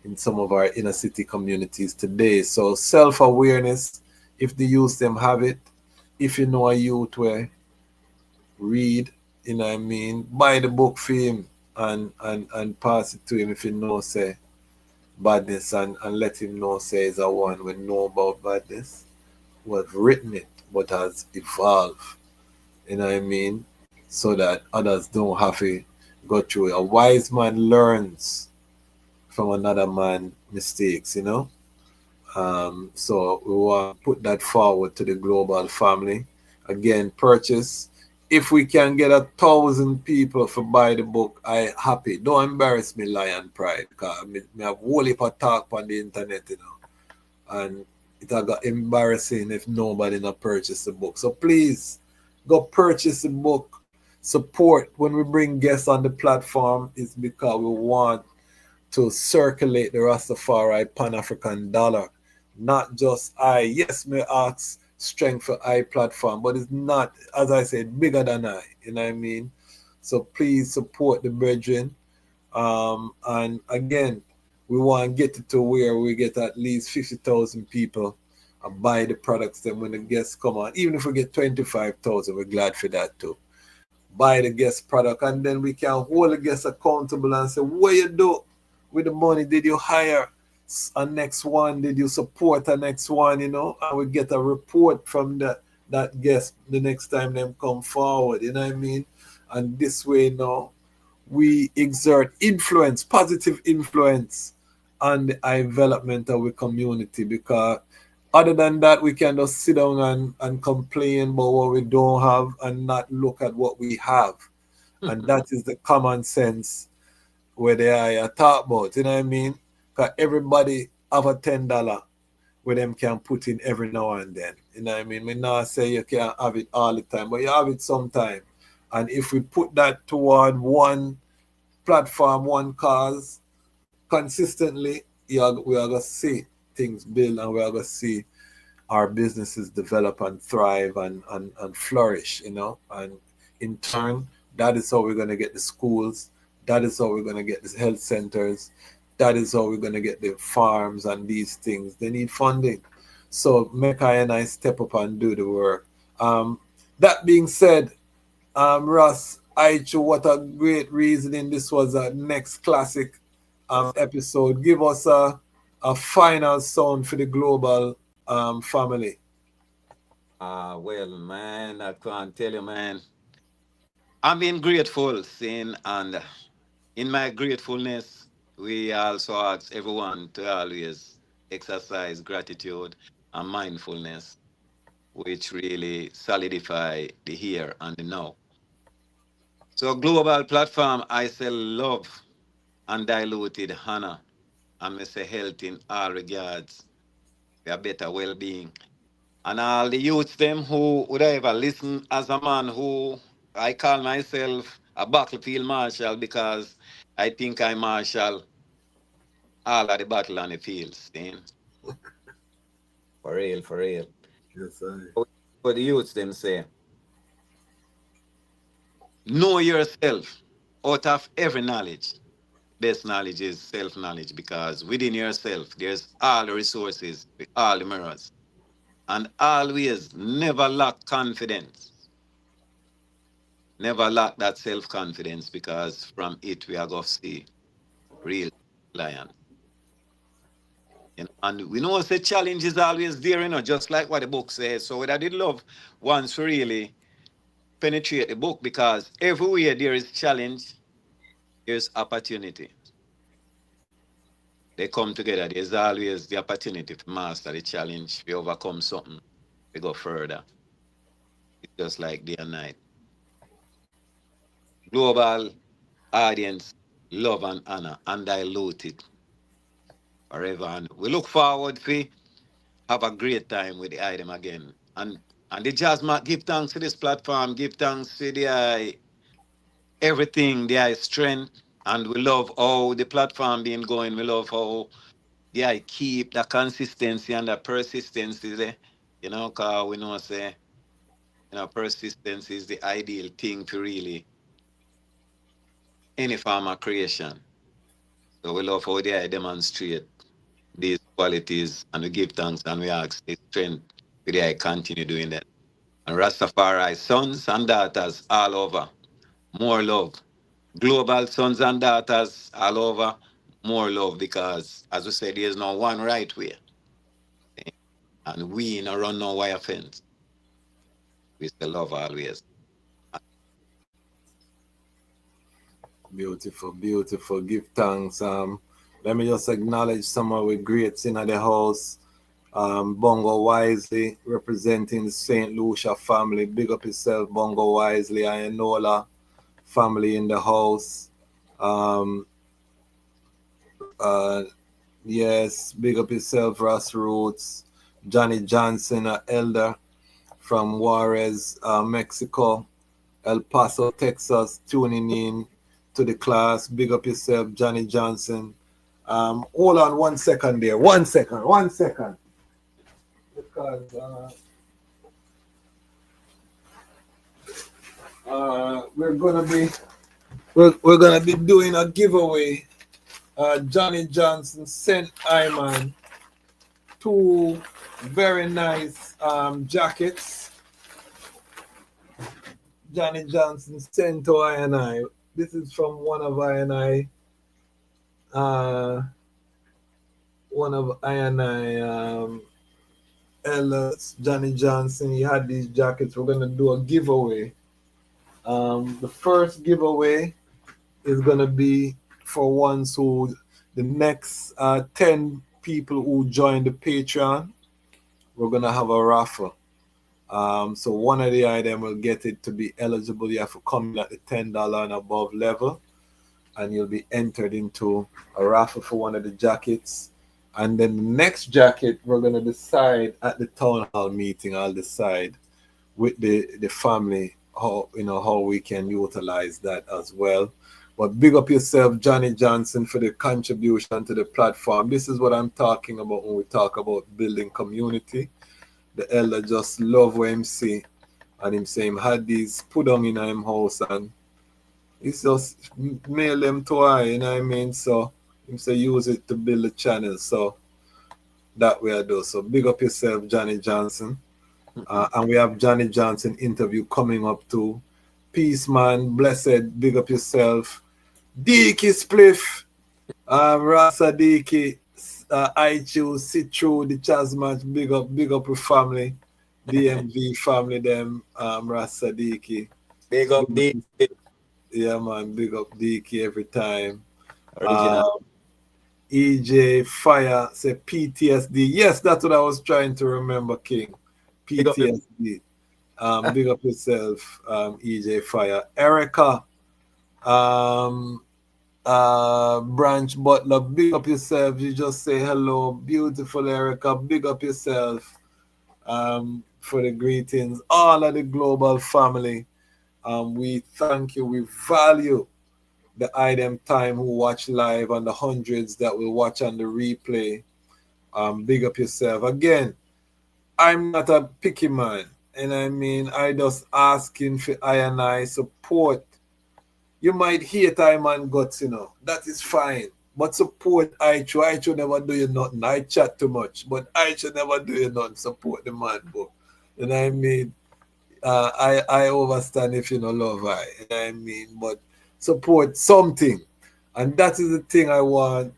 in some of our inner city communities today. So self-awareness, if the youth them have it, if you know a youth where read, you know what I mean, buy the book for him and pass it to him if you know say badness and let him know say is a one we know about badness, who have written it but has evolved, you know what I mean, so that others don't have to go through it. A wise man learns from another man's mistakes, you know. So we want to put that forward to the global family. Again, purchase. If we can get 1,000 people to buy the book, I happy. Don't embarrass me, Lion Pride, because me have whole heap of talk on the internet, you know. And it got embarrassing if nobody not purchase the book. So please go purchase the book. Support when we bring guests on the platform is because we want to circulate the Rastafari Pan-African dollar. Not just yes, may ask strength for platform, but it's not, as I said, bigger than you know what I mean? So please support the brethren. And again, we want to get it to where we get at least 50,000 people and buy the products then when the guests come on. Even if we get 25,000, we're glad for that too. Buy the guest product, and then we can hold the guests accountable and say, what you do with the money? Did you hire a next one? Did you support a next one? You know, and we get a report from that guest the next time them come forward. You know what I mean? And this way now, we exert influence, positive influence on the development of the community, because other than that, we can just sit down and complain about what we don't have and not look at what we have. And that is the common sense where they are talk about, you know what I mean? Because everybody have a $10 where them can put in every now and then. You know what I mean? We not say you can't have it all the time, but you have it sometime. And if we put that toward one platform, one cause, consistently, we are going to see things build, and we are going to see our businesses develop and thrive and flourish, you know. And in turn, that is how we're going to get the schools. That is how we're going to get the health centers. That is how we're going to get the farms and these things. They need funding. So make I step up and do the work. That being said, Ras, what a great reasoning. This was a next classic episode. Give us a final sound for the global family. Well, man, I can't tell you, man. I'm being grateful, seeing, and in my gratefulness, we also ask everyone to always exercise gratitude and mindfulness, which really solidify the here and the now. So, global platform, I say love, undiluted honor, and I say health in all regards, for a better well-being. And all the youths them who would ever listen as a man who I call myself a battlefield marshal, because I think I marshal all of the battle on the fields. For real, for real. Yes, sir. For the youths them say, know yourself out of every knowledge. Best knowledge is self-knowledge, because within yourself, there's all the resources, all the mirrors. And always never lack confidence. Never lack that self-confidence, because from it we are going to see real lion. And we know the challenge is always there, just like what the book says. So what I did love once to really penetrate the book, because everywhere there is challenge, there's opportunity. They come together. There's always the opportunity to master the challenge. We overcome something, we go further. It's just like day and night. Global audience, love and honor, undiluted forever. And we look forward to have a great time with the item again. And the Dejazmatch give thanks to this platform, give thanks to the everything, the strength. And we love how the platform been going. We love how I keep the consistency and the persistency there. Because we know say, persistence is the ideal thing to really any form of creation. So we love how they demonstrate these qualities, and we give thanks and we ask the strength for the continue doing that. And Rastafari sons and daughters all over, more love. Global sons and daughters all over, more love, because as we said, there's no one right way. And we no run no wire fence. We still love always. Beautiful, beautiful. Give thanks. Let me just acknowledge some of the greats in the house. Bongo Wisely, representing the St. Lucia family. Big up yourself, Bongo Wisely. Ayanola family in the house. Yes, big up yourself, Ras Roots. Johnny Johnson, an elder from Juarez, Mexico. El Paso, Texas, tuning in to the class. Big up yourself, Johnny Johnson. Hold on 1 second there. 1 second. Because we're gonna be doing a giveaway. Johnny Johnson sent Iman two very nice jackets. Johnny Johnson sent to I and I. This is from one of I and I. Ellis, Johnny Johnson. He had these jackets. We're gonna do a giveaway. The first giveaway is gonna be for ones who the next 10 people who join the Patreon. We're gonna have a raffle. So one of the items will get it to be eligible. You have to come in at the $10 and above level, and you'll be entered into a raffle for one of the jackets. And then the next jacket, we're gonna decide at the town hall meeting. I'll decide with the family how we can utilize that as well. But big up yourself, Johnny Johnson, for the contribution to the platform. This is what I'm talking about when we talk about building community. The elder just love what him see, and him say him had these put down in him house, and he's just mail them to I, you know what I mean? So him say use it to build a channel. So that way I do. So big up yourself, Johnny Johnson. And we have Johnny Johnson interview coming up too. Peace, man. Blessed. Big up yourself. Deke Spliff. Rasa Deke. I choose, sit through the Dejazmatch. Big up your family. DMV family, them. Rasa Deke. Big up Deke. Yeah, man. Big up Deke every time. Original. EJ Fire say PTSD. Yes, that's what I was trying to remember, King. PTSD. Big up yourself, EJ Fire. Erica, Branch Butler, big up yourself. You just say hello. Beautiful Erica, big up yourself for the greetings. All of the global family. We thank you. We value the item time who watch live and the hundreds that will watch on the replay. Big up yourself. Again, I'm not a picky man, and I mean, I just asking for I and I support. You might hate I man guts, that is fine. But support I should never do you nothing. I chat too much, but I should never do you nothing. Support the man, bro. You know what I mean? I overstand if you don't love I. You know what I mean? But support something. And that is the thing I want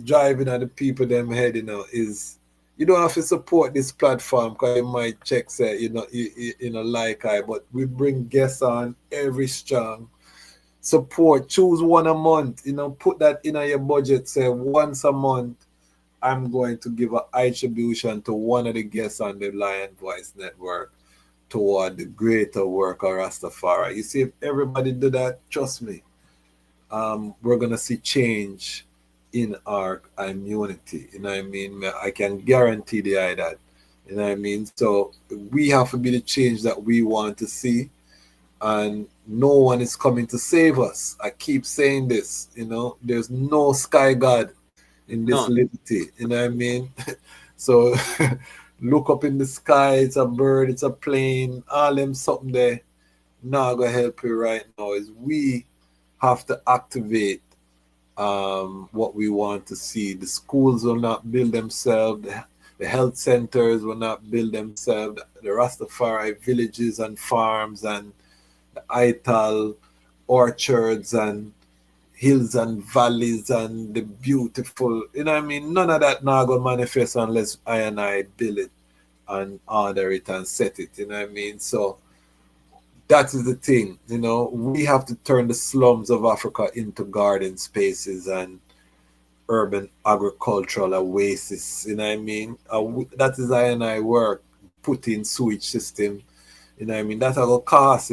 driving at the people them head, is you don't have to support this platform because you might check say you like I, but we bring guests on every strong. Support, choose one a month, put that in your budget, say once a month I'm going to give an attribution to one of the guests on the Lion Voice Network toward the greater work of Rastafari. You see, if everybody do that, trust me, we're gonna see change in our community. You know what I mean? I can guarantee that. You know what I mean? So we have to be the change that we want to see, and no one is coming to save us. I keep saying this, there's no sky god in this liberty. You know what I mean? So look up in the sky, it's a bird, it's a plane, all them something there. Not gonna help you right now. Is we have to activate what we want to see. The schools will not build themselves. The health centers will not build themselves. The Rastafari villages and farms and the Ital orchards and hills and valleys and the beautiful, none of that now going to manifest unless I and I build it and order it and set it, So that is the thing, we have to turn the slums of Africa into garden spaces and urban agricultural oasis, that is I and I work, put in sewage system, that will cost,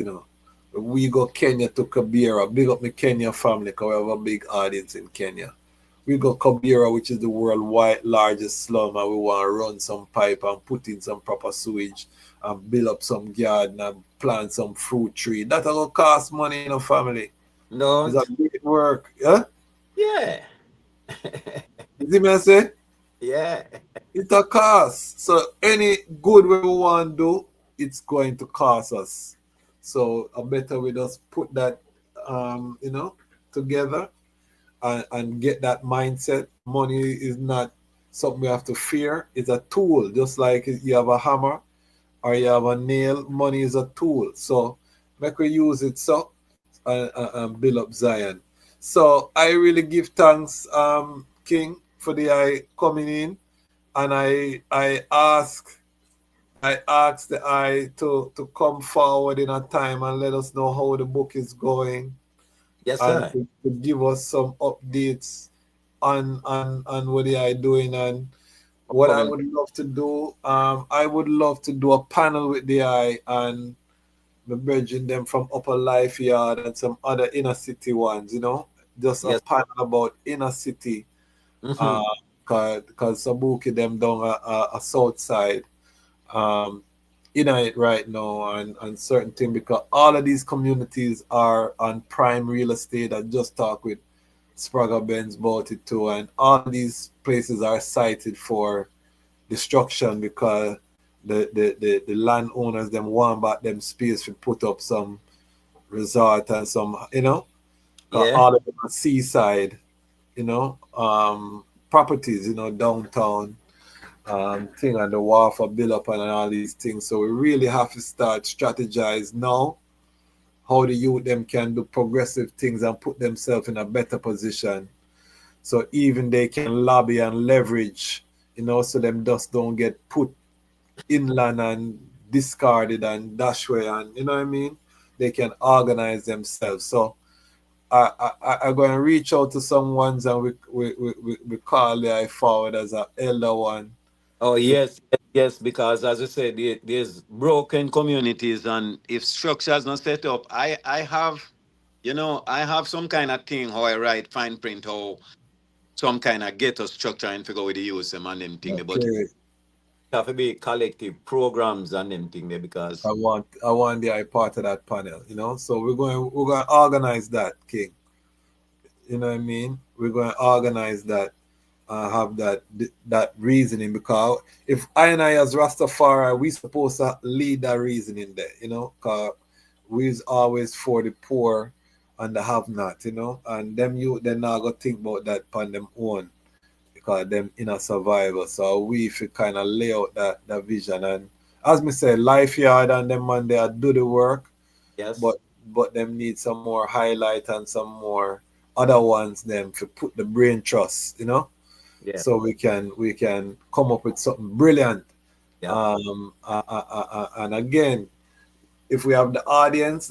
We go Kenya to Kibera, big up my Kenya family because we have a big audience in Kenya. We go Kibera, which is the worldwide largest slum, and we want to run some pipe and put in some proper sewage and build up some garden and plant some fruit tree. That will cost money in a family. No. It's a great work. Yeah? Yeah. You see me I say? Yeah. It's a cost. So any good we want to do, it's going to cost us. So I better we just put that, together and get that mindset. Money is not something we have to fear. It's a tool, just like you have a hammer or you have a nail. Money is a tool. So make we use it so and build up Zion. So I really give thanks, King, for the I coming in, and I ask the I to come forward in a time and let us know how the book is going, Yes, and sir. to give us some updates on what the I doing and what I Upcoming. would love to do. I would love to do a panel with the I and the bridging them from Upper Life Yard and some other inner city ones, just a Yes. panel about inner city. Mm-hmm. Because Sabuki them down a south side, in it right now and certain thing, because all of these communities are on prime real estate. I just talked with Sprague Benz about it too, and all these places are cited for destruction because the landowners them want back them space to put up some resort and some, 'cause Yeah. all of them are seaside, properties, downtown, thing and the war for build up and all these things. So we really have to start strategize now how the youth them can do progressive things and put themselves in a better position. So even they can lobby and leverage, so them just don't get put inland and discarded and dash away, and you know what I mean? They can organize themselves. So I'm going to reach out to some ones and we call the I forward as an elder one. Oh yes, yes, yes. Because as I said, there's broken communities, and if structures not set up, I have, I have some kind of thing how I write fine print how some kind of ghetto structure and figure with the use them and them thing there, but it Okay. have to be collective programs and them thing there because I want the I part of that panel, So we're going to organize that, King. You know what I mean? We're going to organize that, have that reasoning, because if I and I as Rastafari, we supposed to lead that reasoning there, because we's always for the poor and the have not, and them you they're not gonna think about that upon them own, because them in a survival. So we should kind of lay out that vision, and as me said, life yard and them man they do the work, yes, but them need some more highlight and some more other ones them to put the brain trust, yeah, so we can come up with something brilliant. yeah. And again, if we have the audience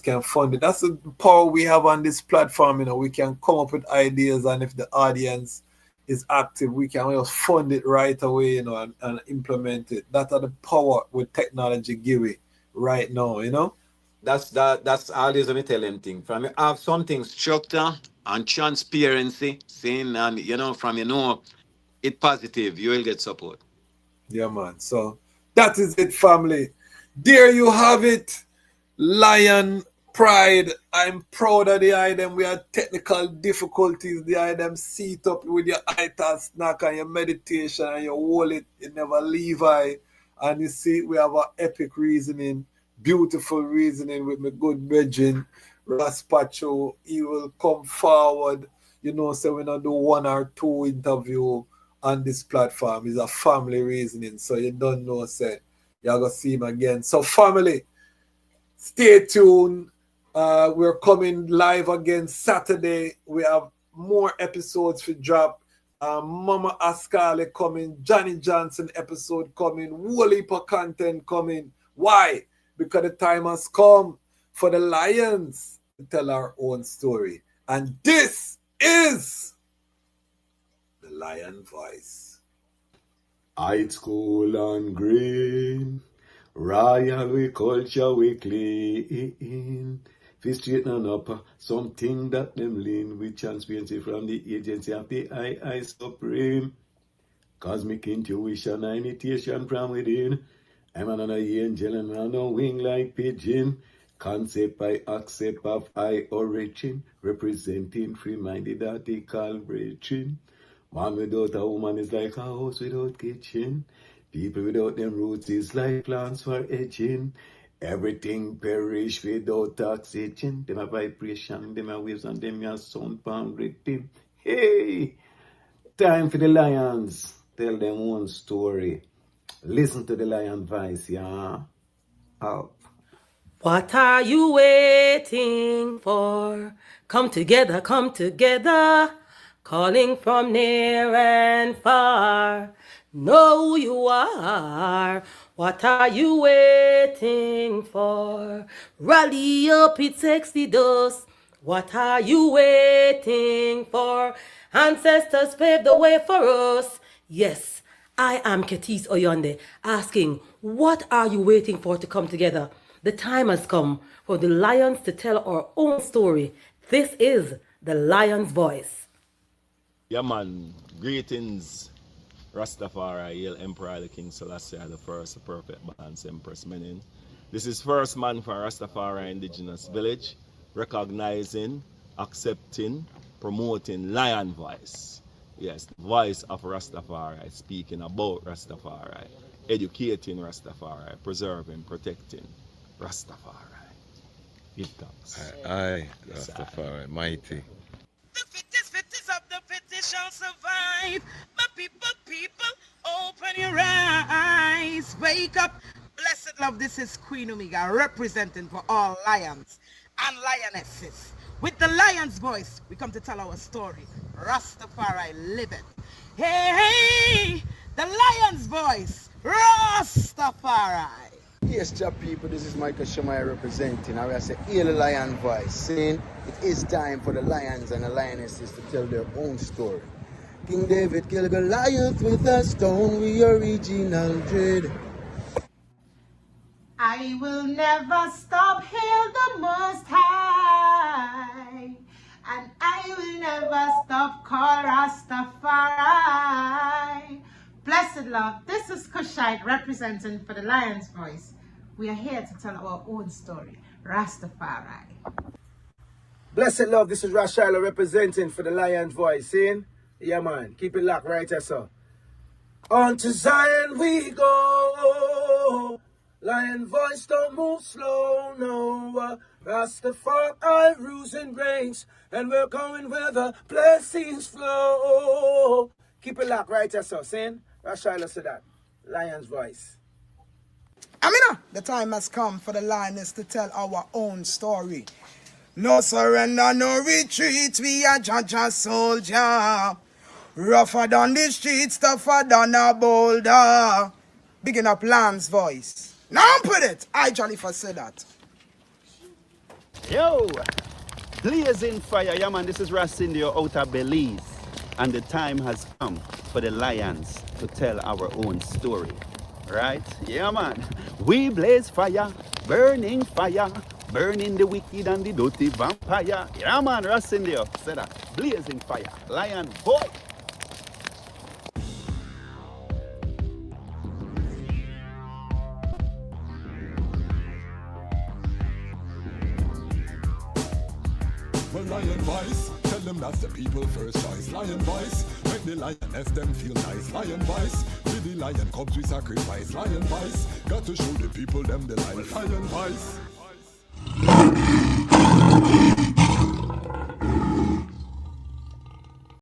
can fund it. That's the power we have on this platform. We can come up with ideas, and if the audience is active, we can just fund it right away, and implement it. That's the power with technology give it right now. That's always when I tell them thing. From you have something structure and transparency, saying and from it positive, you will get support. Yeah, man. So that is it, family. There you have it. Lion Pride. I'm proud of the item. We had technical difficulties. The item seat up with your ital snack and your meditation and your wallet. You never leave I. And you see, we have an epic reasoning, beautiful reasoning with my good brethren, Ras Patrue. He will come forward, so we not do one or two interview on this platform. It's a family reasoning. So you don't know, say, you're going to see him again. So family, stay tuned. We're coming live again Saturday. We have more episodes to drop. Mama Ascale coming, Johnny Johnson episode coming, whole heap of content coming. Why? Because the time has come for the Lions to tell our own story. And this is the Lion Voice. High school and green, royal we culture we clean. Fi straighten up something that them lean with transparency from the agency of the I Supreme. Cosmic intuition and initiation from within. I'm an angel and on a wing like pigeon. Concept I accept of I origin, representing free-minded article reaching. Man without a woman is like a house without kitchen. People without them roots is like plants for edging. Everything perish without oxygen. Them a vibration, them a waves, and them a sound palm rhythm. Hey! Time for the lions. Tell them one story. Listen to the lion voice, yeah? Out. What are you waiting for? Come together, calling from near and far. Know who you are. What are you waiting for? Rally up, it takes the dust. What are you waiting for? Ancestors paved the way for us. Yes, I am Ketis Oyonde, asking, what are you waiting for to come together? The time has come for the lions to tell our own story. This is the lion's voice. Yeah, man. Greetings, Ras Tafari, Haile Emperor, the King Selassie, the first, the perfect balance Empress Menin. This is first man for Ras Tafari indigenous village, recognizing, accepting, promoting lion voice. Yes, the voice of Rastafari, speaking about Rastafari, educating Rastafari, preserving, protecting Rastafari. Give thanks. Aye, Rastafari, mighty. The fittest of the fittest shall survive. My people, open your eyes. Wake up. Blessed love, this is Queen Omega, representing for all lions and lionesses. With the lion's voice, we come to tell our story. Rastafari liveth. Hey, the lion's voice. Rastafari. Yes, job people, this is Michael Shemai representing. I will say, hear the lion voice, saying it is time for the lions and the lionesses to tell their own story. King David killed Goliath with a stone, we original dread. I will never stop, hail the Most High, and I will never stop, call Rastafari. Blessed love, this is Kushite representing for the Lion's Voice. We are here to tell our own story, Rastafari. Blessed love, this is Ras representing for the Lion's Voice, saying, yeah man, keep it locked right here, sir. On to Zion we go. Lion voice don't move slow, no. Rastafari rules and reigns, and we're going where the blessings flow. Keep it locked right here, sir. Saying, Rashila said that. Lion's voice. Amina, the time has come for the lioness to tell our own story. No surrender, no retreat, we are Jaja soldier. Rougher than the streets, tougher than a boulder. Bigging up Lion's voice. Now put it, I Jollifer said that. Yo, blazing fire, yeah man, this is Ras out of Belize. And the time has come for the lions to tell our own story. Right? Yeah man, we blaze fire, burning the wicked and the dirty vampire. Yeah man, Ras said that, blazing fire, lion voice. Well, lion voice, tell them that's the people first choice. Lion voice, make the lioness them feel nice. Lion voice, with the lion cubs we sacrifice. Lion voice, got to show the people them the life. Lion voice.